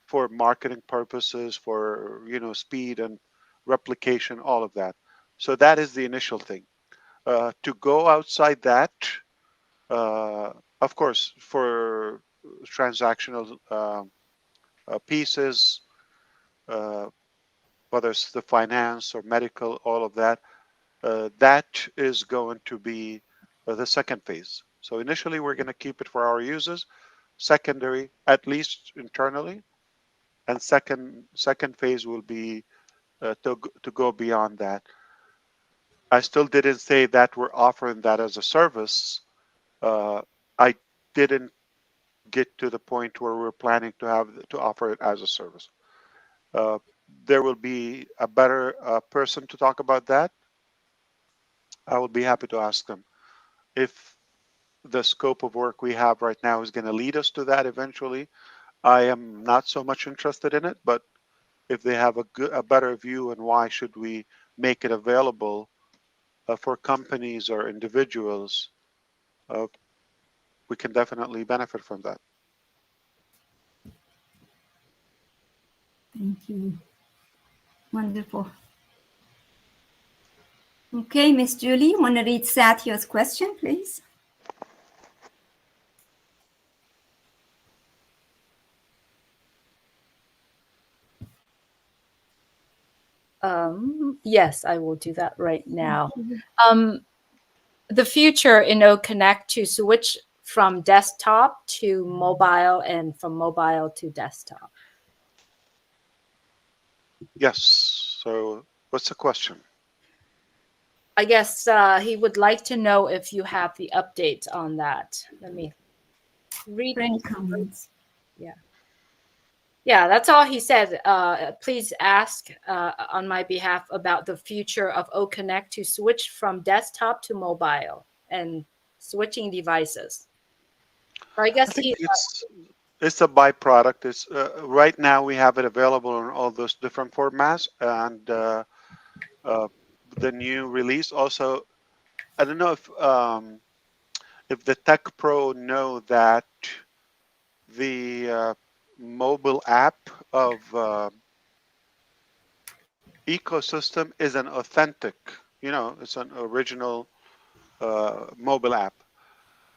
Speaker 1: for marketing purposes, for speed and replication, all of that. So that is the initial thing. To go outside that, of course, for transactional pieces, whether it's the finance or medical, all of that, that is going to be the second phase. So initially, we're going to keep it for our users. Secondary, at least internally, and second phase will be to go beyond that. I still didn't say that we're offering that as a service. I didn't get to the point where we're planning to offer it as a service. Uh, there will be a better person to talk about that. I will be happy to ask them if the scope of work we have right now is going to lead us to that eventually. I am not so much interested in it, but if they have a better view and why should we make it available for companies or individuals, we can definitely benefit from that.
Speaker 4: Thank you. Wonderful. Okay, Miss Julie, you want to read Satya's question, please?
Speaker 11: Yes, I will do that right now. The future in OConnect to switch from desktop to mobile and from mobile to desktop.
Speaker 1: Yes. So what's the question?
Speaker 11: I guess he would like to know if you have the update on that. Let me read
Speaker 4: any comments.
Speaker 11: Yeah. Yeah, that's all he said. Please ask on my behalf about the future of OConnect to switch from desktop to mobile and switching devices. I guess
Speaker 1: I think it's a byproduct. It's right now we have it available in all those different formats, and the new release also. I don't know if the Tech Pro know that the mobile app of ecosystem is an authentic it's an original mobile app.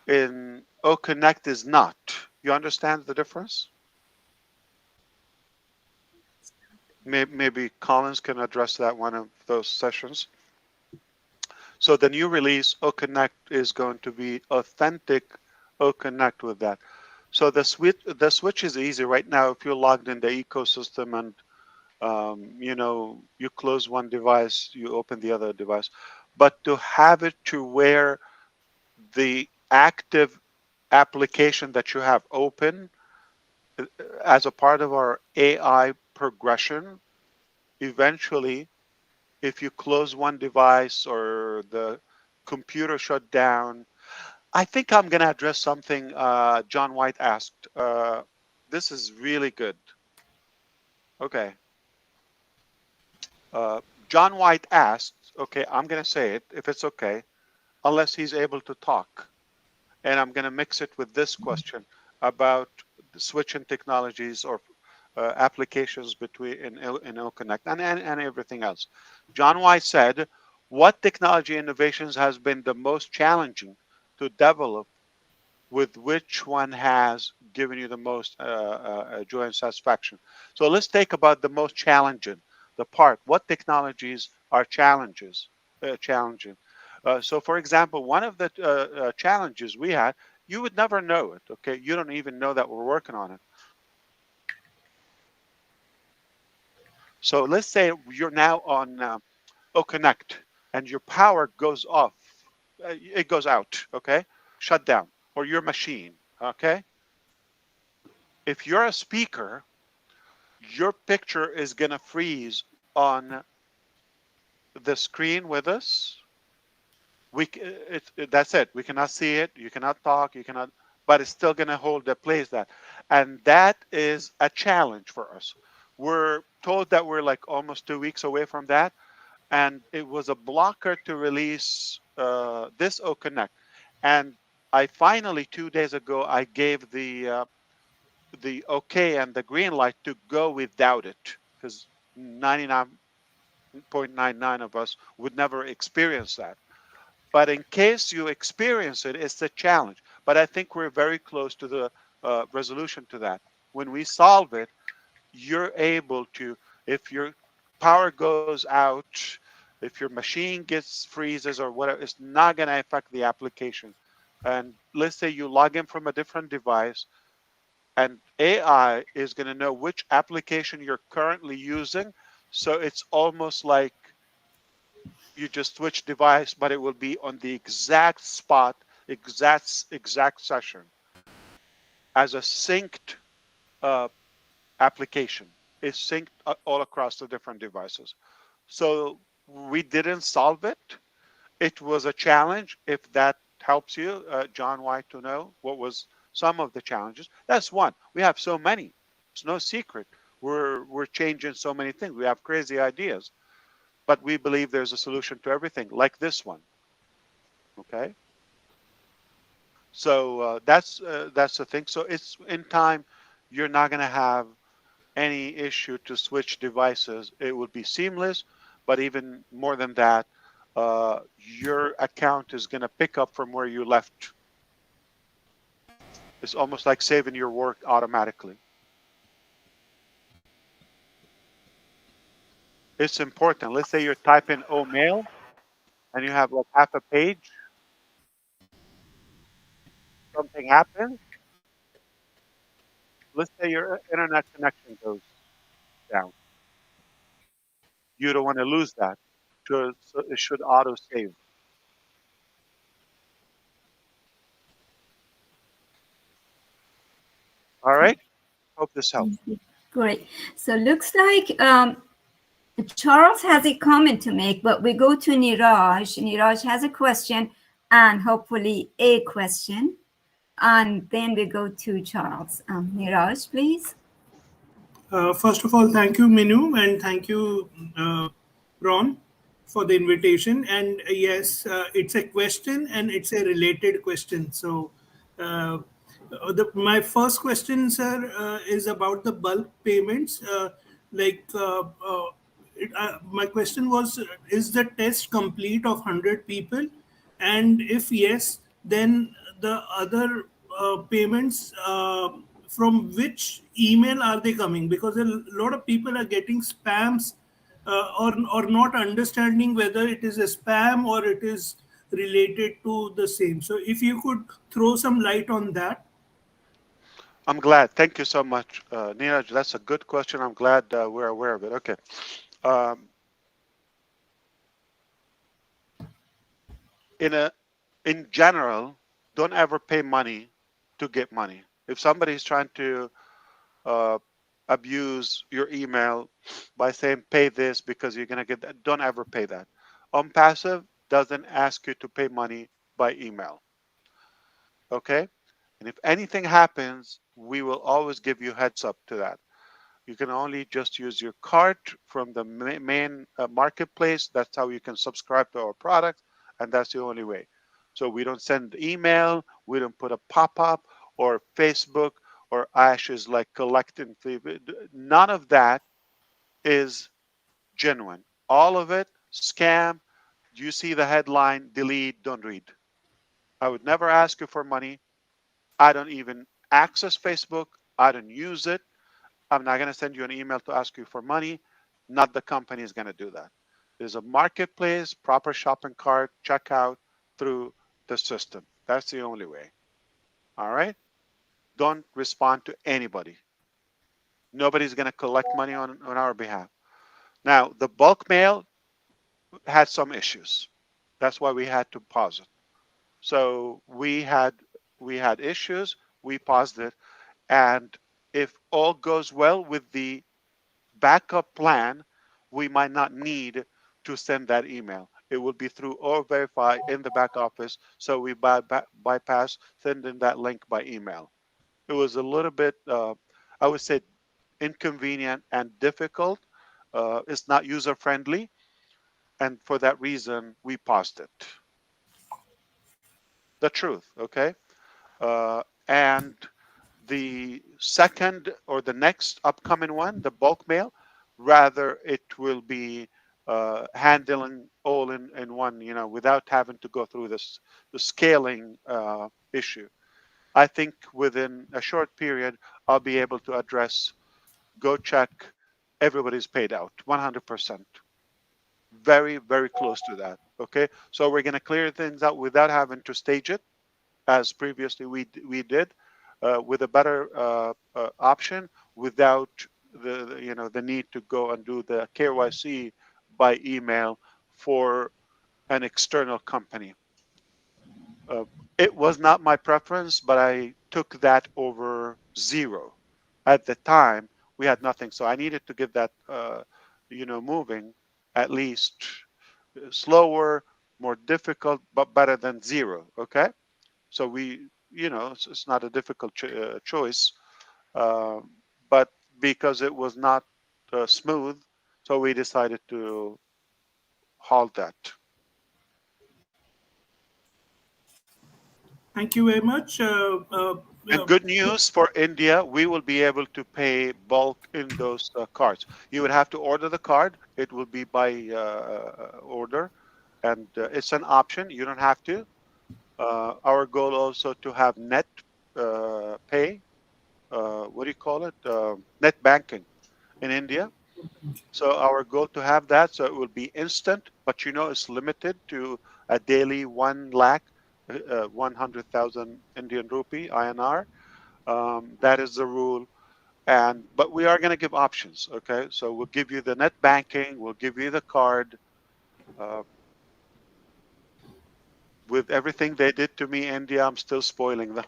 Speaker 1: In O Connect is not. You understand the difference? Maybe Collins can address that one of those sessions. So the new release, O Connect, is going to be authentic O Connect with that. So the switch is easy right now. If you're logged in the ecosystem and you close one device, you open the other device. But to have it to where the active application that you have open as a part of our AI progression, eventually, if you close one device or the computer shut down, I think I'm going to address something John White asked. This is really good. Okay. John White asked, okay, I'm going to say it if it's okay, unless he's able to talk. And I'm going to mix it with this question about the switching technologies or applications between in IllConnect and everything else. John White said, what technology innovations has been the most challenging to develop, with which one has given you the most joy and satisfaction? So let's take about the most challenging, the part. What technologies are challenging? So, for example, one of the challenges we had, you would never know it. Okay, you don't even know that we're working on it. So let's say you're now on O Connect and your power goes off, it goes out. Okay, shut down, or your machine. Okay, if you're a speaker, your picture is gonna freeze on the screen with us. That's it. We cannot see it. You cannot talk. You cannot. But it's still gonna hold the place that, and that is a challenge for us. We're told that we're like almost 2 weeks away from that, and it was a blocker to release this O Connect. And I finally 2 days ago I gave the okay and the green light to go without it, because 99.99 of us would never experience that. But in case you experience it, it's a challenge. But I think we're very close to the resolution to that. When we solve it, you're able to, if your power goes out, if your machine gets freezes or whatever, it's not going to affect the application. And let's say you log in from a different device, and AI is going to know which application you're currently using. So it's almost like you just switch device, but it will be on the exact spot, exact session as a synced application. It's synced all across the different devices. So we didn't solve it. It was a challenge. If that helps you, John White, to know what was some of the challenges. That's one. We have so many. It's no secret. We're changing so many things. We have crazy ideas, but we believe there's a solution to everything, like this one. Okay. So that's the thing. So it's in time. You're not going to have any issue to switch devices. It would be seamless, but even more than that, your account is going to pick up from where you left. It's almost like saving your work automatically. It's important. Let's say you're typing O mail and you have like half a page. Something happens. Let's say your internet connection goes down. You don't want to lose that. So it should auto save. All right. Hope this helps.
Speaker 4: Great. So looks like Charles has a comment to make, but we go to Niraj. Niraj has a question and hopefully a question. And then we go to Charles. Niraj, please.
Speaker 21: First of all, thank you, Minu, and thank you, Ron, for the invitation. And yes, it's a question and it's a related question. So, my first question, sir, is about the bulk payments. Like, my question was, is the test complete of 100 people? And if yes, then the other payments, from which email are they coming? Because a lot of people are getting spams, or not understanding whether it is a spam or it is related to the same. So if you could throw some light on that.
Speaker 1: I'm glad. Thank you so much, Neeraj. That's a good question. I'm glad we're aware of it. Okay. Um, in general, don't ever pay money to get money. If somebody's trying to uh, abuse your email by saying pay this because you're gonna get that, don't ever pay that. Passive doesn't ask you to pay money by email. Okay. And if anything happens, we will always give you heads up to that. You can only just use your card from the main marketplace. That's how you can subscribe to our products, and that's the only way. So we don't send email, we don't put a pop-up or Facebook or Ash is like collecting. None of that is genuine. All of it scam. You see the headline, delete, don't read. I would never ask you for money. I don't even access Facebook. I don't use it. I'm not going to send you an email to ask you for money. Not the company is going to do that. There's a marketplace, proper shopping cart, checkout through the system. That's the only way. All right? Don't respond to anybody. Nobody's going to collect money on our behalf. Now, the bulk mail had some issues. That's why we had to pause it. So we had issues. We paused it, and if all goes well with the backup plan, we might not need to send that email. It will be through or verify in the back office. So we bypass sending that link by email. It was a little bit, I would say, inconvenient and difficult. It's not user friendly. And for that reason, we paused it. The truth, okay? And the second or the next upcoming one, the bulk mail, rather it will be handling all in one, without having to go through the scaling issue. I think within a short period, I'll be able to address, go check, everybody's paid out 100%. Very, very close to that. Okay. So we're going to clear things out without having to stage it as previously we did, with a better option, without the need to go and do the KYC by email for an external company. It was not my preference, but I took that over zero. At the time, we had nothing, so I needed to get that moving, at least slower, more difficult, but better than zero. Okay. So it's not a difficult choice, uh, but because it was not smooth, so we decided to halt that.
Speaker 21: Thank you very much.
Speaker 1: And good news for India, we will be able to pay bulk in those cards. You would have to order the card. It will be by order, and it's an option. You don't have to. Our goal also to have net pay, what do you call it? Net banking in India. So our goal to have that, so it will be instant, but it's limited to a daily 1 lakh, 100,000 Indian rupee INR. That is the rule. But we are going to give options. Okay. So we'll give you the net banking. We'll give you the card. Uh, with everything they did to me, India, I'm still spoiling them.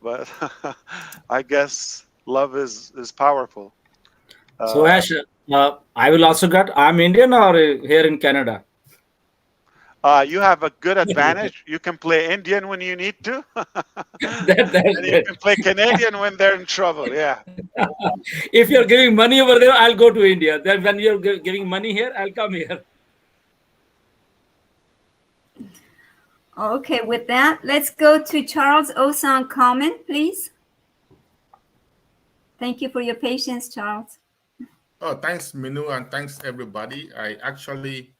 Speaker 1: But I guess love is powerful.
Speaker 3: So Ash, I will also get. I'm Indian or here in Canada.
Speaker 1: You have a good advantage. You can play Indian when you need to,
Speaker 3: That's
Speaker 1: and you
Speaker 3: good.
Speaker 1: can play Canadian when they're in trouble. Yeah.
Speaker 3: If you're giving money over there, I'll go to India. Then when you're giving money here, I'll come here.
Speaker 4: Okay, with that, let's go to Charles Osan comment, please. Thank you for your patience, Charles.
Speaker 2: Oh, thanks, Minu, and thanks, everybody. I actually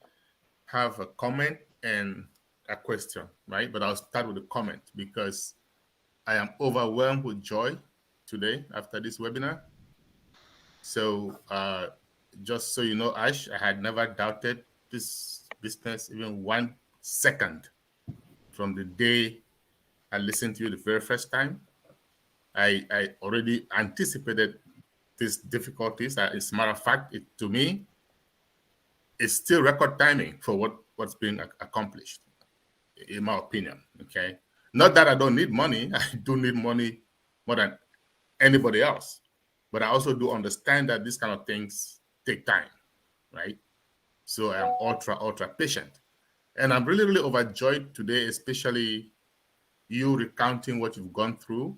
Speaker 2: have a comment and a question, right? But I'll start with a comment because I am overwhelmed with joy today after this webinar. So, just so you know, Ash, I had never doubted this business even 1 second from the day I listened to you the very first time. I already anticipated these difficulties. As a matter of fact, to me, it's still record timing for what's being accomplished, in my opinion. Okay, not that I don't need money. I do need money more than anybody else, but I also do understand that these kind of things take time, right? So I'm ultra patient, and I'm really overjoyed today, especially you recounting what you've gone through.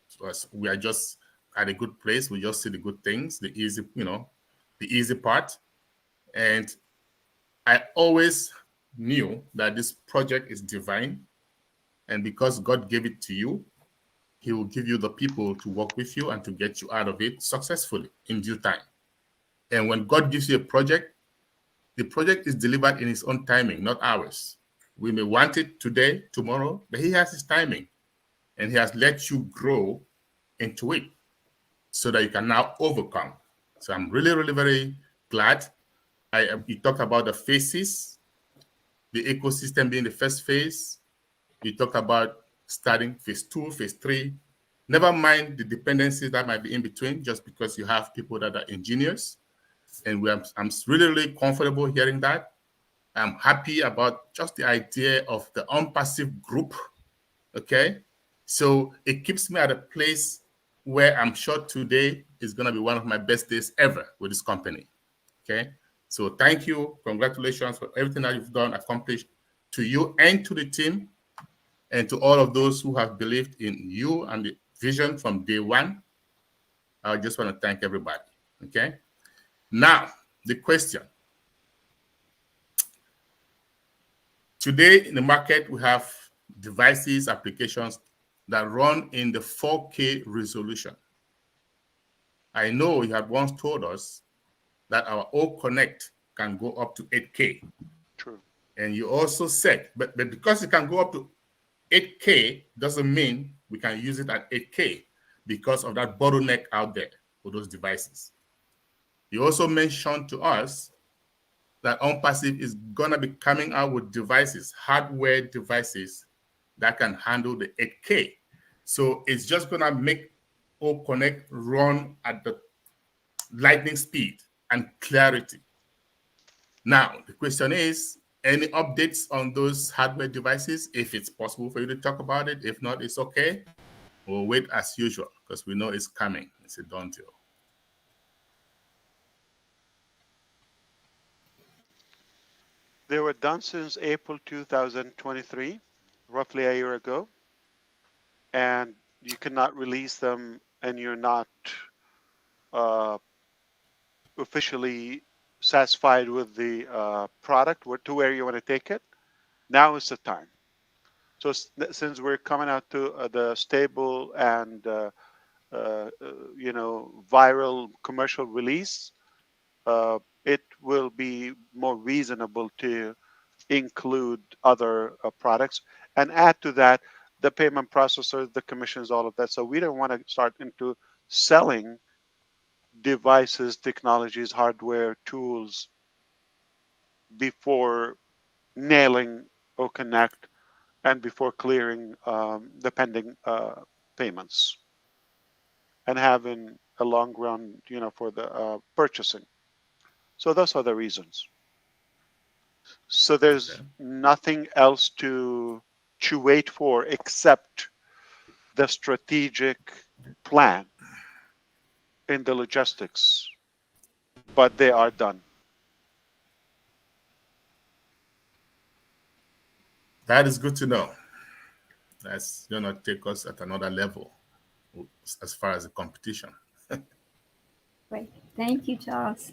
Speaker 2: So we are just at a good place. We just see the good things, the easy part, and I always knew that this project is divine, and because God gave it to you, He will give you the people to work with you and to get you out of it successfully in due time. And when God gives you a project, the project is delivered in His own timing, not ours. We may want it today, tomorrow, but He has His timing, and He has let you grow into it so that you can now overcome. So I'm really very glad. You talked about the phases, the ecosystem being the first phase. You talk about starting phase 2, phase 3. Never mind the dependencies that might be in between, just because you have people that are engineers. And I'm really comfortable hearing that. I'm happy about just the idea of the unpassive group. Okay. So it keeps me at a place where I'm sure today is going to be one of my best days ever with this company. Okay. So thank you. Congratulations for everything that you've done, accomplished, to you and to the team, and to all of those who have believed in you and the vision from day one. I just want to thank everybody. Okay. Now, the question. Today in the market, we have devices, applications that run in the 4K resolution. I know you had once told us that our O Connect can go up to 8K.
Speaker 1: True.
Speaker 2: And you also said, but because it can go up to 8K doesn't mean we can use it at 8K because of that bottleneck out there for those devices. You also mentioned to us that OnPassive is going to be coming out with devices, hardware devices that can handle the 8K. So it's just going to make O Connect run at the lightning speed and clarity. Now, the question is, any updates on those hardware devices? If it's possible for you to talk about it. If not, it's okay. We'll wait as usual because we know it's coming. It's a done deal.
Speaker 1: They were done since April 2023, roughly a year ago. And you cannot release them and you're not officially satisfied with the product to where you want to take it. Now is the time. So since we're coming out to the stable and viral commercial release, it will be more reasonable to include other products and add to that the payment processors, the commissions, all of that. So we don't want to start into selling devices, technologies, hardware, tools before nailing or connect and before clearing the pending payments and having a long run, for the purchasing. So those are the reasons. So there's nothing else to wait for except the strategic plan in the logistics, but they are done.
Speaker 2: That is good to know. That's going to take us at another level as far as the competition.
Speaker 4: Great. Thank you, Charles.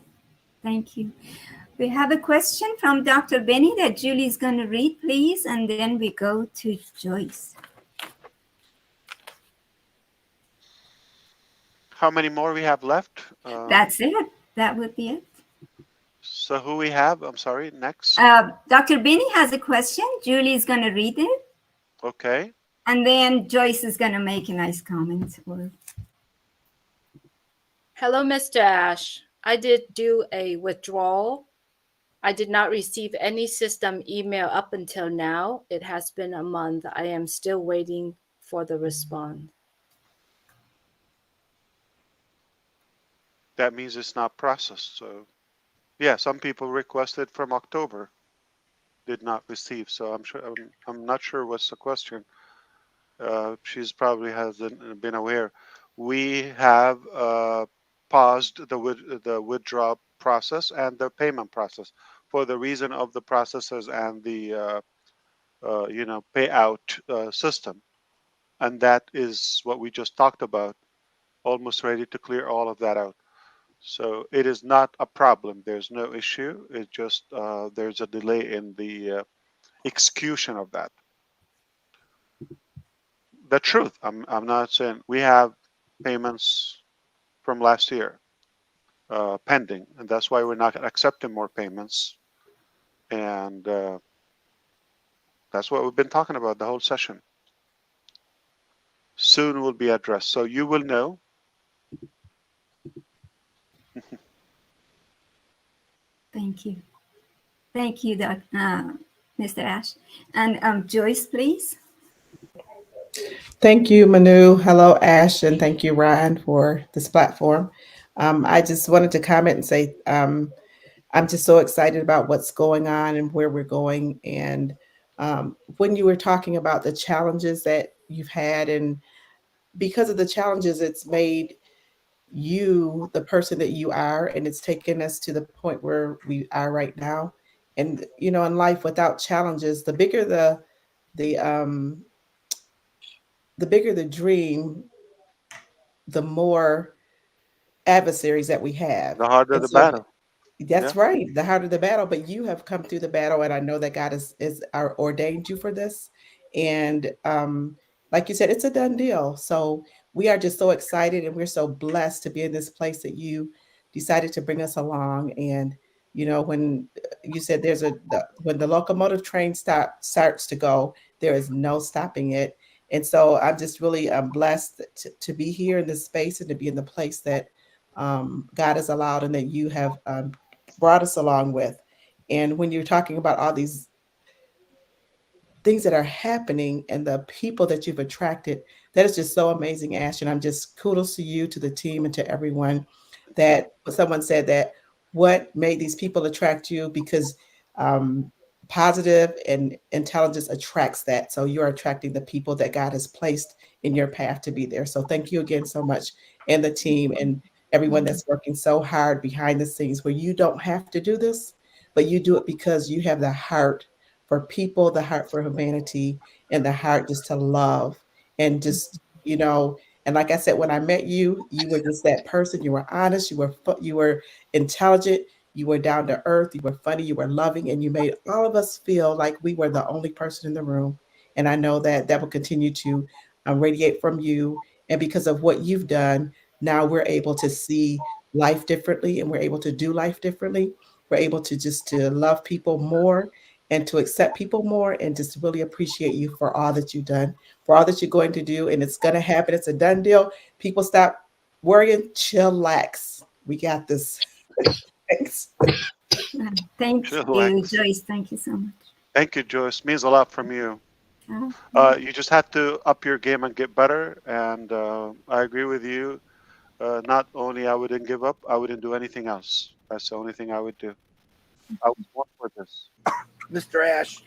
Speaker 4: Thank you. We have a question from Dr. Benny that Julie is going to read, please, and then we go to Joyce.
Speaker 1: How many more we have left?
Speaker 4: That's it. that would be it.
Speaker 1: So who we have? I'm sorry, next.
Speaker 4: Dr. Binney has a question. Julie is going to read it.
Speaker 1: Okay.
Speaker 4: And then Joyce is going to make a nice comment.
Speaker 11: Hello, Mr. Ash. I did do a withdrawal. I did not receive any system email up until now. It has been a month. I am still waiting for the response.
Speaker 1: That means it's not processed. So, yeah, some people requested from October, did not receive. So I'm not sure what's the question. She's probably hasn't been aware. We have paused the withdrawal process and the payment process for the reason of the processes and the payout system, and that is what we just talked about. Almost ready to clear all of that out. So it is not a problem. There's no issue. It just there's a delay in the execution of that. The truth. I'm not saying we have payments from last year pending, and that's why we're not accepting more payments. And that's what we've been talking about the whole session. Soon will be addressed, so you will know.
Speaker 4: Thank you. Thank you, Mr. Ash. And Joyce, please.
Speaker 6: Thank you, Manu. Hello, Ash, and thank you, Ryan, for this platform. I just wanted to comment and say I'm just so excited about what's going on and where we're going. And when you were talking about the challenges that you've had, and because of the challenges, it's made you the person that you are, and it's taken us to the point where we are right now. And you know, in life, without challenges, the bigger the the bigger the dream, the more adversaries that we have.
Speaker 1: The harder
Speaker 6: And
Speaker 1: the
Speaker 6: so
Speaker 1: battle. Yeah.
Speaker 6: that's right, the harder the battle, but you have come through the battle, and I know that God is ordained you for this. And like you said, it's a done deal. So we are just so excited, and we're so blessed to be in this place that you decided to bring us along. And you know, when you said when the locomotive train starts to go, there is no stopping it. And so I'm just really blessed to be here in this space and to be in the place that God has allowed and that you have brought us along with. And when you're talking about all these things that are happening and the people that you've attracted, that is just so amazing, Ash. And I'm just kudos to you, to the team, and to everyone. That someone said that what made these people attract you, because positive and intelligence attracts that. So you're attracting the people that God has placed in your path to be there. So thank you again so much, and the team and everyone that's working so hard behind the scenes, where you don't have to do this, but you do it because you have the heart for people, the heart for humanity, and the heart just to love. And just, you know, and like I said, when I met you, you were just that person. You were honest, you were intelligent, you were down to earth, you were funny, you were loving, and you made all of us feel like we were the only person in the room. And I know that that will continue to radiate from you. And because of what you've done, now we're able to see life differently, and we're able to do life differently. We're able to just to love people more and to accept people more, and just really appreciate you for all that you've done, for all that you're going to do. And it's going to happen. It's a done deal. People stop worrying, chillax. We got this. Thanks.
Speaker 4: Thank you,
Speaker 1: Chillax.
Speaker 4: Joyce. Thank you so much.
Speaker 1: Thank you, Joyce. Means a lot from you. You just have to up your game and get better. And I agree with you. Not only I wouldn't give up, I wouldn't do anything else. That's the only thing I would do. I was born for this.
Speaker 5: Mr. Ash,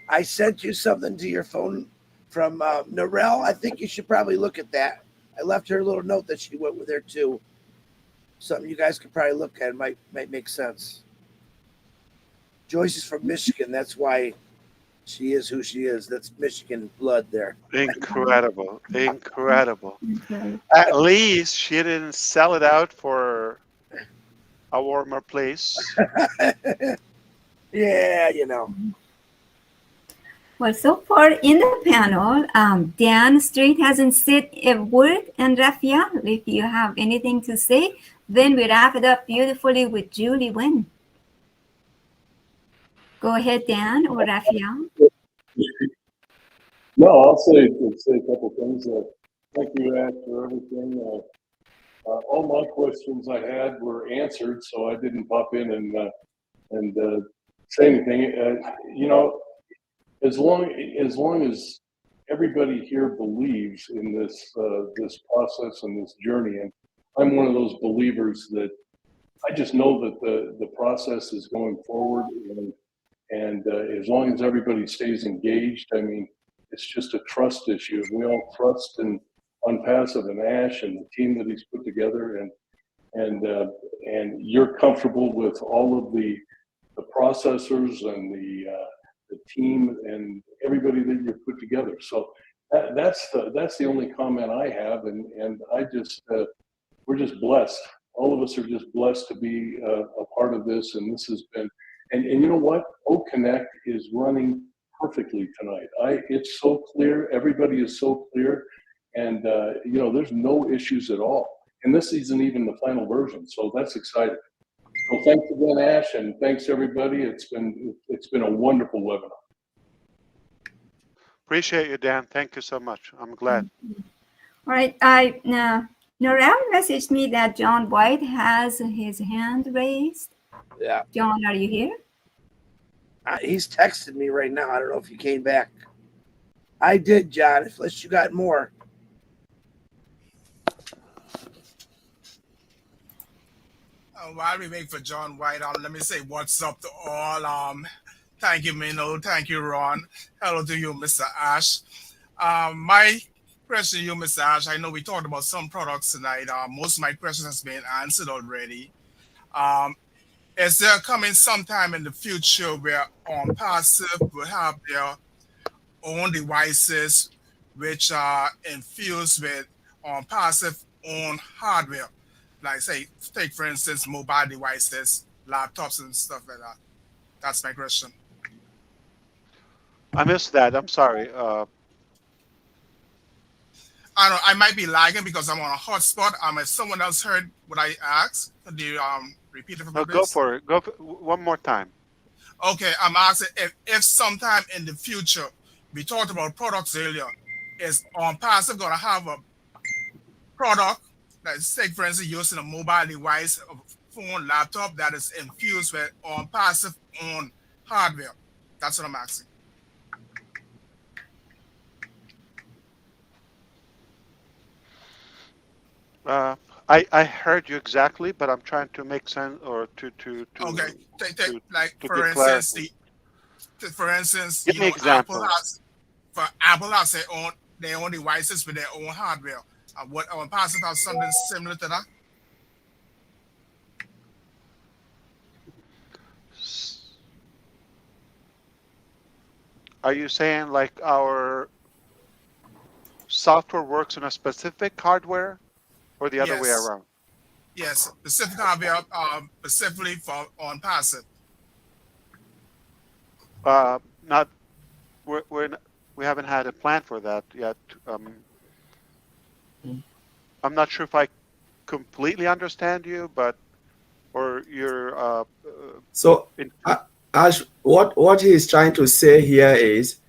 Speaker 5: I sent you something to your phone from Narelle. I think you should probably look at that. I left her a little note that she went with her too. Something you guys could probably look at. It might make sense. Joyce is from Michigan. That's why she is who she is. That's Michigan blood there.
Speaker 1: Incredible. Incredible. At least she didn't sell it out for a warmer place.
Speaker 5: Yeah, you know.
Speaker 4: Well, so far in the panel, Dan Street hasn't said a word, and Raphael, if you have anything to say, then we wrap it up beautifully with Julie Wynn. Go ahead, Dan or Raphael.
Speaker 14: No, I'll say a couple things. Thank you, Ash, for everything. All my questions I had were answered, so I didn't pop in and say anything. You know, as long as everybody here believes in this process and this journey, and I'm one of those believers that I just know that the process is going forward, and as long as everybody stays engaged, I mean, it's just a trust issue. We all trust in on Passive and Ash and the team that he's put together, and you're comfortable with all of the processors and the team and everybody that you've put together. So that's the only comment I have, and I just we're just blessed. All of us are just blessed to be a part of this, and this has been. And you know what? O Connect is running perfectly tonight. It's so clear. Everybody is so clear, and you know, there's no issues at all. And this isn't even the final version, so that's exciting. So thanks again, Ash, and thanks everybody. It's been a wonderful webinar.
Speaker 1: Appreciate you, Dan. Thank you so much. I'm glad.
Speaker 4: All right. Norel messaged me that John White has his hand raised.
Speaker 5: Yeah.
Speaker 4: John, are you here?
Speaker 5: He's texting me right now. I don't know if he came back. I did, John, unless you got more.
Speaker 7: While we wait for John White, let me say what's up to all. Thank you, Mino. Thank you, Ron. Hello to you, Mr. Ash. My question to you, Mr. Ash, I know we talked about some products tonight. Most of my questions has been answered already. Is there coming sometime in the future where Passive will have their own devices which are infused with Passive own hardware? Like, say, take for instance, mobile devices, laptops, and stuff like that. That's my question.
Speaker 1: I missed that. I'm sorry.
Speaker 7: I might be lagging because I'm on a hotspot. If someone else heard what I asked, could you repeat it for me?
Speaker 1: No, go for it. Go for one more time.
Speaker 7: Okay, I'm asking if sometime in the future, we talked about products earlier, is Passive going to have a product that is, say, for instance, using a mobile device, a phone, laptop that is infused with Passive on hardware? That's what I'm asking.
Speaker 1: I heard you exactly, but I'm trying to make sense or to
Speaker 7: okay. Like
Speaker 1: to
Speaker 7: for instance, for instance,
Speaker 1: give me examples.
Speaker 7: Apple has their own devices with their own hardware. What Passive has something similar to that?
Speaker 1: Are you saying like our software works on a specific hardware, or the other way around?
Speaker 7: Yes, specific hardware, specifically for Passive.
Speaker 1: Not we haven't had a plan for that yet. I'm not sure if I completely understand you, but or you're
Speaker 22: so Ash, what he's trying to say here is,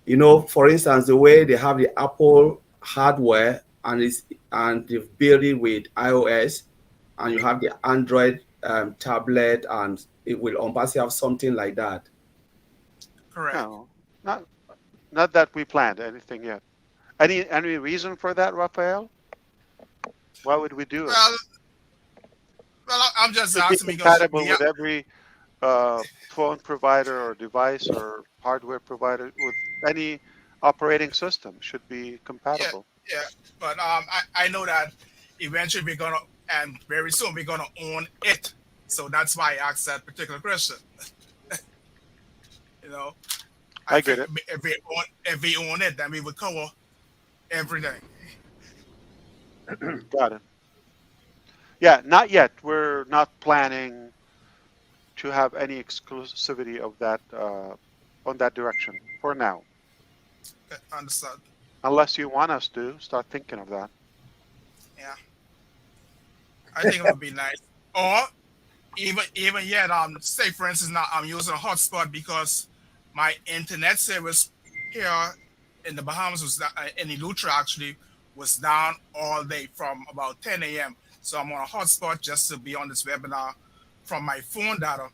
Speaker 22: you know, for instance, the way they have the Apple hardware and they've built it with iOS, and you have the Android tablet, and it will on Passive have something like that.
Speaker 7: Correct.
Speaker 1: No, not that we planned anything yet. Any reason for that, Raphael? Why would we do it?
Speaker 7: Well, I'm just
Speaker 1: Should be
Speaker 7: asking because
Speaker 1: compatible with every phone provider or device or hardware provider with any operating system should be compatible.
Speaker 7: Yeah, but I know that eventually we're gonna, and very soon we're gonna own it. So that's why I asked that particular question. You know,
Speaker 1: I get it.
Speaker 7: If we own it, then we would cover everything.
Speaker 1: Got it. Yeah, not yet. We're not planning to have any exclusivity of that on that direction for now.
Speaker 7: Okay, understood.
Speaker 1: Unless you want us to start thinking of that.
Speaker 7: Yeah, I think it would be nice. Or even yet, say for instance, now I'm using a hotspot because my internet service here in the Bahamas in Elutra actually was down all day from about 10 a.m. So I'm on a hotspot just to be on this webinar from my phone data.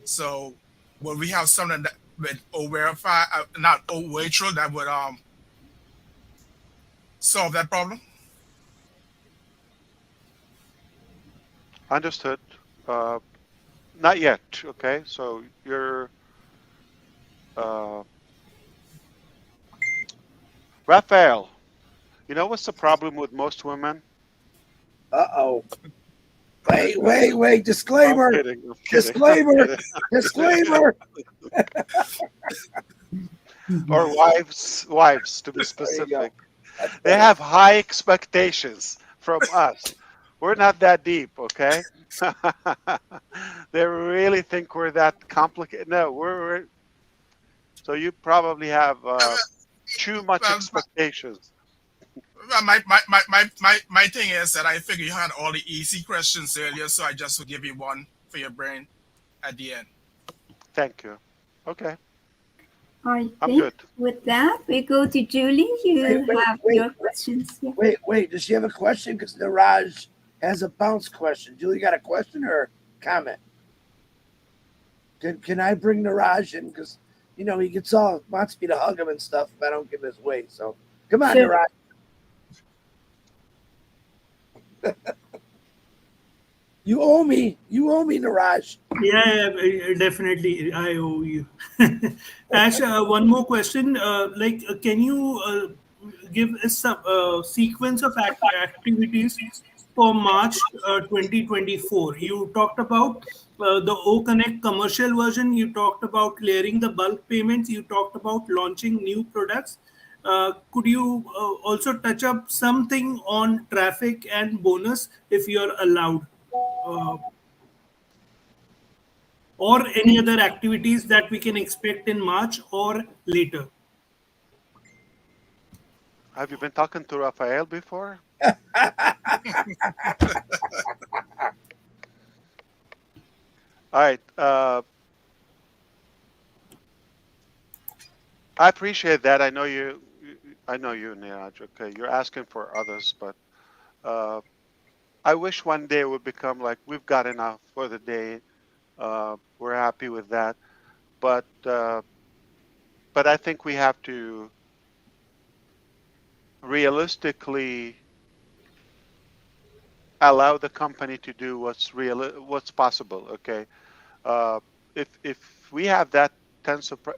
Speaker 7: So will we have something that with verify not virtual that would solve that problem?
Speaker 1: Understood. Uh, Not yet. Okay, so you're uh, Raphael. You know what's the problem with most women?
Speaker 5: Uh-oh. Wait.
Speaker 1: I'm
Speaker 5: Disclaimer.
Speaker 1: kidding. I'm kidding. I'm
Speaker 5: Disclaimer.
Speaker 1: kidding.
Speaker 5: Disclaimer.
Speaker 1: Or wives to be
Speaker 5: There you go.
Speaker 1: specific.
Speaker 5: That's
Speaker 1: They
Speaker 5: better.
Speaker 1: have high expectations from us. We're not that deep, okay? They really think we're that complicated. No, so you probably have too much
Speaker 7: Well,
Speaker 1: expectations.
Speaker 7: my thing is that I figure you had all the easy questions earlier, so I just will give you one for your brain at the end.
Speaker 1: Thank you. Okay,
Speaker 4: I
Speaker 1: I'm
Speaker 4: think
Speaker 1: good.
Speaker 4: with that, we go to Julie. You have your questions. Yeah.
Speaker 5: Wait. Does she have a question? Because Niraj has a bounce question. Julie, got a question or comment? Can I bring Niraj in? Because he wants me to hug him and stuff if I don't give his way. So come on,
Speaker 4: Sure.
Speaker 5: Niraj. You owe me, Niraj.
Speaker 21: Yeah, definitely. I owe you. Ash, one more question. Can you give us a sequence of activities for March 2024? You talked about the O Connect commercial version. You talked about clearing the bulk payments. You talked about launching new products. Could you also touch up something on traffic and bonus if you're allowed? Uh, or any other activities that we can expect in March or later?
Speaker 1: Have you been talking to Raphael before? All right. I appreciate that. I know you. I know you, Neeraj. Okay, you're asking for others, but uh, I wish one day it would become like we've got enough for the day. We're happy with that, but uh, but I think we have to realistically allow the company to do what's possible. Okay, uh, if we have that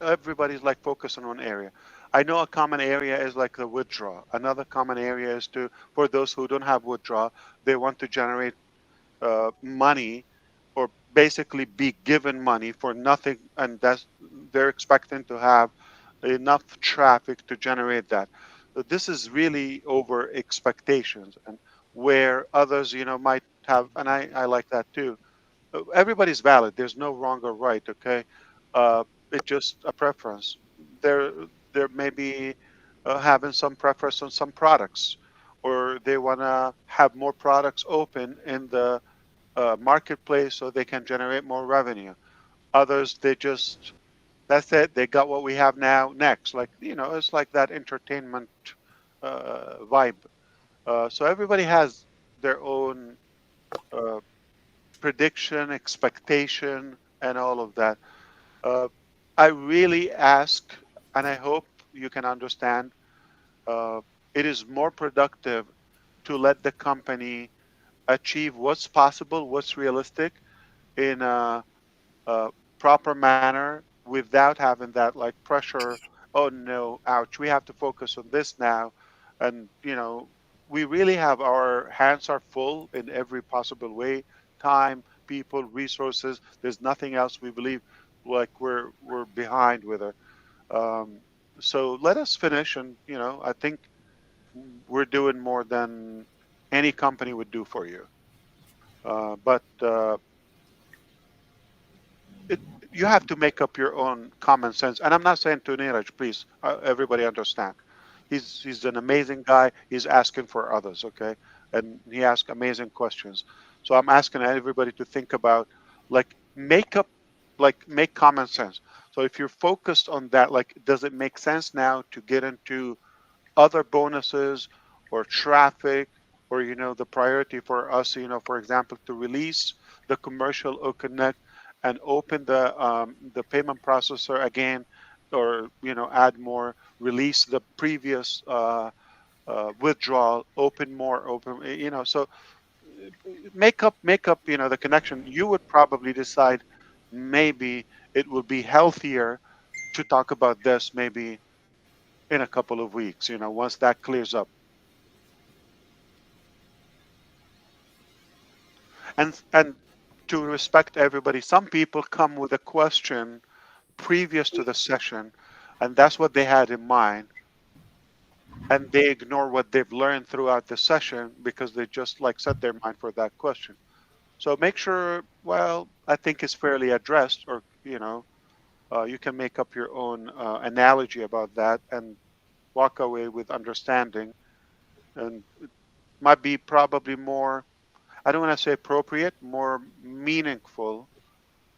Speaker 1: everybody's like focused on one area. I know a common area is like the withdraw. Another common area is to for those who don't have withdraw, they want to generate money or basically be given money for nothing, and that's they're expecting to have enough traffic to generate that. So this is really over expectations, and where others, might have, and I like that too. Everybody's valid. There's no wrong or right. Okay, uh, it's just a preference. There, there may be having some preference on some products, or they want to have more products open in the marketplace so they can generate more revenue. Others, they just that's it. They got what we have now. Next, like it's like that entertainment vibe. So everybody has their own uh, prediction, expectation, and all of that. Uh, I really ask, and I hope you can understand. Uh, it is more productive to let the company achieve what's possible, what's realistic, in a proper manner without having that like pressure. Oh no, ouch, we have to focus on this now. And we really have our hands are full in every possible way: time, people, resources. There's nothing else we believe like we're behind with it. um, so let us finish, and I think we're doing more than any company would do for you. But it you have to make up your own common sense. And I'm not saying to Neeraj, please, everybody understand. He's an amazing guy. He's asking for others, okay? And he asks amazing questions. So I'm asking everybody to think about, like, make common sense. So if you're focused on that, like, does it make sense now to get into other bonuses or traffic, or the priority for us, for example, to release the commercial OConnect and open the payment processor again, or add more, release the previous withdrawal, open more, so make up the connection. You would probably decide maybe it would be healthier to talk about this maybe in a couple of weeks, once that clears up. And to respect everybody, some people come with a question previous to the session, and that's what they had in mind, and they ignore what they've learned throughout the session because they just like set their mind for that question. So make sure, well, I think it's fairly addressed, or you can make up your own analogy about that and walk away with understanding, and it might be probably more, I don't want to say appropriate, more meaningful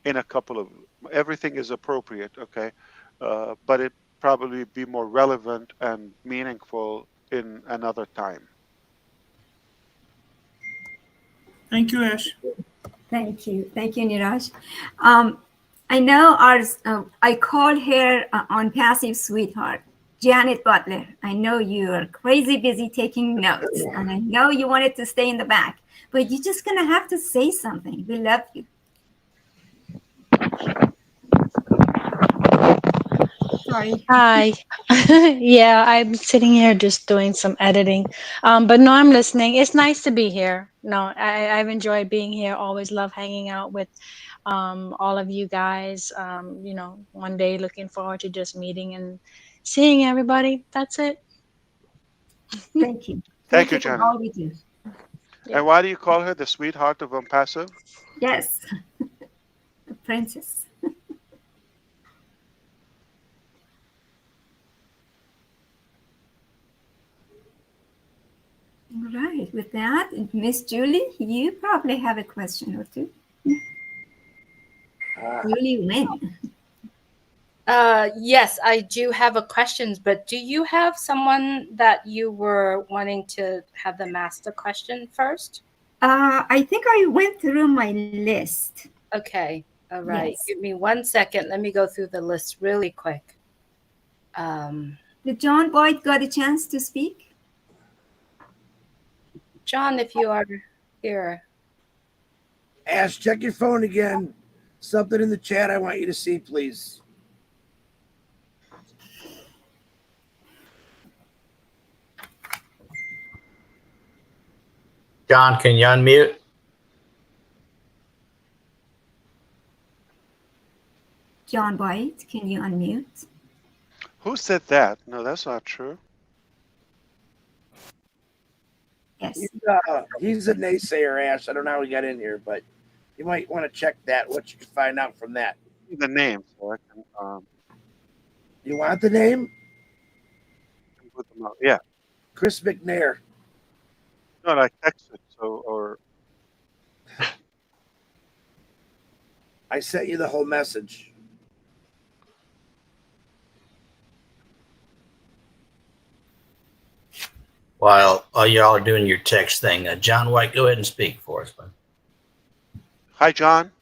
Speaker 1: in a couple of, everything is appropriate, okay, but it probably be more relevant and meaningful in another time.
Speaker 21: Thank you, Ash.
Speaker 4: Thank you, Niraj. I know I called her on Passive Sweetheart, Janet Butler. I know you are crazy busy taking notes, and I know you wanted to stay in the back, but you're just gonna have to say something. We love you. Sorry.
Speaker 8: Hi. Yeah, I'm sitting here just doing some editing. But no, I'm listening. It's nice to be here. No, I've enjoyed being here. Always love hanging out with all of you guys. One day looking forward to just meeting and seeing everybody. That's it.
Speaker 4: Thank you.
Speaker 1: Thank you,
Speaker 4: for
Speaker 1: Janet.
Speaker 4: all we do.
Speaker 1: And why do you call her the sweetheart of Unpassive?
Speaker 4: Yes, the princess. All right. With that, Miss Julie, you probably have a question or two. Julie Wynn.
Speaker 11: Yes, I do have a question, but do you have someone that you were wanting to have them ask the question first?
Speaker 4: I think I went through my list.
Speaker 11: Okay. All right.
Speaker 4: Yes.
Speaker 11: Give me 1 second. Let me go through the list really quick.
Speaker 4: Did John Boyd got a chance to speak?
Speaker 11: John, if you are here.
Speaker 5: Ash, check your phone again. Something in the chat I want you to see, please.
Speaker 9: John, can you unmute?
Speaker 4: John Boyd, can you unmute?
Speaker 1: Who said that? No, that's not true.
Speaker 4: Yes.
Speaker 5: He's a naysayer, Ash. I don't know how he got in here, but you might want to check that, what you can find out from that.
Speaker 1: The name, so I can.
Speaker 5: You want the name?
Speaker 1: Put them out. Yeah.
Speaker 5: Chris McNair.
Speaker 1: No, I texted. So, or
Speaker 5: I sent you the whole message.
Speaker 9: While y'all are doing your text thing, John White, go ahead and speak for us, man.
Speaker 1: Hi, John.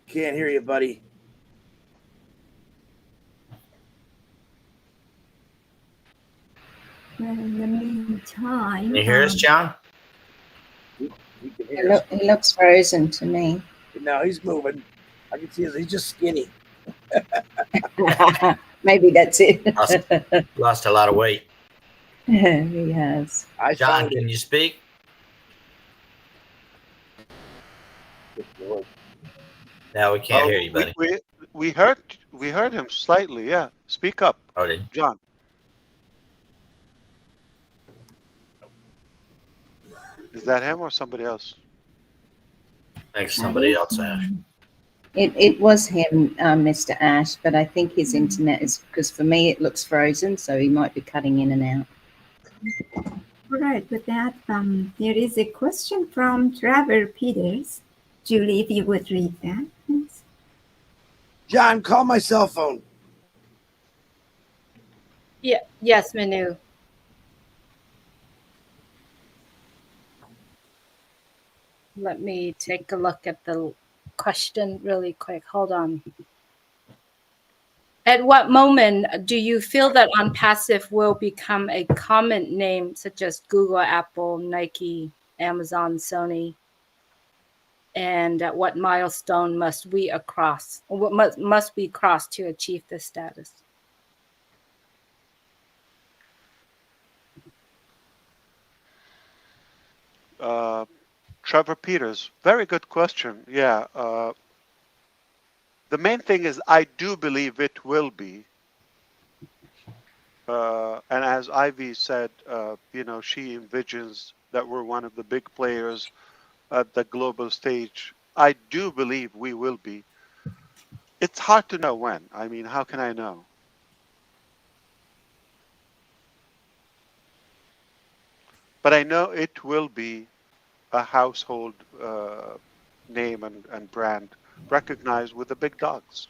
Speaker 5: Can't hear you, buddy.
Speaker 4: Well, in the meantime.
Speaker 9: Can you hear us, John?
Speaker 16: He looks frozen to me.
Speaker 5: No, he's moving. I can see he's just skinny.
Speaker 16: Maybe that's it.
Speaker 9: Lost a lot of weight.
Speaker 16: He has.
Speaker 9: John, can you speak? Now we can't hear you, buddy.
Speaker 1: We heard him slightly. Yeah, speak up, John. Is that him or somebody else?
Speaker 9: Thanks,
Speaker 16: I
Speaker 9: somebody
Speaker 16: think
Speaker 9: else, Ash.
Speaker 16: it was him, Mr. Ash, but I think his internet is, because for me it looks frozen, so he might be cutting in and out.
Speaker 4: All right, with that, there is a question from Trevor Peters. Julie, if you would read that, please.
Speaker 5: John, call my cell phone.
Speaker 11: Yeah. Yes, Manu. Let me take a look at the question really quick. Hold on. At what moment do you feel that OnPassive will become a common name such as Google, Apple, Nike, Amazon, Sony? And at what milestone must we must we cross to achieve this status?
Speaker 1: Trevor Peters, very good question. Yeah. The main thing is I do believe it will be. And as Ivy said, she envisions that we're one of the big players at the global stage. I do believe we will be. It's hard to know when. I mean, how can I know? But I know it will be a household name and brand recognized with the big dogs.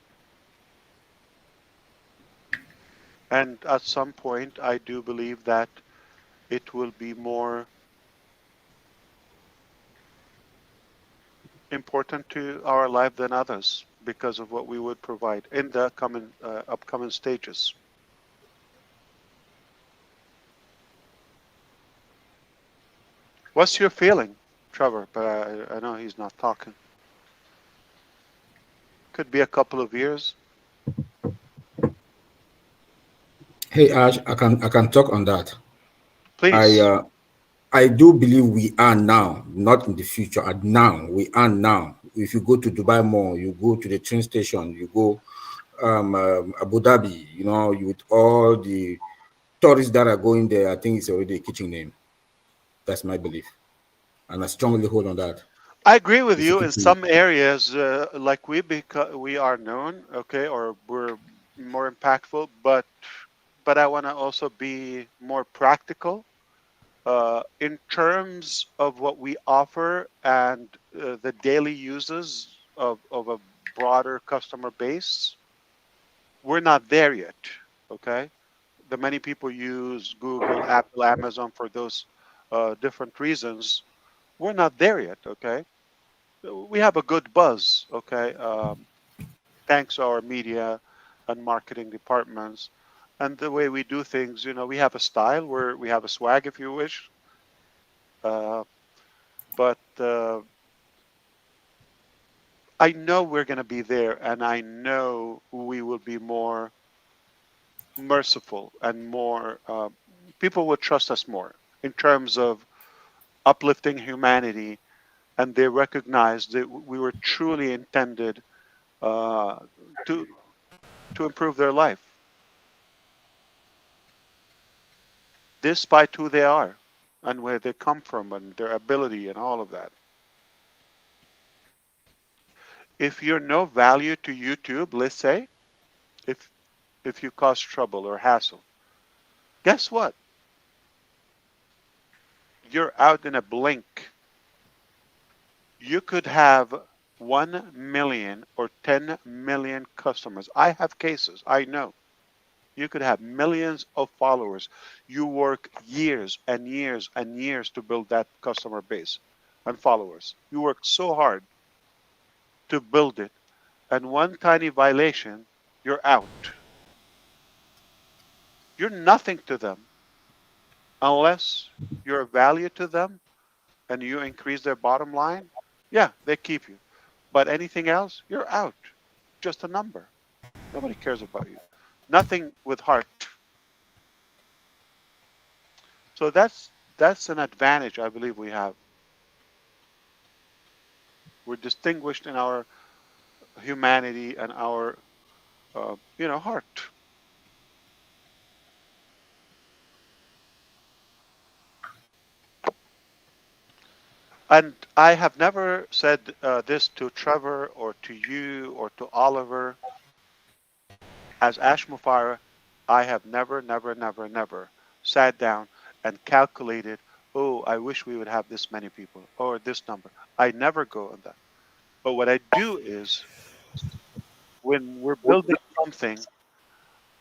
Speaker 1: And at some point, I do believe that it will be more important to our life than others because of what we would provide in the upcoming stages. What's your feeling, Trevor? But I know he's not talking. Could be a couple of years.
Speaker 18: Hey Ash, I can talk on that. I
Speaker 1: Please.
Speaker 18: I do believe we are now, not in the future. And now we are now. If you go to Dubai Mall, you go to the train station, you go Abu Dhabi, you with all the tourists that are going there, I think it's already a kitchen name. That's my belief, and I strongly hold on that.
Speaker 1: I agree with
Speaker 18: If you
Speaker 1: you
Speaker 18: keep
Speaker 1: in
Speaker 18: to
Speaker 1: some areas, like we are known, okay, or we're more impactful, but I want to also be more practical in terms of what we offer and the daily uses of a broader customer base. We're not there yet, okay? The many people use Google, Apple, Amazon for those different reasons. We're not there yet, okay? We have a good buzz, okay? Thanks to our media and marketing departments and the way we do things. We have a style where we have a swag, if you wish. But I know we're going to be there, and I know we will be more merciful and more. People will trust us more in terms of uplifting humanity, and they recognize that we were truly intended uh, to to improve their life, despite who they are and where they come from and their ability and all of that. If you're no value to YouTube, let's say, if if you cause trouble or hassle, guess what? You're out in a blink. You could have 1 million or 10 million customers. I have cases, I know. You could have millions of followers. You work years and years and years to build that customer base and followers. You work so hard to build it, and one tiny violation, you're out. You're nothing to them unless you're a value to them and you increase their bottom line. Yeah, they keep you. But anything else, you're out. Just a number. Nobody cares about you. Nothing with heart. So that's an advantage I believe we have. We're distinguished in our humanity and our heart. And I have never said this to Trevor or to you or to Oliver. As Ash Mufareh, I have never, never, never, never sat down and calculated, oh, I wish we would have this many people or this number. I never go on that. But what I do is when we're building something,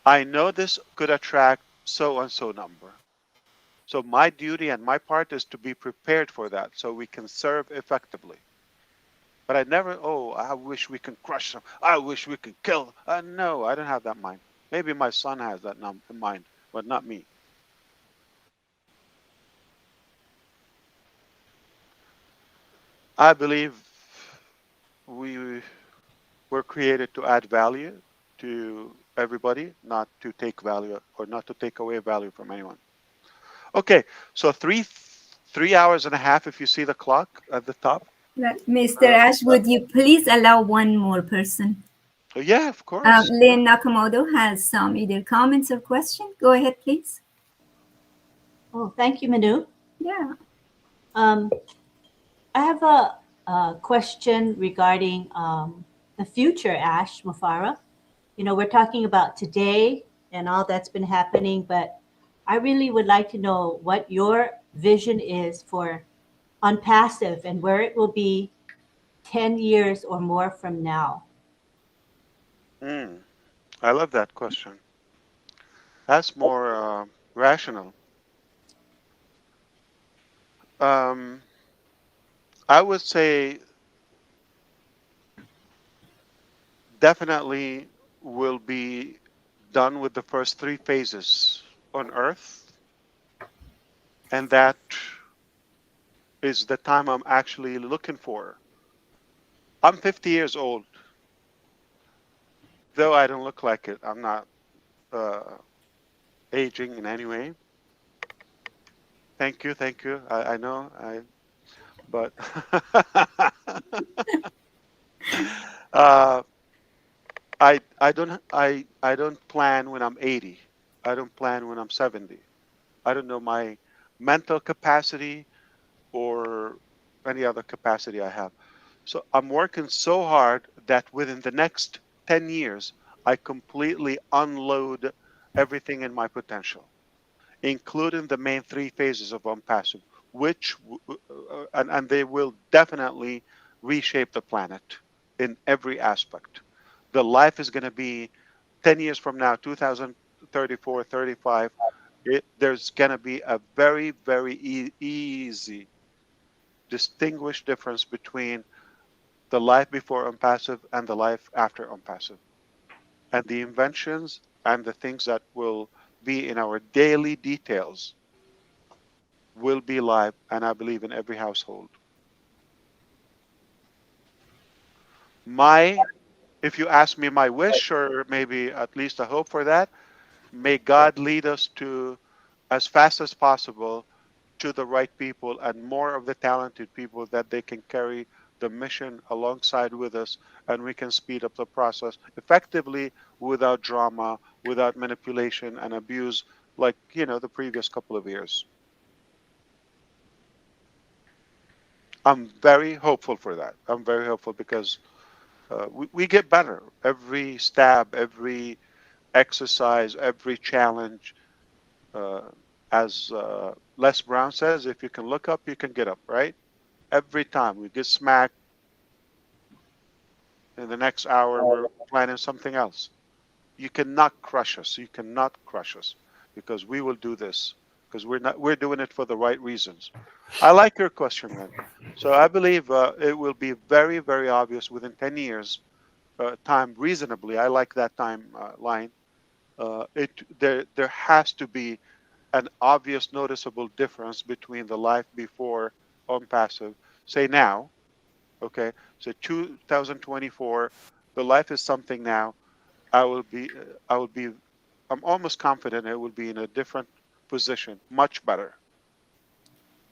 Speaker 1: I know this could attract so and so number. So my duty and my part is to be prepared for that so we can serve effectively. But I never, oh, I wish we can crush them. I wish we could kill them. No, I don't have that mind. Maybe my son has that in mind, but not me. I believe we were created to add value to everybody, not to take value or not to take away value from anyone. Okay, so three hours and a half. If you see the clock at the top.
Speaker 4: Mr. Ash, would you please allow one more person?
Speaker 1: Yeah, of course.
Speaker 4: Lynn Nakamoto has some either comments or questions. Go ahead, please.
Speaker 10: Oh, thank you, Manu.
Speaker 4: Yeah.
Speaker 10: I have a question regarding the future, Ash Mufareh. You know, we're talking about today and all that's been happening, but I really would like to know what your vision is for on passive and where it will be 10 years or more from now.
Speaker 1: I love that question. That's more rational. I would say definitely will be done with the first three phases on Earth, and that is the time I'm actually looking for. I'm 50 years old, though I don't look like it. I'm not aging in any way. Thank you, thank you. I know, but uh, I don't plan when I'm 80. I don't plan when I'm 70. I don't know my mental capacity or any other capacity I have. So I'm working so hard that within the next 10 years, I completely unload everything in my potential, including the main three phases of Unpassive, which, and they will definitely reshape the planet in every aspect. The life is going to be 10 years from now, 2034, 35. There's going to be a very, very easy, distinguished difference between the life before Unpassive and the life after Unpassive. And the inventions and the things that will be in our daily details will be live, and I believe in every household. If you ask me my wish, or maybe at least a hope for that, may God lead us to, as fast as possible, to the right people and more of the talented people that they can carry the mission alongside with us, and we can speed up the process effectively without drama, without manipulation and abuse, like the previous couple of years. I'm very hopeful for that. I'm very hopeful because we get better every stab, every exercise, every challenge. Uh, as Les Brown says, if you can look up, you can get up, right? Every time we get smacked, in the next hour, we're planning something else. You cannot crush us. You cannot crush us because we will do this because we're doing it for the right reasons. I like your question, Lynn. So I believe it will be very, very obvious within 10 years time reasonably. I like that time line. There has to be an obvious noticeable difference between the life before on passive, say now, okay, so 2024, the life is something now. I will be, I will be, I'm almost confident it will be in a different position, much better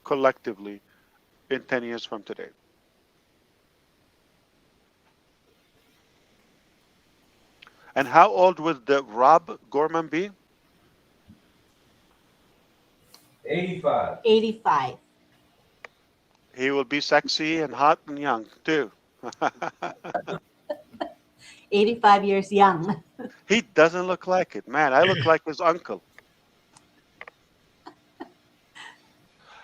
Speaker 1: collectively in 10 years from today. And how old would the Rob Gorman be?
Speaker 10: 85. 85.
Speaker 1: He will be sexy and hot and young too.
Speaker 10: 85 years young.
Speaker 1: He doesn't look like it, man. I look like his uncle.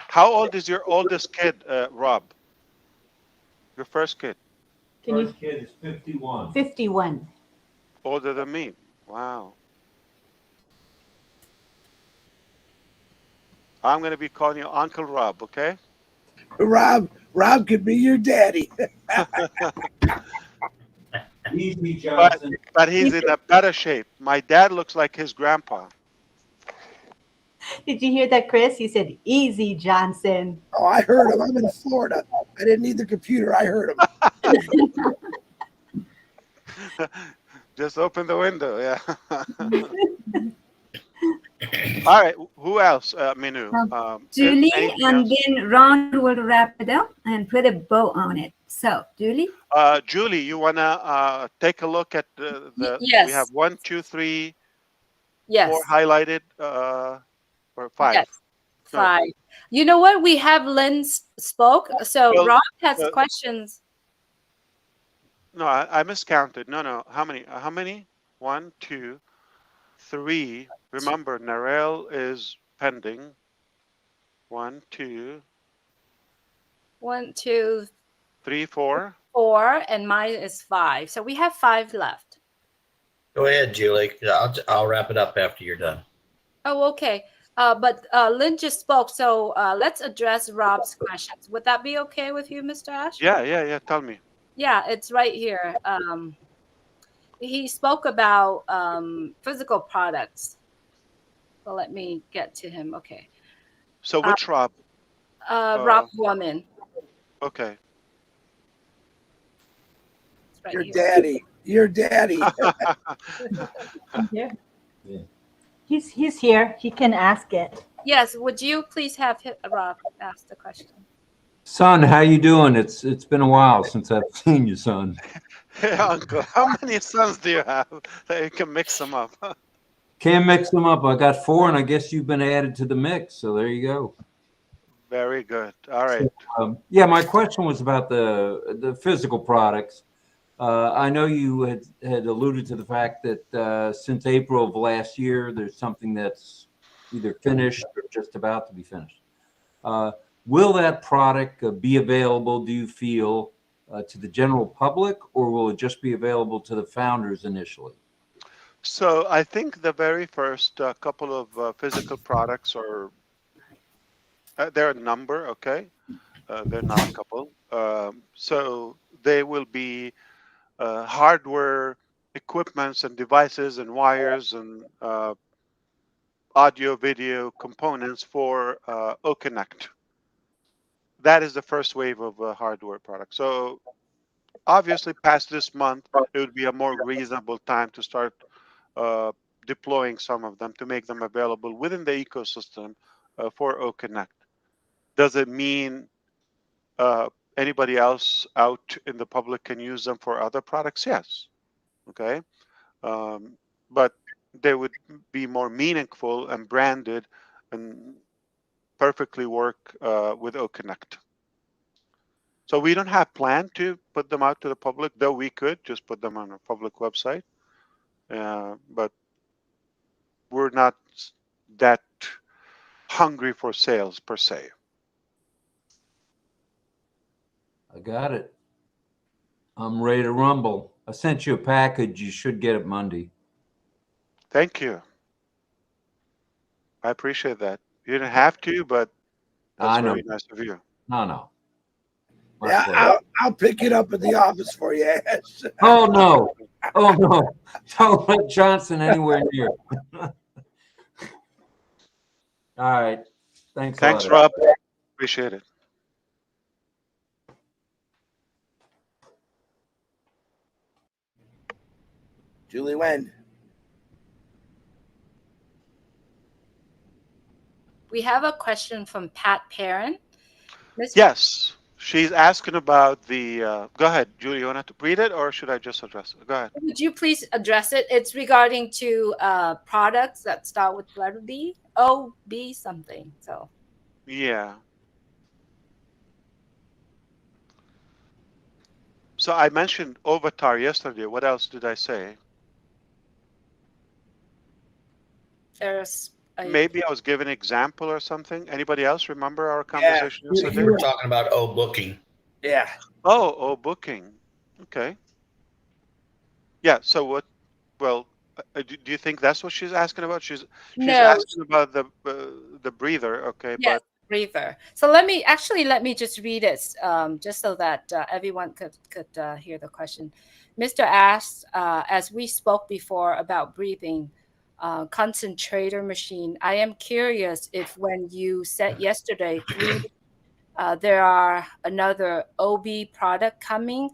Speaker 1: How old is your oldest kid, Rob? Your first kid?
Speaker 10: First
Speaker 12: kid is 51.
Speaker 10: 51.
Speaker 1: Older than me. Wow. I'm going to be calling you Uncle Rob, okay?
Speaker 5: Rob could be your daddy.
Speaker 12: Easy,
Speaker 1: But,
Speaker 12: Johnson.
Speaker 1: but he's in a better shape. My dad looks like his grandpa.
Speaker 10: Did you hear that, Chris? He said, "Easy, Johnson."
Speaker 5: Oh, I heard him. I'm in Florida. I didn't need the computer. I heard him.
Speaker 1: Just open the window, yeah. All right, who else, Minu?
Speaker 4: Julie,
Speaker 1: anything
Speaker 4: and
Speaker 1: else?
Speaker 4: then Ron will wrap it up and put a bow on it. So, Julie?
Speaker 1: Julie, you want to take a look at we
Speaker 11: Yes.
Speaker 1: have 1, 2, 3,
Speaker 11: Yes.
Speaker 1: 4 highlighted, or 5?
Speaker 11: Yes.
Speaker 1: No.
Speaker 11: 5. You know what? We have Lynn spoke. So
Speaker 1: Well,
Speaker 11: Rob has questions.
Speaker 1: No, I miscounted. No. How many? 1, 2, 3. Remember, Narelle is pending. 1, 2,
Speaker 11: 1, 2,
Speaker 1: 3, 4.
Speaker 11: 4, and mine is 5. So we have 5 left.
Speaker 9: Go ahead, Julie. I'll wrap it up after you're done.
Speaker 11: Oh, okay. But Lynn just spoke, so let's address Rob's questions. Would that be okay with you, Mr. Ash?
Speaker 1: Yeah. Tell me.
Speaker 11: Yeah, it's right here. He spoke about physical products. Well, let me get to him. Okay.
Speaker 1: So which Rob?
Speaker 11: Rob Woman.
Speaker 1: Okay.
Speaker 11: It's right
Speaker 5: Your
Speaker 11: here.
Speaker 5: daddy. Your daddy.
Speaker 10: Yeah. He's here. He can ask it.
Speaker 11: Yes. Would you please have Rob ask the question?
Speaker 12: Son, how you doing? It's been a while since I've seen you, son.
Speaker 1: Hey, Uncle, how many sons do you have that you can mix them up?
Speaker 12: Can't mix them up. I got 4, and I guess you've been added to the mix. So there you go.
Speaker 1: Very good. All right.
Speaker 12: So, yeah, my question was about the physical products. I know you had alluded to the fact that since April of last year, there's something that's either finished or just about to be finished. Will that product be available, do you feel, to the general public, or will it just be available to the founders initially?
Speaker 1: So I think the very first couple of physical products are, they're a number, okay? They're not a couple. So they will be hardware equipments and devices and wires and audio video components for OConnect. That is the first wave of hardware products. So obviously past this month, it would be a more reasonable time to start deploying some of them to make them available within the ecosystem for OConnect. Does it mean anybody else out in the public can use them for other products? Yes. Okay. But they would be more meaningful and branded and perfectly work with OConnect. So we don't have plan to put them out to the public, though we could just put them on a public website. But we're not that hungry for sales per se.
Speaker 12: I got it. I'm ready to rumble. I sent you a package. You should get it Monday.
Speaker 1: Thank you. I appreciate that. You didn't have to, but that's very nice of you.
Speaker 12: No.
Speaker 5: Yeah, I'll pick it up at the office for you, Ash.
Speaker 12: Oh no. Don't let Johnson anywhere near. All right. Thanks a lot.
Speaker 1: Rob. Appreciate it.
Speaker 5: Julie Wen.
Speaker 11: We have a question from Pat Perrin.
Speaker 1: Yes, she's asking about the. Go ahead, Julie. You want to read it, or should I just address it? Go ahead.
Speaker 11: Would you please address it? It's regarding to products that start with letter B, O, B something. So
Speaker 1: Yeah. So I mentioned Avatar yesterday. What else did I say?
Speaker 11: There's a
Speaker 1: Maybe I was giving an example or something. Anybody else remember our
Speaker 22: Yeah,
Speaker 1: conversation
Speaker 9: You
Speaker 1: yesterday?
Speaker 9: were talking about booking.
Speaker 22: yeah.
Speaker 1: Oh, booking. Okay. Yeah. So what? Well, do you think that's what she's asking about? She's
Speaker 11: no.
Speaker 1: asking about the breather. Okay,
Speaker 11: Yes,
Speaker 1: but
Speaker 11: breather. So let me just read it, just so that everyone could hear the question. Mr. asked, as we spoke before about breathing, concentrator machine. I am curious if when you said yesterday there are another OB product coming,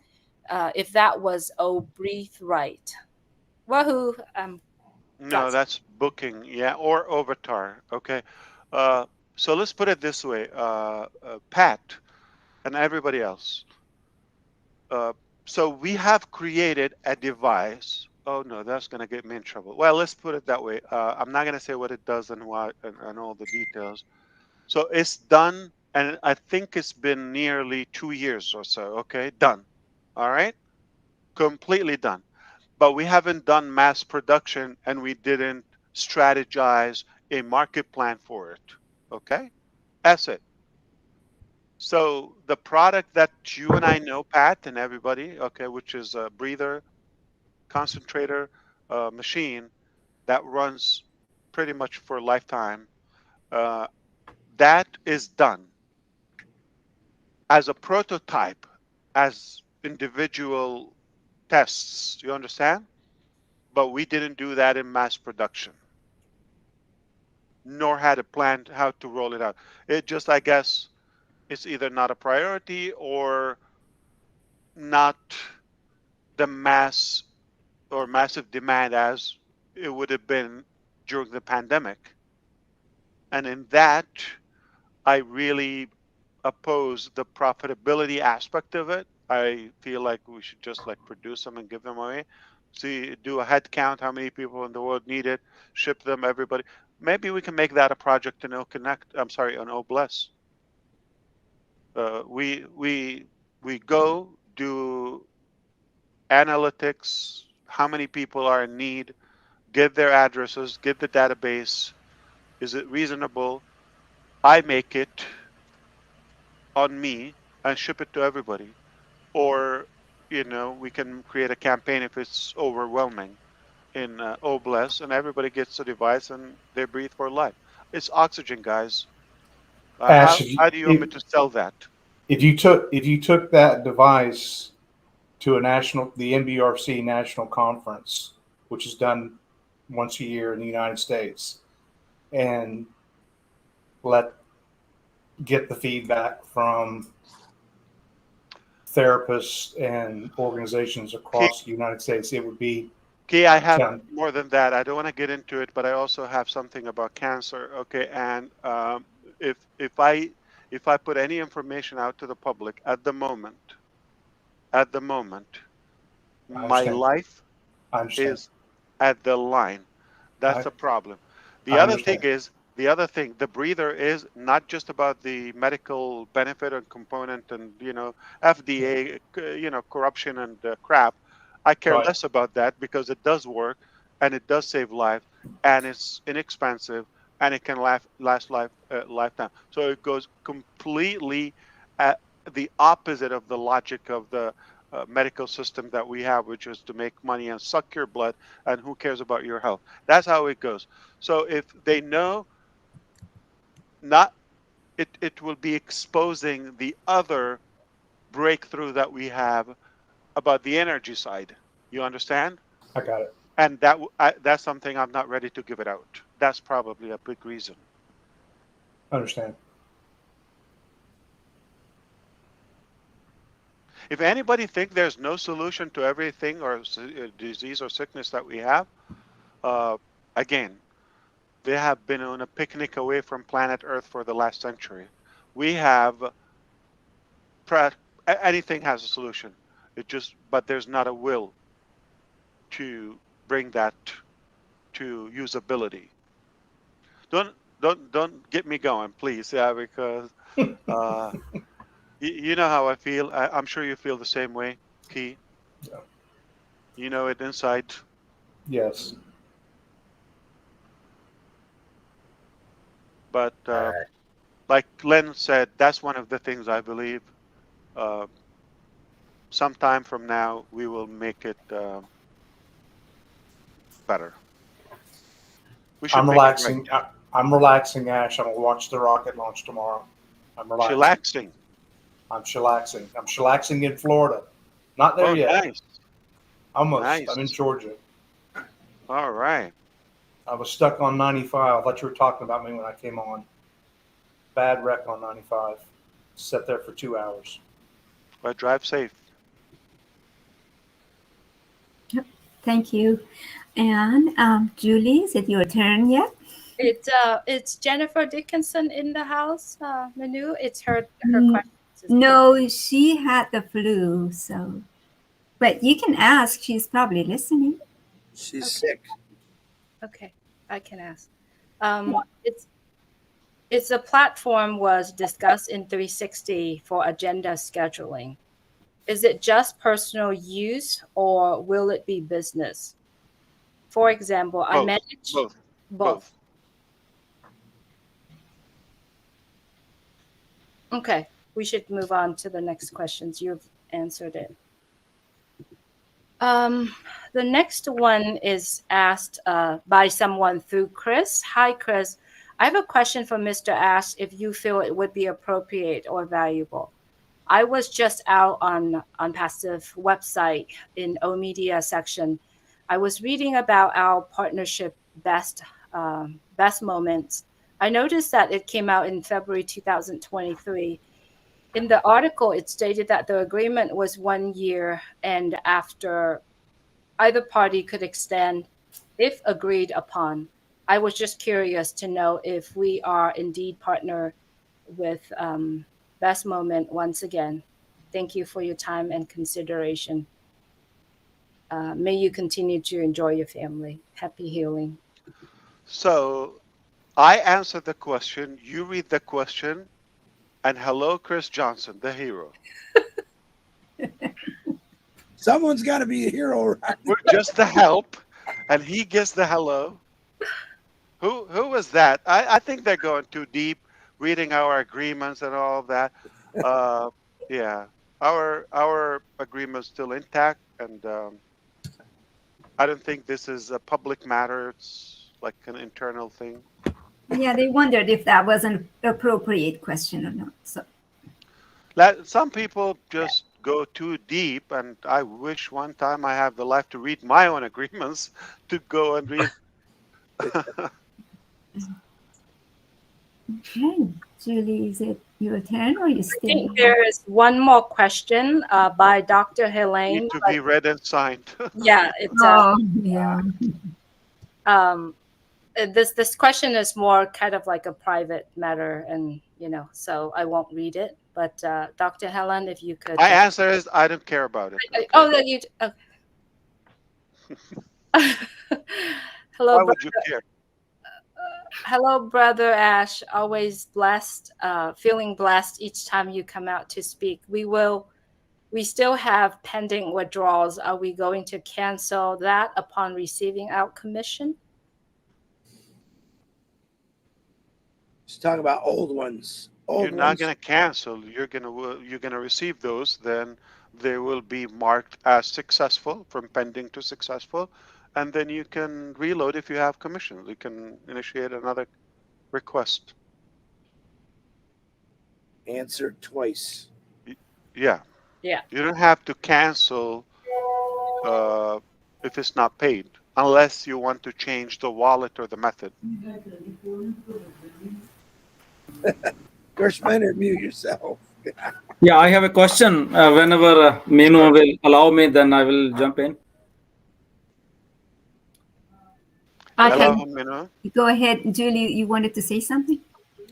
Speaker 11: if that was O breathe right. Wahoo!
Speaker 1: no,
Speaker 11: Got
Speaker 1: that's booking. Yeah, or Avatar. Okay. Uh, so let's put it this way, Pat and everybody else. Uh, so we have created a device. Oh no, that's going to get me in trouble. Well, let's put it that way. I'm not going to say what it does and why and all the details. So it's done, and I think it's been nearly 2 years or so. Okay, done. All right, completely done. But we haven't done mass production, and we didn't strategize a market plan for it. Okay, that's it. So the product that you and I know, Pat, and everybody, okay, which is a breather concentrator machine that runs pretty much for a lifetime, uh, that is done as a prototype, as individual tests. You understand? But we didn't do that in mass production, nor had a plan how to roll it out. It just, I guess, it's either not a priority or not the mass or massive demand as it would have been during the pandemic. And in that, I really oppose the profitability aspect of it. I feel like we should just like produce them and give them away. See, do a head count, how many people in the world need it, ship them, everybody. Maybe we can make that a project in O Connect. I'm sorry, on O Bless. We go do analytics, how many people are in need, get their addresses, get the database. Is it reasonable? I make it on me and ship it to everybody. Or, we can create a campaign if it's overwhelming in Obless and everybody gets a device and they breathe for life. It's oxygen, guys.
Speaker 13: Ash,
Speaker 1: How do you want me to sell that?
Speaker 13: if you took that device to the NBRC national conference, which is done once a year in the United States, and let get the feedback from therapists and organizations
Speaker 1: Key,
Speaker 13: across the United States, it would be
Speaker 1: I have
Speaker 13: done.
Speaker 1: more than that. I don't want to get into it, but I also have something about cancer. Okay, and if I put any information out to the public at the moment,
Speaker 13: I
Speaker 1: my
Speaker 13: understand.
Speaker 1: life
Speaker 13: I understand.
Speaker 1: is at the line. That's
Speaker 13: I,
Speaker 1: the problem. The
Speaker 13: I
Speaker 1: other thing
Speaker 13: understand.
Speaker 1: is the breather is not just about the medical benefit and component and FDA, corruption and crap. I care
Speaker 13: Right.
Speaker 1: less about that because it does work and it does save lives and it's inexpensive and it can last lifetime. So it goes completely at the opposite of the logic of the medical system that we have, which is to make money and suck your blood, and who cares about your health? That's how it goes. So if they know not, it will be exposing the other breakthrough that we have about the energy side. You understand?
Speaker 13: I got it.
Speaker 1: And that's something I'm not ready to give it out. That's probably a big reason.
Speaker 13: I understand.
Speaker 1: If anybody think there's no solution to everything or disease or sickness that we have, uh, again, they have been on a picnic away from planet Earth for the last century. We have anything has a solution. But there's not a will to bring that to usability. Don't get me going, please. Yeah, because uh, you know how I feel. I'm sure you feel the same way. Key.
Speaker 13: Yeah.
Speaker 1: You know it inside.
Speaker 13: Yes.
Speaker 1: But
Speaker 9: All right.
Speaker 1: like Len said, that's one of the things I believe. Uh, sometime from now, we will make it better. We should
Speaker 13: I'm
Speaker 1: make it right.
Speaker 13: relaxing. I'm relaxing, Ash. I'm gonna watch the rocket launch tomorrow. I'm relaxing.
Speaker 1: Chillaxing.
Speaker 13: I'm chillaxing. I'm chillaxing in Florida. Not there
Speaker 1: Oh,
Speaker 13: yet.
Speaker 1: nice.
Speaker 13: Almost. I'm in
Speaker 1: Nice.
Speaker 13: Georgia.
Speaker 1: All right.
Speaker 13: I was stuck on 95. I thought you were talking about me when I came on. Bad wreck on 95. Sat there for 2 hours.
Speaker 1: But drive safe.
Speaker 4: Thank you. And Julie, is it your turn yet?
Speaker 11: It's Jennifer Dickinson in the house, Manu. It's her
Speaker 4: Mm,
Speaker 11: questions.
Speaker 4: No, she had the flu, so. But you can ask. She's probably listening.
Speaker 5: She's sick.
Speaker 11: Okay, I can ask. It's a platform was discussed in 360 for agenda scheduling. Is it just personal use or will it be business? For example, I
Speaker 1: Both.
Speaker 11: manage
Speaker 1: Both.
Speaker 11: both. Okay, we should move on to the next questions. You've answered it. The next one is asked by someone through Chris. Hi, Chris. I have a question for Mr. Ash if you feel it would be appropriate or valuable. I was just out on Passive website in O Media section. I was reading about our partnership best moments. I noticed that it came out in February 2023. In the article, it stated that the agreement was 1 year, and after either party could extend if agreed upon. I was just curious to know if we are indeed partner with Best Moment once again. Thank you for your time and consideration. May you continue to enjoy your family. Happy healing.
Speaker 1: So I answer the question, you read the question, and hello, Chris Johnson, the hero.
Speaker 5: Someone's got to be a hero, right?
Speaker 1: We're just the help, and he gets the hello. Who was that? I think they're going too deep, reading our agreements and all of that. Yeah, our agreement's still intact, and I don't think this is a public matter. It's like an internal thing.
Speaker 4: Yeah, they wondered if that was an appropriate question or not. So.
Speaker 1: Some people just go too deep, and I wish one time I have the life to read my own agreements to go and read.
Speaker 4: Okay, Julie, is it your turn or you
Speaker 11: I
Speaker 4: still?
Speaker 11: think there is one more question by Dr. Helene.
Speaker 1: Need to be read and signed.
Speaker 11: Yeah, it's
Speaker 4: yeah.
Speaker 11: This question is more kind of like a private matter, and so I won't read it. But Dr. Helen, if you could.
Speaker 1: My answer is I don't care about it. Okay?
Speaker 11: Oh, that you. Okay. Hello,
Speaker 1: Why
Speaker 11: brother.
Speaker 1: would you care?
Speaker 11: Hello, brother Ash. Always blessed, feeling blessed each time you come out to speak. We still have pending withdrawals. Are we going to cancel that upon receiving our commission?
Speaker 5: She's talking about old ones.
Speaker 1: You're not going to cancel. You're going to receive those. Then they will be marked as successful, from pending to successful, and then you can reload if you have commissions. You can initiate another request.
Speaker 5: Answered twice.
Speaker 11: Yeah.
Speaker 1: You don't have to cancel if it's not paid, unless you want to change the wallet or the method.
Speaker 5: Gershman, mute yourself.
Speaker 3: Yeah, I have a question. Whenever Minu will allow me, then I will jump in.
Speaker 1: Hello, Minu.
Speaker 4: Go ahead, Julie. You wanted to say something?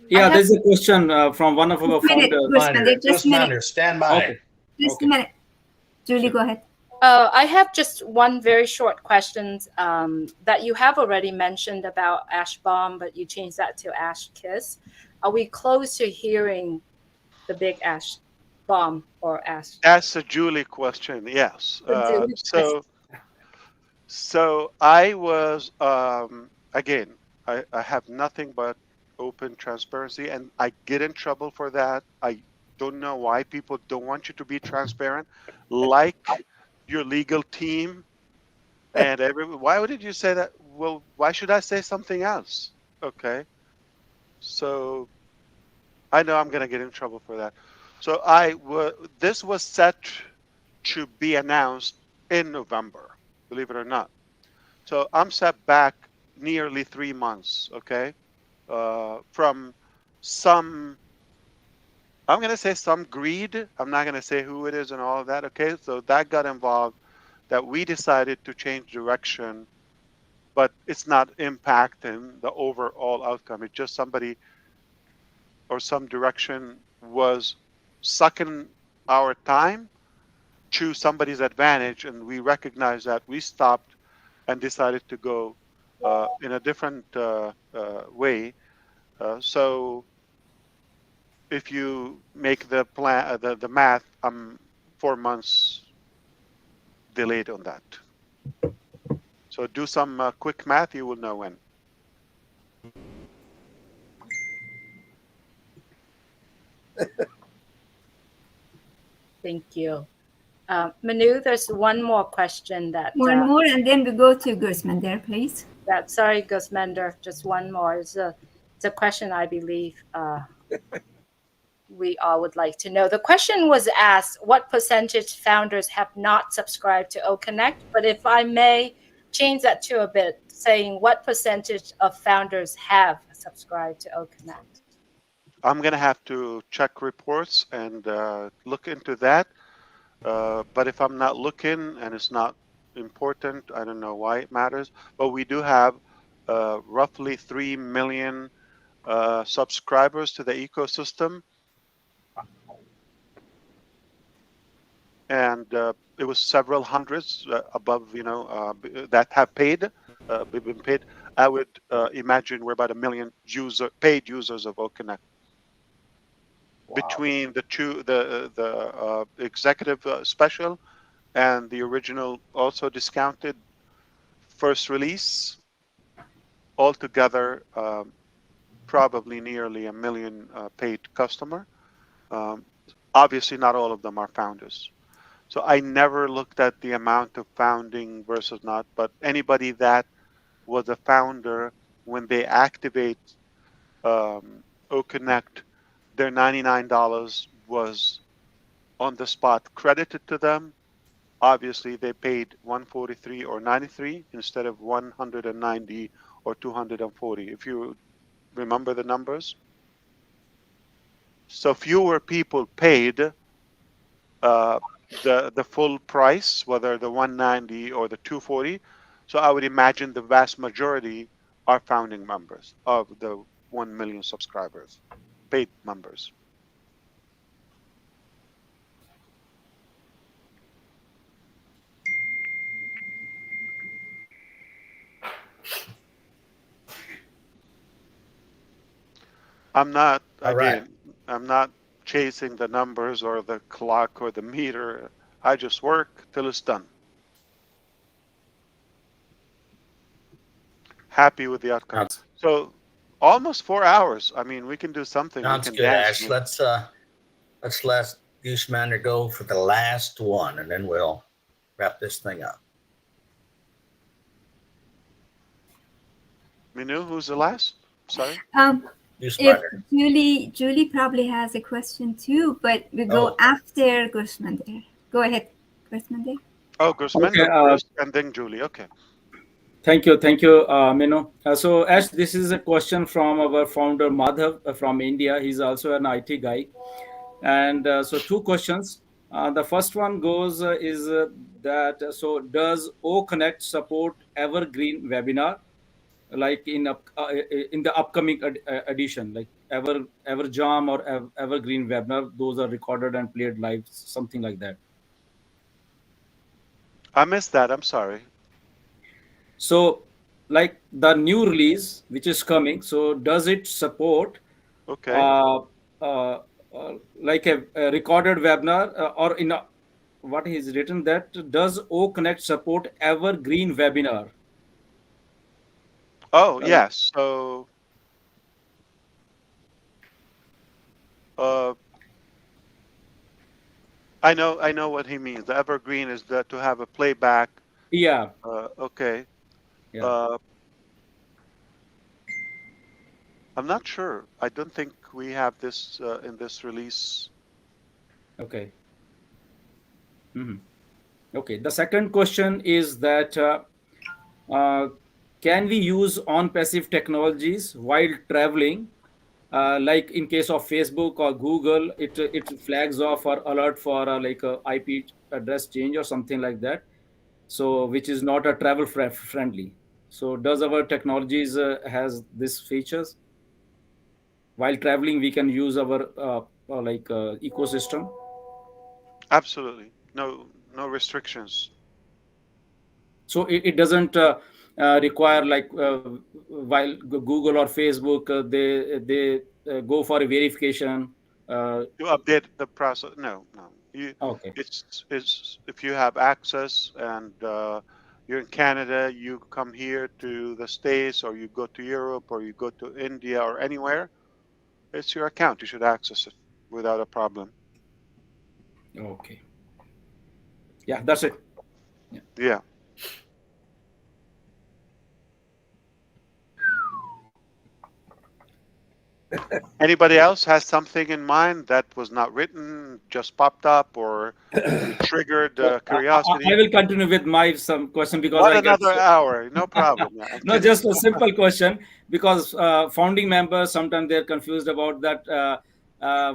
Speaker 3: Yeah, there's a question from one of our founders.
Speaker 9: Just a minute. Stand by.
Speaker 3: Okay.
Speaker 4: Just a minute. Julie, go ahead.
Speaker 11: I have just one very short question that you have already mentioned about Ash Bomb, but you changed that to Ash Kiss. Are we close to hearing the big Ash bomb or ask?
Speaker 1: That's a Julie question. Yes.
Speaker 11: The Julie question.
Speaker 1: So I was again. I have nothing but open transparency, and I get in trouble for that. I don't know why people don't want you to be transparent, like your legal team and every. Why would you say that? Well, why should I say something else? Okay. So I know I'm gonna get in trouble for that. So this was set to be announced in November, believe it or not. So I'm set back nearly 3 months, okay, from some, I'm going to say some greed. I'm not going to say who it is and all of that, okay? So that got involved that we decided to change direction, but it's not impacting the overall outcome. It's just somebody or some direction was sucking our time to somebody's advantage, and we recognized that. We stopped and decided to go in a different way. So if you make the plan, the math, I'm 4 months delayed on that. So do some quick math, you will know when.
Speaker 11: Thank you. Manu, there's one more question that.
Speaker 4: One more, and then we go to Gusmender, please.
Speaker 11: Yeah, sorry, Gusmender, just one more. It's a question I believe we all would like to know. The question was asked, what percentage founders have not subscribed to O Connect? But if I may change that to a bit, saying what percentage of founders have subscribed to O Connect?
Speaker 1: I'm going to have to check reports and look into that. But if I'm not looking and it's not important, I don't know why it matters. But we do have roughly 3 million subscribers to the ecosystem. And it was several hundreds above, that have been paid. I would imagine we're about 1 million paid users of OConnect. Wow. Between the two, the executive special and the original also discounted first release, altogether probably nearly 1 million paid customer. Obviously, not all of them are founders. So I never looked at the amount of founding versus not, but anybody that was a founder, when they activate OConnect, their $99 was on the spot credited to them. Obviously, they paid 143 or 93 instead of 190 or 240, if you remember the numbers. So fewer people paid the full price, whether the 190 or the 240. So I would imagine the vast majority are founding members of the 1 million subscribers, paid members. I'm not, again, I'm not chasing the numbers or the clock or the meter. I just work till it's done. Happy with the outcome. So almost 4 hours. I mean, we can do something.
Speaker 9: Sounds
Speaker 1: we can
Speaker 9: good,
Speaker 1: dance.
Speaker 9: Ash. Let's let Gooseman go for the last one, and then we'll wrap this thing up.
Speaker 1: Minu, who's the last? Sorry.
Speaker 4: If Julie probably has a question too, but we go after Gusmender. Go ahead, Gusmender.
Speaker 1: Oh, Gusmender first, and then Julie. Okay.
Speaker 3: Thank you, Minu. So, Ash, this is a question from our founder Madhav from India. He's also an IT guy, and so 2 questions. The first one goes is that so does O Connect support evergreen webinar, like in the upcoming edition, like Everjam or evergreen webinar? Those are recorded and played live, something like that.
Speaker 1: I missed that. I'm sorry.
Speaker 3: So, like the new release which is coming, so does it support like a recorded webinar, or in a, what is written that does O Connect support evergreen webinar?
Speaker 1: Oh,
Speaker 3: Uh,
Speaker 1: yes. So uh, I know what he means. The evergreen is that to have a playback.
Speaker 3: yeah,
Speaker 1: Okay.
Speaker 3: yeah.
Speaker 1: Uh, I'm not sure. I don't think we have this in this release.
Speaker 3: Okay. Mhm. Okay. The second question is that uh, can we use on-passive technologies while traveling? Like in case of Facebook or Google, it flags off or alert for like a IP address change or something like that. So which is not a travel friendly. So does our technologies has these features? While traveling, we can use our ecosystem.
Speaker 1: Absolutely. No restrictions.
Speaker 3: So it doesn't require like while Google or Facebook they go for a verification.
Speaker 1: To update the process. No.
Speaker 3: Okay.
Speaker 1: It's if you have access and you're in Canada, you come here to the States, or you go to Europe, or you go to India, or anywhere. It's your account. You should access it without a problem.
Speaker 3: Okay. Yeah, that's it. Yeah.
Speaker 1: Yeah. Anybody else has something in mind that was not written, just popped up, or you triggered
Speaker 3: So I
Speaker 1: curiosity?
Speaker 3: will continue with my some question because
Speaker 1: What
Speaker 3: I got
Speaker 1: another hour? No problem. Yeah, I'm
Speaker 3: no,
Speaker 1: kidding.
Speaker 3: just a simple question because founding members sometimes they're confused about that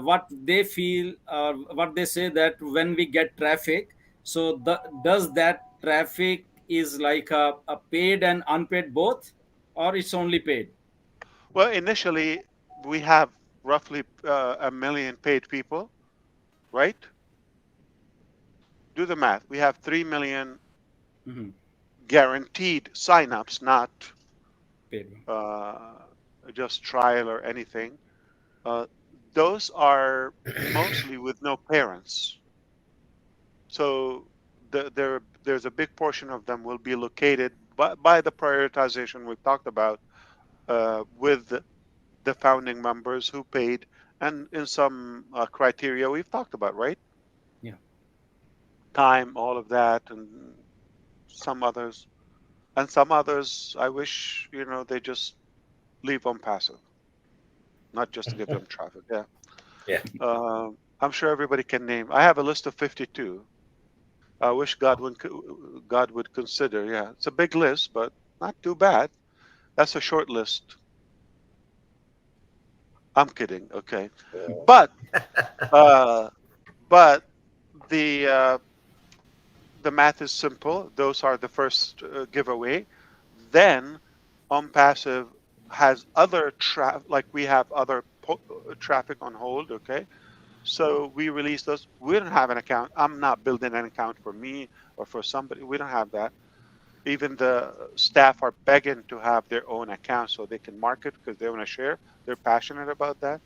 Speaker 3: what they feel or what they say that when we get traffic, so does that traffic is like a paid and unpaid both, or it's only paid?
Speaker 1: Well, initially, we have roughly a million paid people, right? Do the math. We have 3 million
Speaker 3: Mhm.
Speaker 1: guaranteed signups, not
Speaker 3: Paid.
Speaker 1: uh, just trial or anything. Uh, those are mostly with no parents. So there's a big portion of them will be located by the prioritization we talked about with the founding members who paid, and in some criteria we've talked about, right?
Speaker 3: Yeah.
Speaker 1: Time, all of that, and some others. And some others, I wish, they just leave on passive, not just to give them traffic. Yeah.
Speaker 9: Yeah.
Speaker 1: I'm sure everybody can name. I have a list of 52. I wish God would consider. Yeah, it's a big list, but not too bad. That's a short list. I'm kidding. Okay, but uh, but the uh, the math is simple. Those are the first giveaway. Then on passive has other like we have other traffic on hold. Okay, so we release those. We don't have an account. I'm not building an account for me or for somebody. We don't have that. Even the staff are begging to have their own account so they can market because they want to share. They're passionate about that.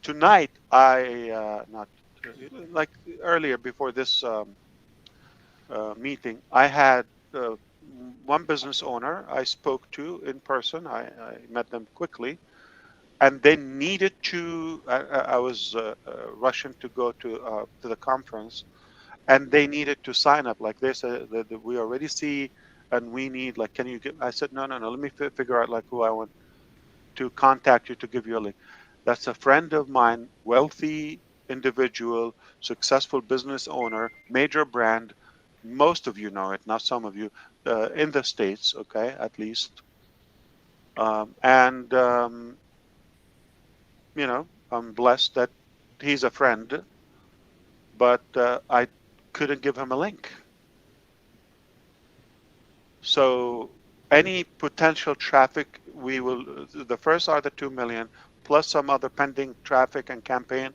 Speaker 1: Tonight, I not like earlier before this meeting, I had one business owner I spoke to in person. I met them quickly, and they needed to. I was rushing to go to the conference, and they needed to sign up. Like they said that we already see, and we need like, can you give? I said no. Let me figure out like who I want to contact you to give you a link. That's a friend of mine, wealthy individual, successful business owner, major brand. Most of you know it, not some of you, in the States, okay, at least. And, I'm blessed that he's a friend, but I couldn't give him a link. So any potential traffic, we will, the first are the 2 million, plus some other pending traffic and campaign,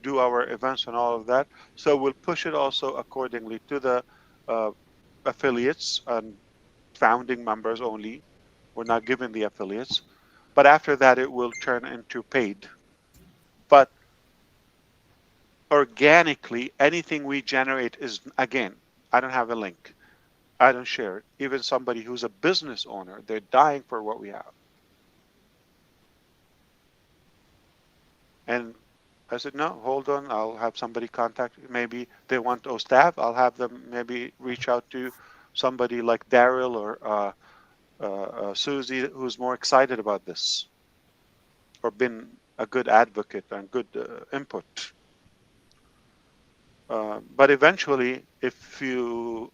Speaker 1: do our events and all of that. So we'll push it also accordingly to the uh, affiliates and founding members only. We're not giving the affiliates. But after that, it will turn into paid. But organically, anything we generate is, again, I don't have a link. I don't share it. Even somebody who's a business owner, they're dying for what we have. And I said, no, hold on. I'll have somebody contact you. Maybe they want those staff. I'll have them maybe reach out to somebody like Daryl or Susie, who's more excited about this or been a good advocate and good input. But eventually, if you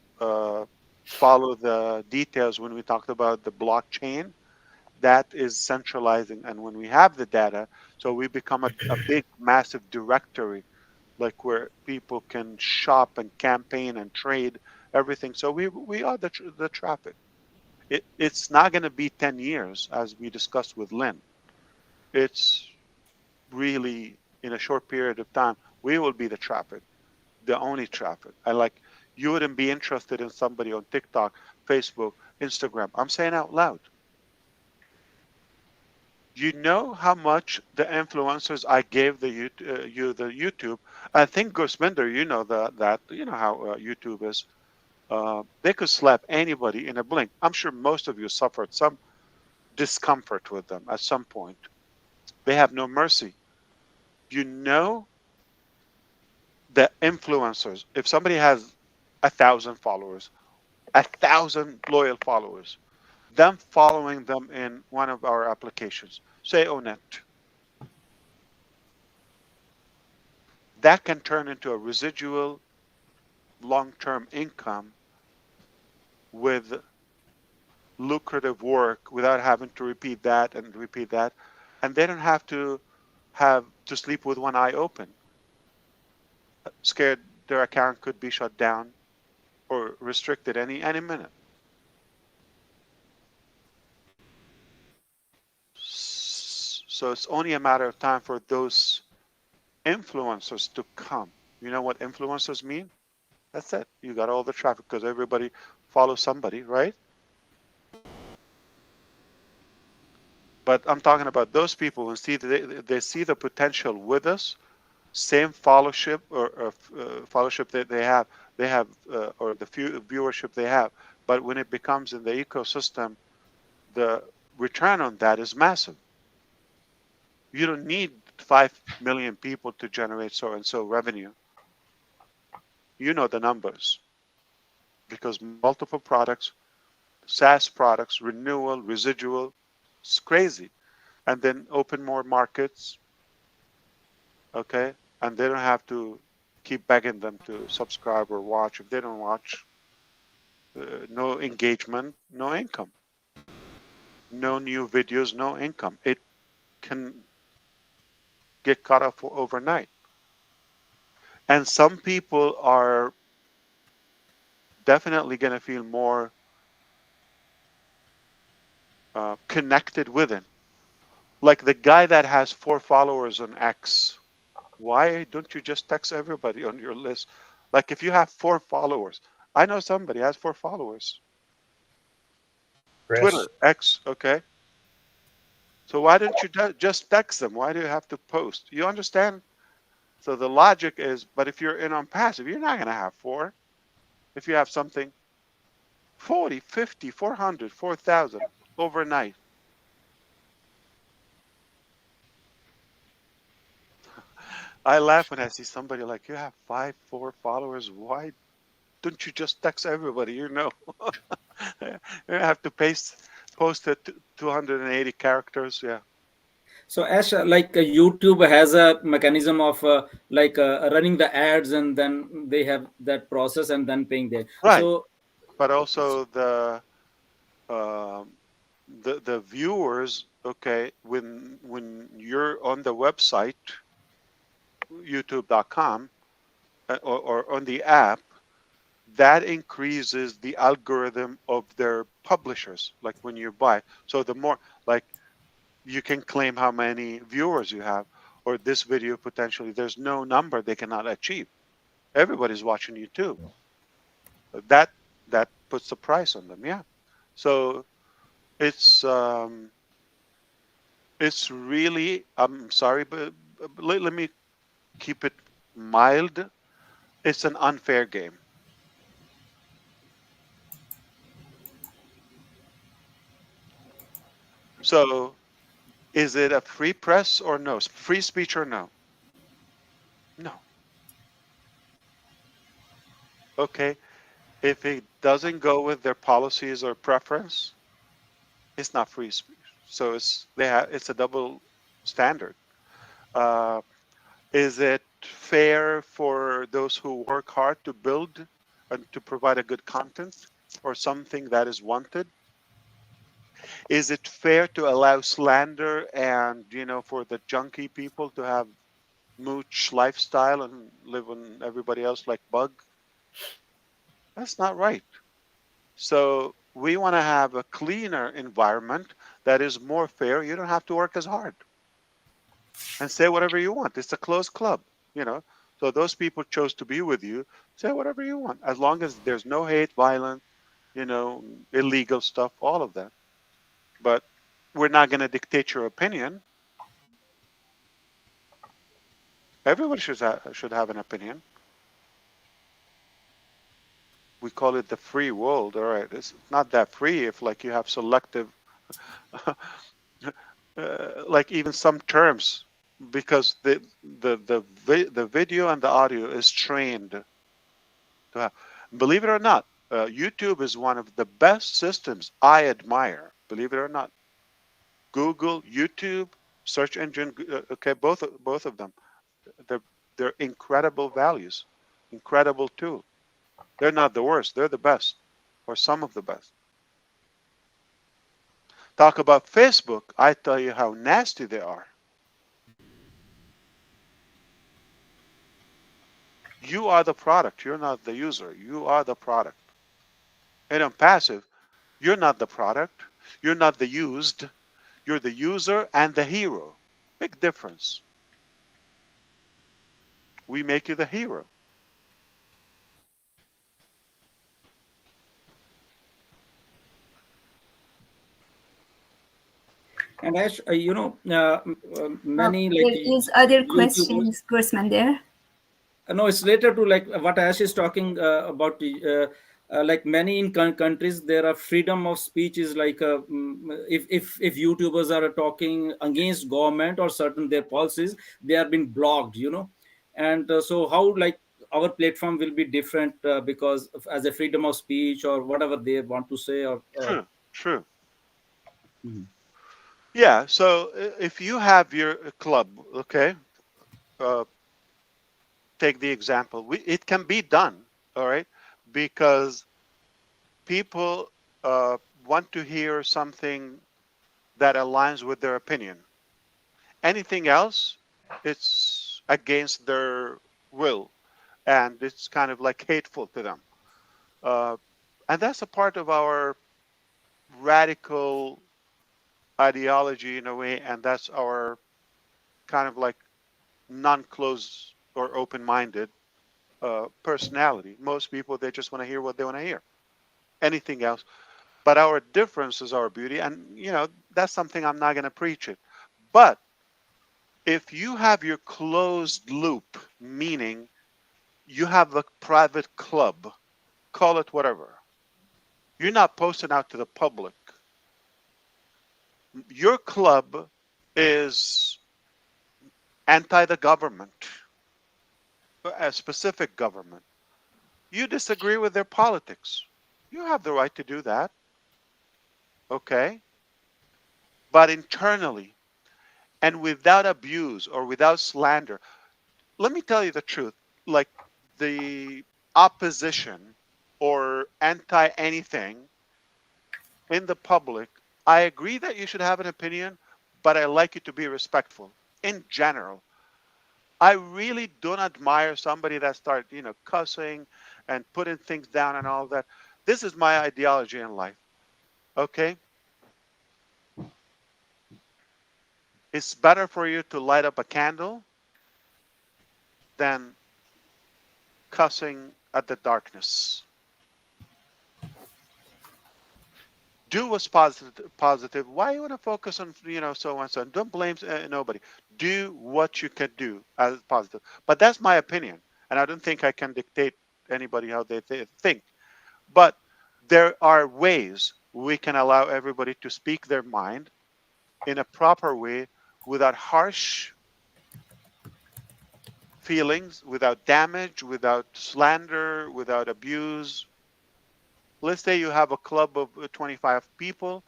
Speaker 1: follow the details when we talked about the blockchain, that is centralizing. And when we have the data, so we become a big, massive directory, like where people can shop and campaign and trade everything. So we are the traffic. It's not going to be 10 years, as we discussed with Lynn. It's really in a short period of time, we will be the traffic, the only traffic. I like, you wouldn't be interested in somebody on TikTok, Facebook, Instagram. I'm saying out loud. You know how much the influencers I gave the the YouTube. I think Gusminder, you know that you know how YouTube is. They could slap anybody in a blink. I'm sure most of you suffered some discomfort with them at some point. They have no mercy. You know the influencers. If somebody has 1,000 followers, 1,000 loyal followers, them following them in one of our applications, say Onet, that can turn into a residual long-term income with lucrative work without having to repeat that and repeat that. And they don't have to sleep with one eye open, scared their account could be shut down or restricted any minute. So it's only a matter of time for those influencers to come. You know what influencers mean? That's it. You got all the traffic because everybody follows somebody, right? But I'm talking about those people who see they see the potential with us, same followership or followership that they have or the few viewership they have. But when it becomes in the ecosystem, the return on that is massive. You don't need 5 million people to generate so and so revenue. You know the numbers because multiple products, SaaS products, renewal, residual, it's crazy. And then open more markets, okay? And they don't have to keep begging them to subscribe or watch. If they don't watch, no engagement, no income. No new videos, no income. It can get cut off overnight. And some people are definitely going to feel more connected with it. Like the guy that has 4 followers on X. Why don't you just text everybody on your list? Like if you have 4 followers, I know somebody has 4 followers.
Speaker 9: Chris.
Speaker 1: Twitter, X, okay. So why don't you just text them? Why do you have to post? You understand? So the logic is, but if you're in on passive, you're not going to have 4. If you have something 40, 50, 400, 4,000 overnight. I laugh when I see somebody like, you have 4 followers. Why don't you just text everybody? You know, you have to post it 280 characters. Yeah.
Speaker 3: So Ash, YouTube has a mechanism of running the ads, and then they have that process, and then paying there.
Speaker 1: Right.
Speaker 3: So,
Speaker 1: But also um, the viewers. Okay, when you're on the website, YouTube.com, or on the app, that increases the algorithm of their publishers. Like when you buy, so the more like you can claim how many viewers you have, or this video potentially. There's no number they cannot achieve. Everybody's watching you too. That puts the price on them. Yeah. So it's really. I'm sorry, but let me keep it mild, it's an unfair game. So, is it a free press or no? Free speech or no? No. Okay. If it doesn't go with their policies or preference, it's not free speech. So it's a double standard. Uh, is it fair for those who work hard to build and to provide a good content or something that is wanted? Is it fair to allow slander and for the junky people to have mooch lifestyle and live on everybody else like bug? That's not right. So we want to have a cleaner environment that is more fair. You don't have to work as hard and say whatever you want. It's a closed club, you know. So those people chose to be with you. Say whatever you want, as long as there's no hate, violence, illegal stuff, all of that. But we're not going to dictate your opinion. Everybody should have an opinion. We call it the free world. All right, it's not that free if like you have selective, like even some terms, because the video and the audio is trained to have. Believe it or not, YouTube is one of the best systems I admire. Believe it or not, Google, YouTube, search engine. Okay, both of them. They're they're incredible values, incredible tool. They're not the worst. They're the best, or some of the best. Talk about Facebook. I tell you how nasty they are. You are the product. You're not the user. You are the product. And on passive, you're not the product. You're not the used. You're the user and the hero. Big difference. We make you the hero.
Speaker 3: And Ash, many like
Speaker 4: There is other
Speaker 3: YouTubers.
Speaker 4: questions, Grossman, there.
Speaker 3: No, it's related to like what Ash is talking about. Like many in countries, there are freedom of speech is like if YouTubers are talking against government or certain their policies, they are being blocked. And so how like our platform will be different because as a freedom of speech or whatever they want to say or.
Speaker 1: True. True.
Speaker 3: Mhm.
Speaker 1: Yeah. So if you have your club, okay, uh, take the example. It can be done, all right, because people want to hear something that aligns with their opinion. Anything else, it's against their will, and it's kind of like hateful to them. Uh, and that's a part of our radical ideology in a way, and that's our kind of like non-closed or open-minded personality. Most people, they just want to hear what they want to hear. Anything else. But our difference is our beauty, and that's something I'm not going to preach it. But if you have your closed loop, meaning you have a private club, call it whatever. You're not posting out to the public. Your club is anti the government, a specific government. You disagree with their politics. You have the right to do that, okay? But internally and without abuse or without slander, let me tell you the truth. Like the opposition or anti anything in the public, I agree that you should have an opinion, but I like you to be respectful in general. I really don't admire somebody that start, cussing and putting things down and all that. This is my ideology in life. Okay? It's better for you to light up a candle than cussing at the darkness. do what's positive. Why you want to focus on so and so? And don't blame nobody. Do what you can do as positive. But that's my opinion, and I don't think I can dictate anybody how they think. But there are ways we can allow everybody to speak their mind in a proper way, without harsh feelings, without damage, without slander, without abuse. Let's say you have a club of 25 people,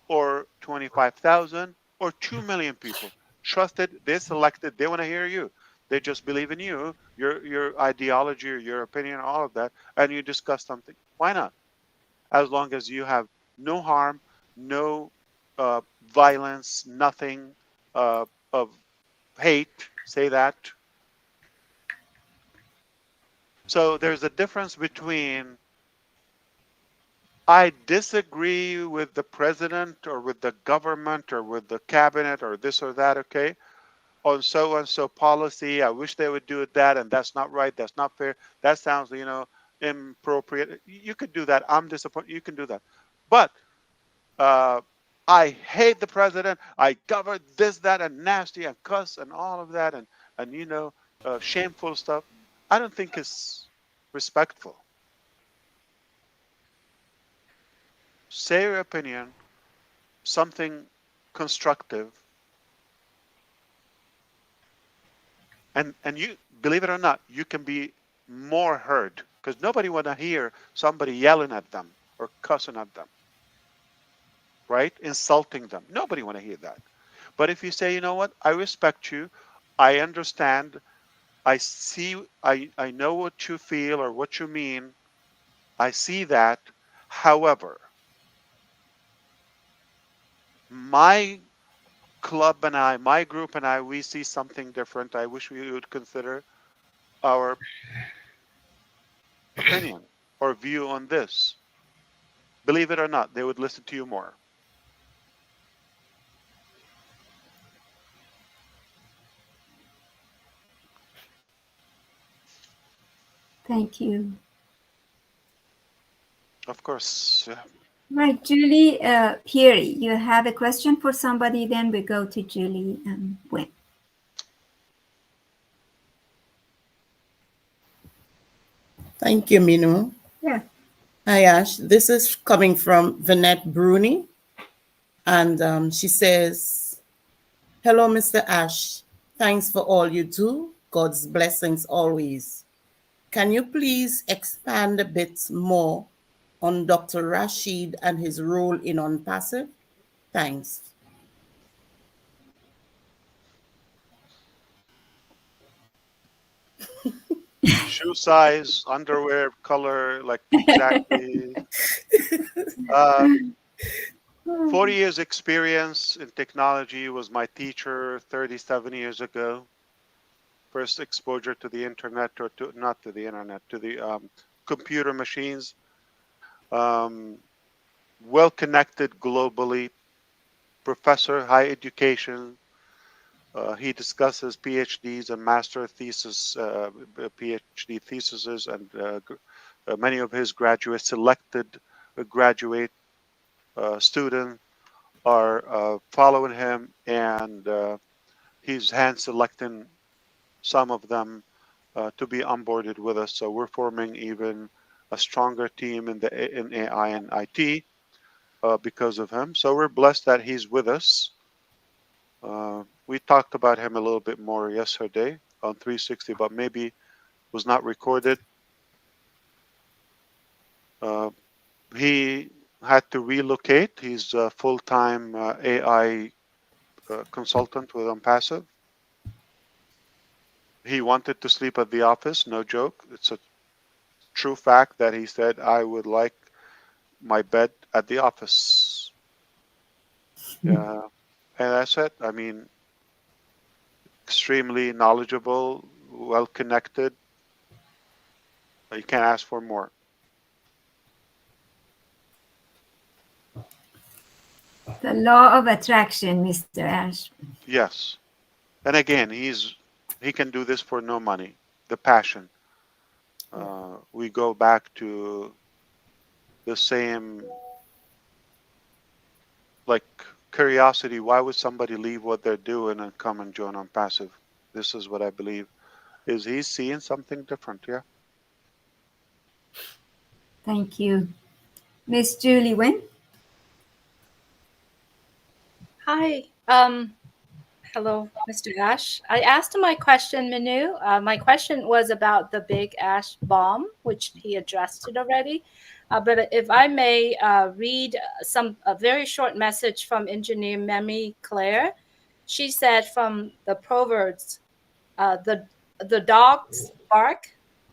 Speaker 1: or 25,000, or 2 million people. Trusted, they selected, they want to hear you. They just believe in you, your ideology, or your opinion, all of that, and you discuss something. Why not? As long as you have no harm, no violence, nothing of hate, say that. So there's a difference between I disagree with the president or with the government or with the cabinet or this or that, okay, on so and so policy. I wish they would do it that, and that's not right. That's not fair. That sounds, inappropriate. You could do that. I'm disappointed. You can do that. But uh, I hate the president. I cover this, that, and nasty and cuss and all of that, and shameful stuff. I don't think it's respectful. Say your opinion, something constructive, and you believe it or not, you can be more heard because nobody want to hear somebody yelling at them or cussing at them, right? Insulting them. Nobody want to hear that. But if you say, you know what, I respect you, I understand, I see, I know what you feel or what you mean, I see that. However, my club and I, my group and I, we see something different. I wish we would consider our opinion or view on this. Believe it or not, they would listen to you more.
Speaker 4: Thank you.
Speaker 1: Of course. Yeah.
Speaker 4: Right, Julie Peary, you have a question for somebody, then we go to Julie and Gwen.
Speaker 6: Thank you, Minu.
Speaker 4: Yeah.
Speaker 6: Hi, Ash. This is coming from Vanette Bruni. And she says, hello, Mr. Ash. Thanks for all you do. God's blessings always. Can you please expand a bit more on Dr. Rashid and his role in OnPassive? Thanks.
Speaker 1: Shoe size, underwear color, like exactly. 40 years experience in technology, was my teacher 37 years ago. First exposure to the internet, or to not to the internet, to the computer machines. Well connected globally, professor, high education. He discusses PhDs and master thesis, PhD theses, and many of his graduates, selected graduate students, are following him, and he's hand selecting some of them to be onboarded with us. So we're forming even a stronger team in AI and IT because of him. So we're blessed that he's with us. We talked about him a little bit more yesterday on 360, but maybe was not recorded. He had to relocate. He's a full-time AI consultant with OnPassive. He wanted to sleep at the office, no joke. It's a true fact that he said, I would like my bed at the office. Yeah. And that's it. I mean, extremely knowledgeable, well connected. You can't ask for more.
Speaker 4: The law of attraction, Mr. Ash.
Speaker 1: Yes. And again, he can do this for no money. The passion. We go back to the same like curiosity. Why would somebody leave what they're doing and come and join on passive? This is what I believe. Is he seeing something different? Yeah.
Speaker 4: Thank you. Miss Julie Wynn?
Speaker 11: Hi. Hello, Mr. Ash. I asked him my question, Manu. My question was about the big ash bomb, which he addressed it already. But if I may read a very short message from Engineer Memi Claire, she said from the Proverbs, the dogs bark,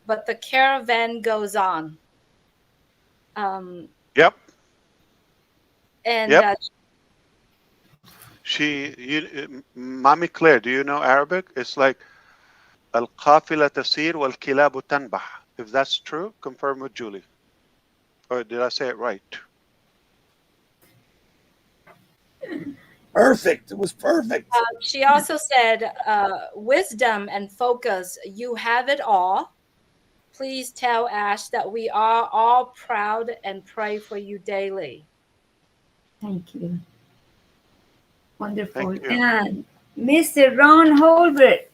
Speaker 11: but the caravan goes on.
Speaker 1: Yep.
Speaker 11: And
Speaker 1: Yep. Mommy Claire, do you know Arabic? It's like القافلة تسير والكلاب تنبح. If that's true, confirm with Julie. Or did I say it right?
Speaker 5: Perfect. It was perfect.
Speaker 11: She also said, wisdom and focus, you have it all. Please tell Ash that we are all proud and pray for you daily.
Speaker 4: Thank you. Wonderful.
Speaker 1: Thank you.
Speaker 4: And Mr. Ron Holbert.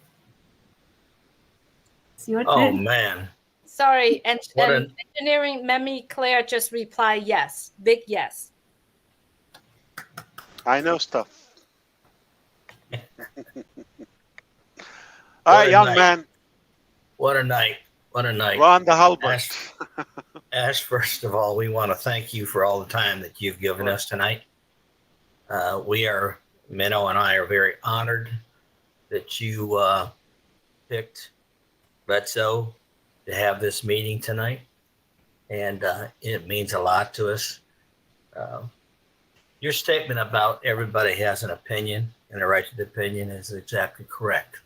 Speaker 4: It's your
Speaker 9: Oh
Speaker 4: turn.
Speaker 9: man.
Speaker 11: Sorry, and
Speaker 9: What
Speaker 11: Engineering Memi Claire just replied yes, big yes.
Speaker 1: I know stuff. All
Speaker 9: What
Speaker 1: right,
Speaker 9: a
Speaker 1: young
Speaker 9: night.
Speaker 1: man.
Speaker 9: What a night. What a night.
Speaker 1: Ron the Hulbert.
Speaker 9: Ash, first of all, we want to thank you for all the time that you've given us tonight. Minnow and I are very honored that you picked Letso to have this meeting tonight. And it means a lot to us. Your statement about everybody has an opinion and a right to the opinion is exactly correct.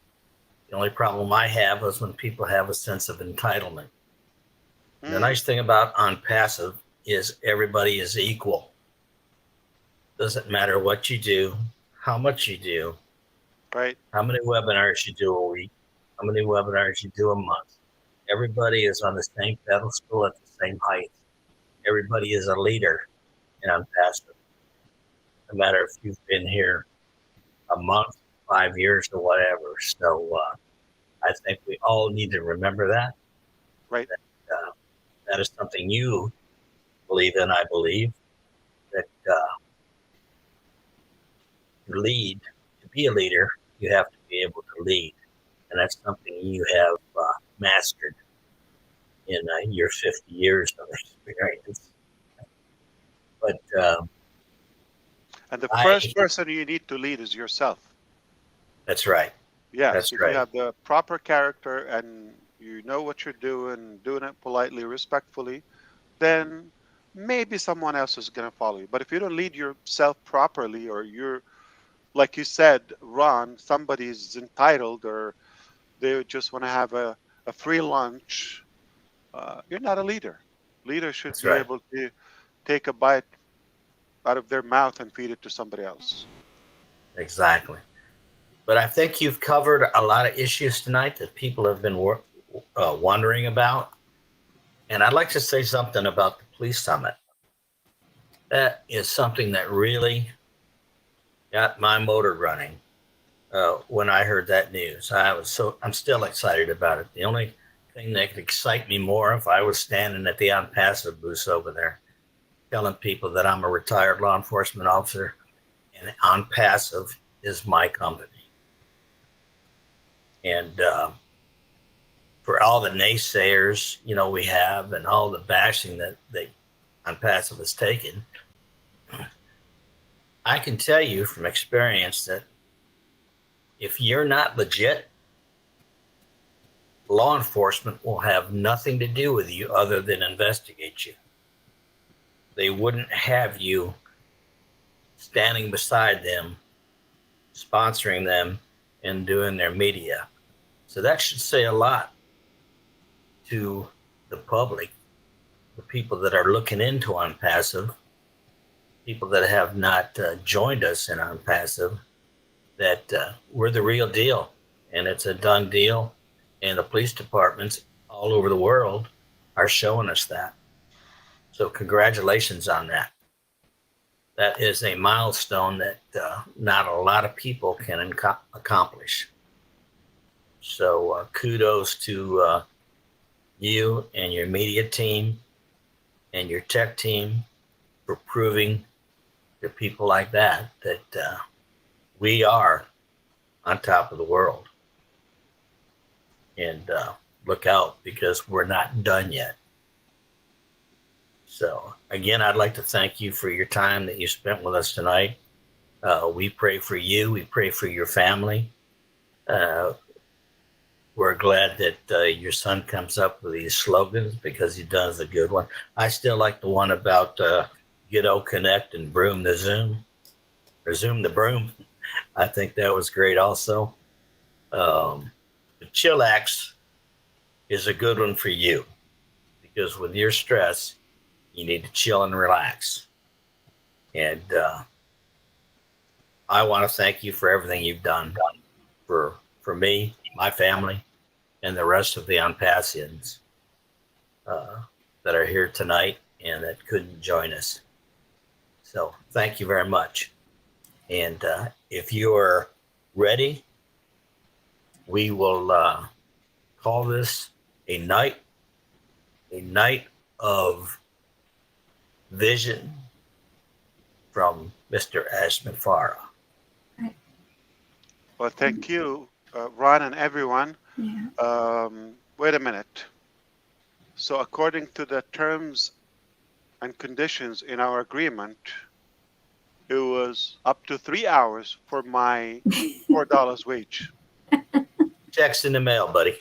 Speaker 9: The only problem I have is when people have a sense of entitlement. The nice thing about on passive is everybody is equal. Doesn't matter what you do, how much you do,
Speaker 1: right?
Speaker 9: How many webinars you do a week, how many webinars you do a month. Everybody is on the same pedestal at the same height. Everybody is a leader in on passive. No matter if you've been here a month, 5 years, or whatever. So I think we all need to remember that.
Speaker 1: Right.
Speaker 9: That is something you believe in, I believe, that to lead, to be a leader, you have to be able to lead. And that's something you have mastered in your 50 years of experience. But
Speaker 1: and the first person you need to lead is yourself.
Speaker 9: That's right.
Speaker 1: Yes,
Speaker 9: that's
Speaker 1: if
Speaker 9: right.
Speaker 1: you have the proper character and you know what you're doing it politely, respectfully, then maybe someone else is going to follow you. But if you don't lead yourself properly, or you're, like you said, Ron, somebody's entitled, or they just want to have a free lunch, you're not a leader. Leaders should
Speaker 9: That's
Speaker 1: be
Speaker 9: right.
Speaker 1: able to take a bite out of their mouth and feed it to somebody else.
Speaker 9: Exactly. But I think you've covered a lot of issues tonight that people have been wondering about. And I'd like to say something about the police summit. That is something that really got my motor running when I heard that news. I'm still excited about it. The only thing that could excite me more if I was standing at the On Passive booth over there telling people that I'm a retired law enforcement officer and On Passive is my company. And for all the naysayers, we have, and all the bashing that On Passive has taken, I can tell you from experience that if you're not legit, law enforcement will have nothing to do with you other than investigate you. They wouldn't have you standing beside them, sponsoring them, and doing their media. So that should say a lot to the public, the people that are looking into On Passive, people that have not joined us in On Passive, that we're the real deal, and it's a done deal. And the police departments all over the world are showing us that. So congratulations on that. that is a milestone that not a lot of people can accomplish. So kudos to you and your media team and your tech team for proving to people like that we are on top of the world. And look out, because we're not done yet. So again, I'd like to thank you for your time that you spent with us tonight. We pray for you. We pray for your family. We're glad that your son comes up with these slogans, because he does a good one. I still like the one about Ghetto Connect and Broom the Zoom, or Zoom the Broom. I think that was great also. The Chillax is a good one for you, because with your stress, you need to chill and relax. And I want to thank you for everything you've done for me, my family, and the rest of the Unpassians that are here tonight and that couldn't join us. So thank you very much. And if you are ready, we will call this a night of vision from Mr. Ash Mufareh.
Speaker 1: Well, thank you, Ron and everyone.
Speaker 4: Yeah.
Speaker 1: Wait a minute. So according to the terms and conditions in our agreement, it was up to 3 hours for my $4 wage.
Speaker 9: Check's in the mail, buddy.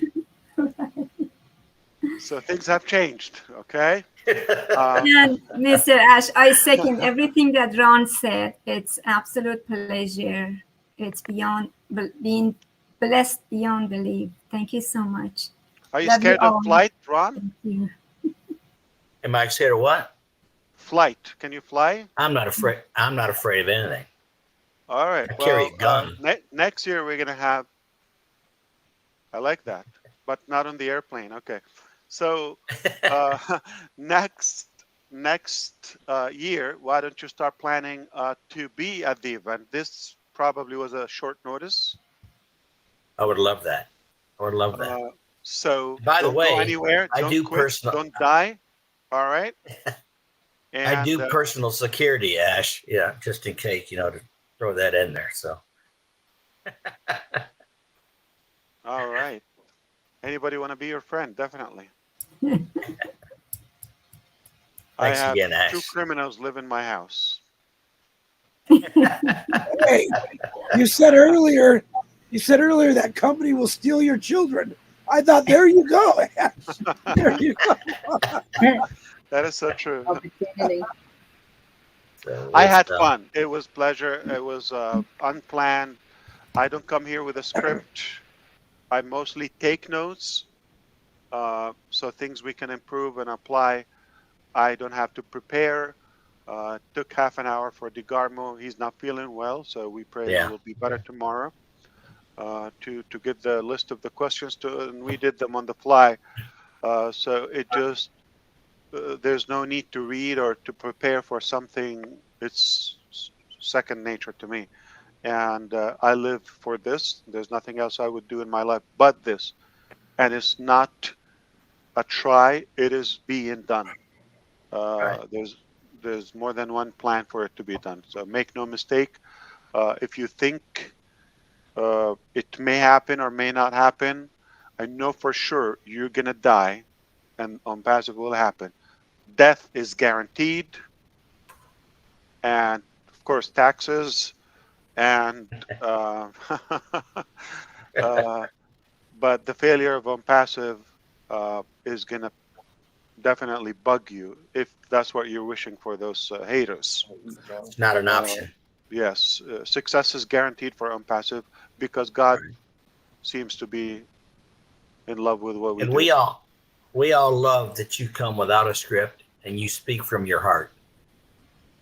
Speaker 1: So things have changed, okay?
Speaker 4: And Mr. Ash, I second everything that Ron said. It's absolute pleasure. It's beyond being blessed beyond belief. Thank you so much.
Speaker 1: Are you
Speaker 4: Love
Speaker 1: scared of
Speaker 4: all.
Speaker 1: flight, Ron?
Speaker 4: Thank you.
Speaker 9: Am I scared of what?
Speaker 1: Flight. Can you fly?
Speaker 9: I'm not afraid. I'm not afraid of anything.
Speaker 1: All right.
Speaker 9: I carry a
Speaker 1: Well,
Speaker 9: gun.
Speaker 1: next year we're going to have, I like that, but not on the airplane. Okay. So next year, why don't you start planning to be at the event? This probably was a short notice.
Speaker 9: I would love that. I would love that.
Speaker 1: So
Speaker 9: By the
Speaker 1: don't
Speaker 9: way,
Speaker 1: go anywhere.
Speaker 9: I
Speaker 1: Don't
Speaker 9: do
Speaker 1: quit.
Speaker 9: personal.
Speaker 1: Don't die. All right. And
Speaker 9: I do personal security, Ash. Yeah, just in case, to throw that in there. So.
Speaker 1: All right. Anybody want to be your friend? Definitely. I
Speaker 9: Thanks
Speaker 1: have
Speaker 9: again, Ash.
Speaker 1: 2 criminals live in my house.
Speaker 5: Hey, you said earlier that company will steal your children. I thought, there you go. There you go.
Speaker 1: That is so true.
Speaker 9: So
Speaker 1: I had fun. It was pleasure. It was unplanned. I don't come here with a script. I mostly take notes. So things we can improve and apply. I don't have to prepare. Took half an hour for DeGarmo. He's not feeling well, so we pray he will be better tomorrow. To get the list of the questions to, and we did them on the fly. So it just there's no need to read or to prepare for something. It's second nature to me, and I live for this. There's nothing else I would do in my life but this, and it's not a try. It is being done. There's more than one plan for it to be done. So make no mistake. If you think it may happen or may not happen, I know for sure you're gonna die, and Unpassive will happen. Death is guaranteed, and of course taxes, and but the failure of Unpassive is gonna definitely bug you if that's what you're wishing for. Those haters.
Speaker 9: It's not an option.
Speaker 1: Yes, success is guaranteed for Unpassive because God seems to be in love with what we
Speaker 9: And
Speaker 1: do.
Speaker 9: we all love that you come without a script and you speak from your heart.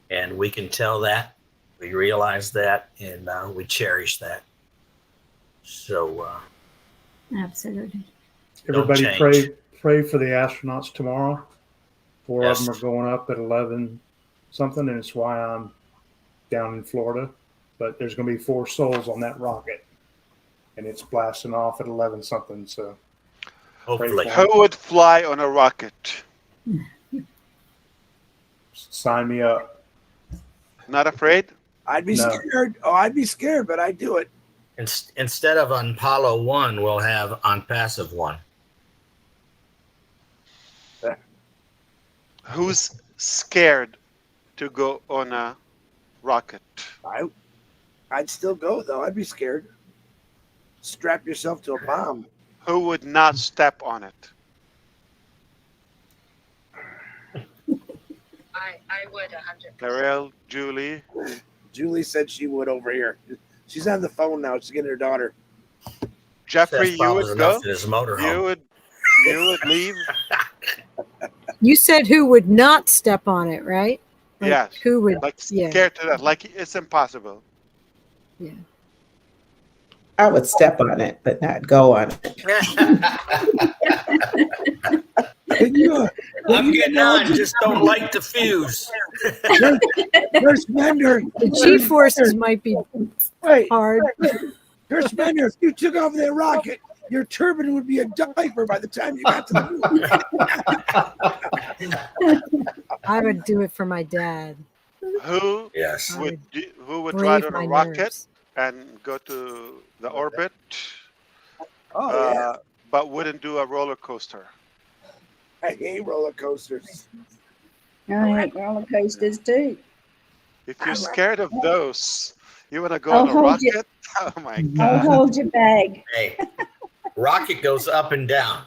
Speaker 9: And we can tell that, we realize that, and we cherish that. So
Speaker 4: Absolutely.
Speaker 13: Everybody
Speaker 9: change.
Speaker 13: pray for the astronauts tomorrow. 4
Speaker 9: Yes.
Speaker 13: of them are going up at 11 something, and it's why I'm down in Florida, but there's going to be 4 souls on that rocket, and it's blasting off at 11 something. So,
Speaker 9: hopefully,
Speaker 1: who would fly on a rocket?
Speaker 13: Sign me up.
Speaker 1: Not afraid?
Speaker 5: I'd be scared. Oh, I'd be scared, but I'd do it.
Speaker 9: Instead of on Apollo 1, we'll have on passive 1.
Speaker 1: Who's scared to go on a rocket?
Speaker 5: I'd still go though. I'd be scared. Strap yourself to a bomb.
Speaker 1: Who would not step on it?
Speaker 15: I would 100%.
Speaker 1: Darrell, Julie.
Speaker 5: Julie said she would over here. She's on the phone now. She's getting her daughter.
Speaker 1: Jeffrey,
Speaker 9: That's
Speaker 1: you
Speaker 9: probably
Speaker 1: would
Speaker 9: enough
Speaker 1: go?
Speaker 9: in his motorhome.
Speaker 1: You would leave?
Speaker 17: You said who would not step on it, right? Like
Speaker 1: Yes.
Speaker 17: Who would?
Speaker 1: Like
Speaker 17: Yeah.
Speaker 1: scared to death. Like it's impossible.
Speaker 17: Yeah.
Speaker 6: I would step on it, but not go on it.
Speaker 9: I'm getting on. Just don't light the fuse.
Speaker 5: Nurse Bender.
Speaker 17: The G-forces might be hard.
Speaker 5: Nurse Bender, if you took off that rocket, your turban would be a diaper by the time you got to the moon.
Speaker 17: I would do it for my dad.
Speaker 1: Who
Speaker 9: Yes.
Speaker 1: who would
Speaker 17: Brave
Speaker 1: ride on a
Speaker 17: my
Speaker 1: rocket
Speaker 17: nerves.
Speaker 1: and go to the orbit,
Speaker 5: Oh, yeah.
Speaker 1: but wouldn't do a roller coaster?
Speaker 5: I hate roller coasters.
Speaker 16: I hate roller coasters too.
Speaker 1: If you're scared of those, you want to go
Speaker 16: I'll
Speaker 1: on a
Speaker 16: hold you-
Speaker 1: rocket? Oh my
Speaker 16: I'll
Speaker 1: God.
Speaker 16: hold your bag.
Speaker 9: Hey, rocket goes up and down.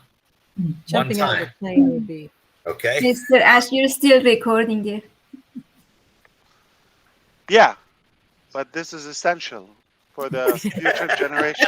Speaker 17: Jumping
Speaker 9: One
Speaker 17: out of
Speaker 9: time.
Speaker 17: the plane would be.
Speaker 9: Okay.
Speaker 4: Mr. Ash, you're still recording there.
Speaker 1: Yeah, but this is essential for the future generation.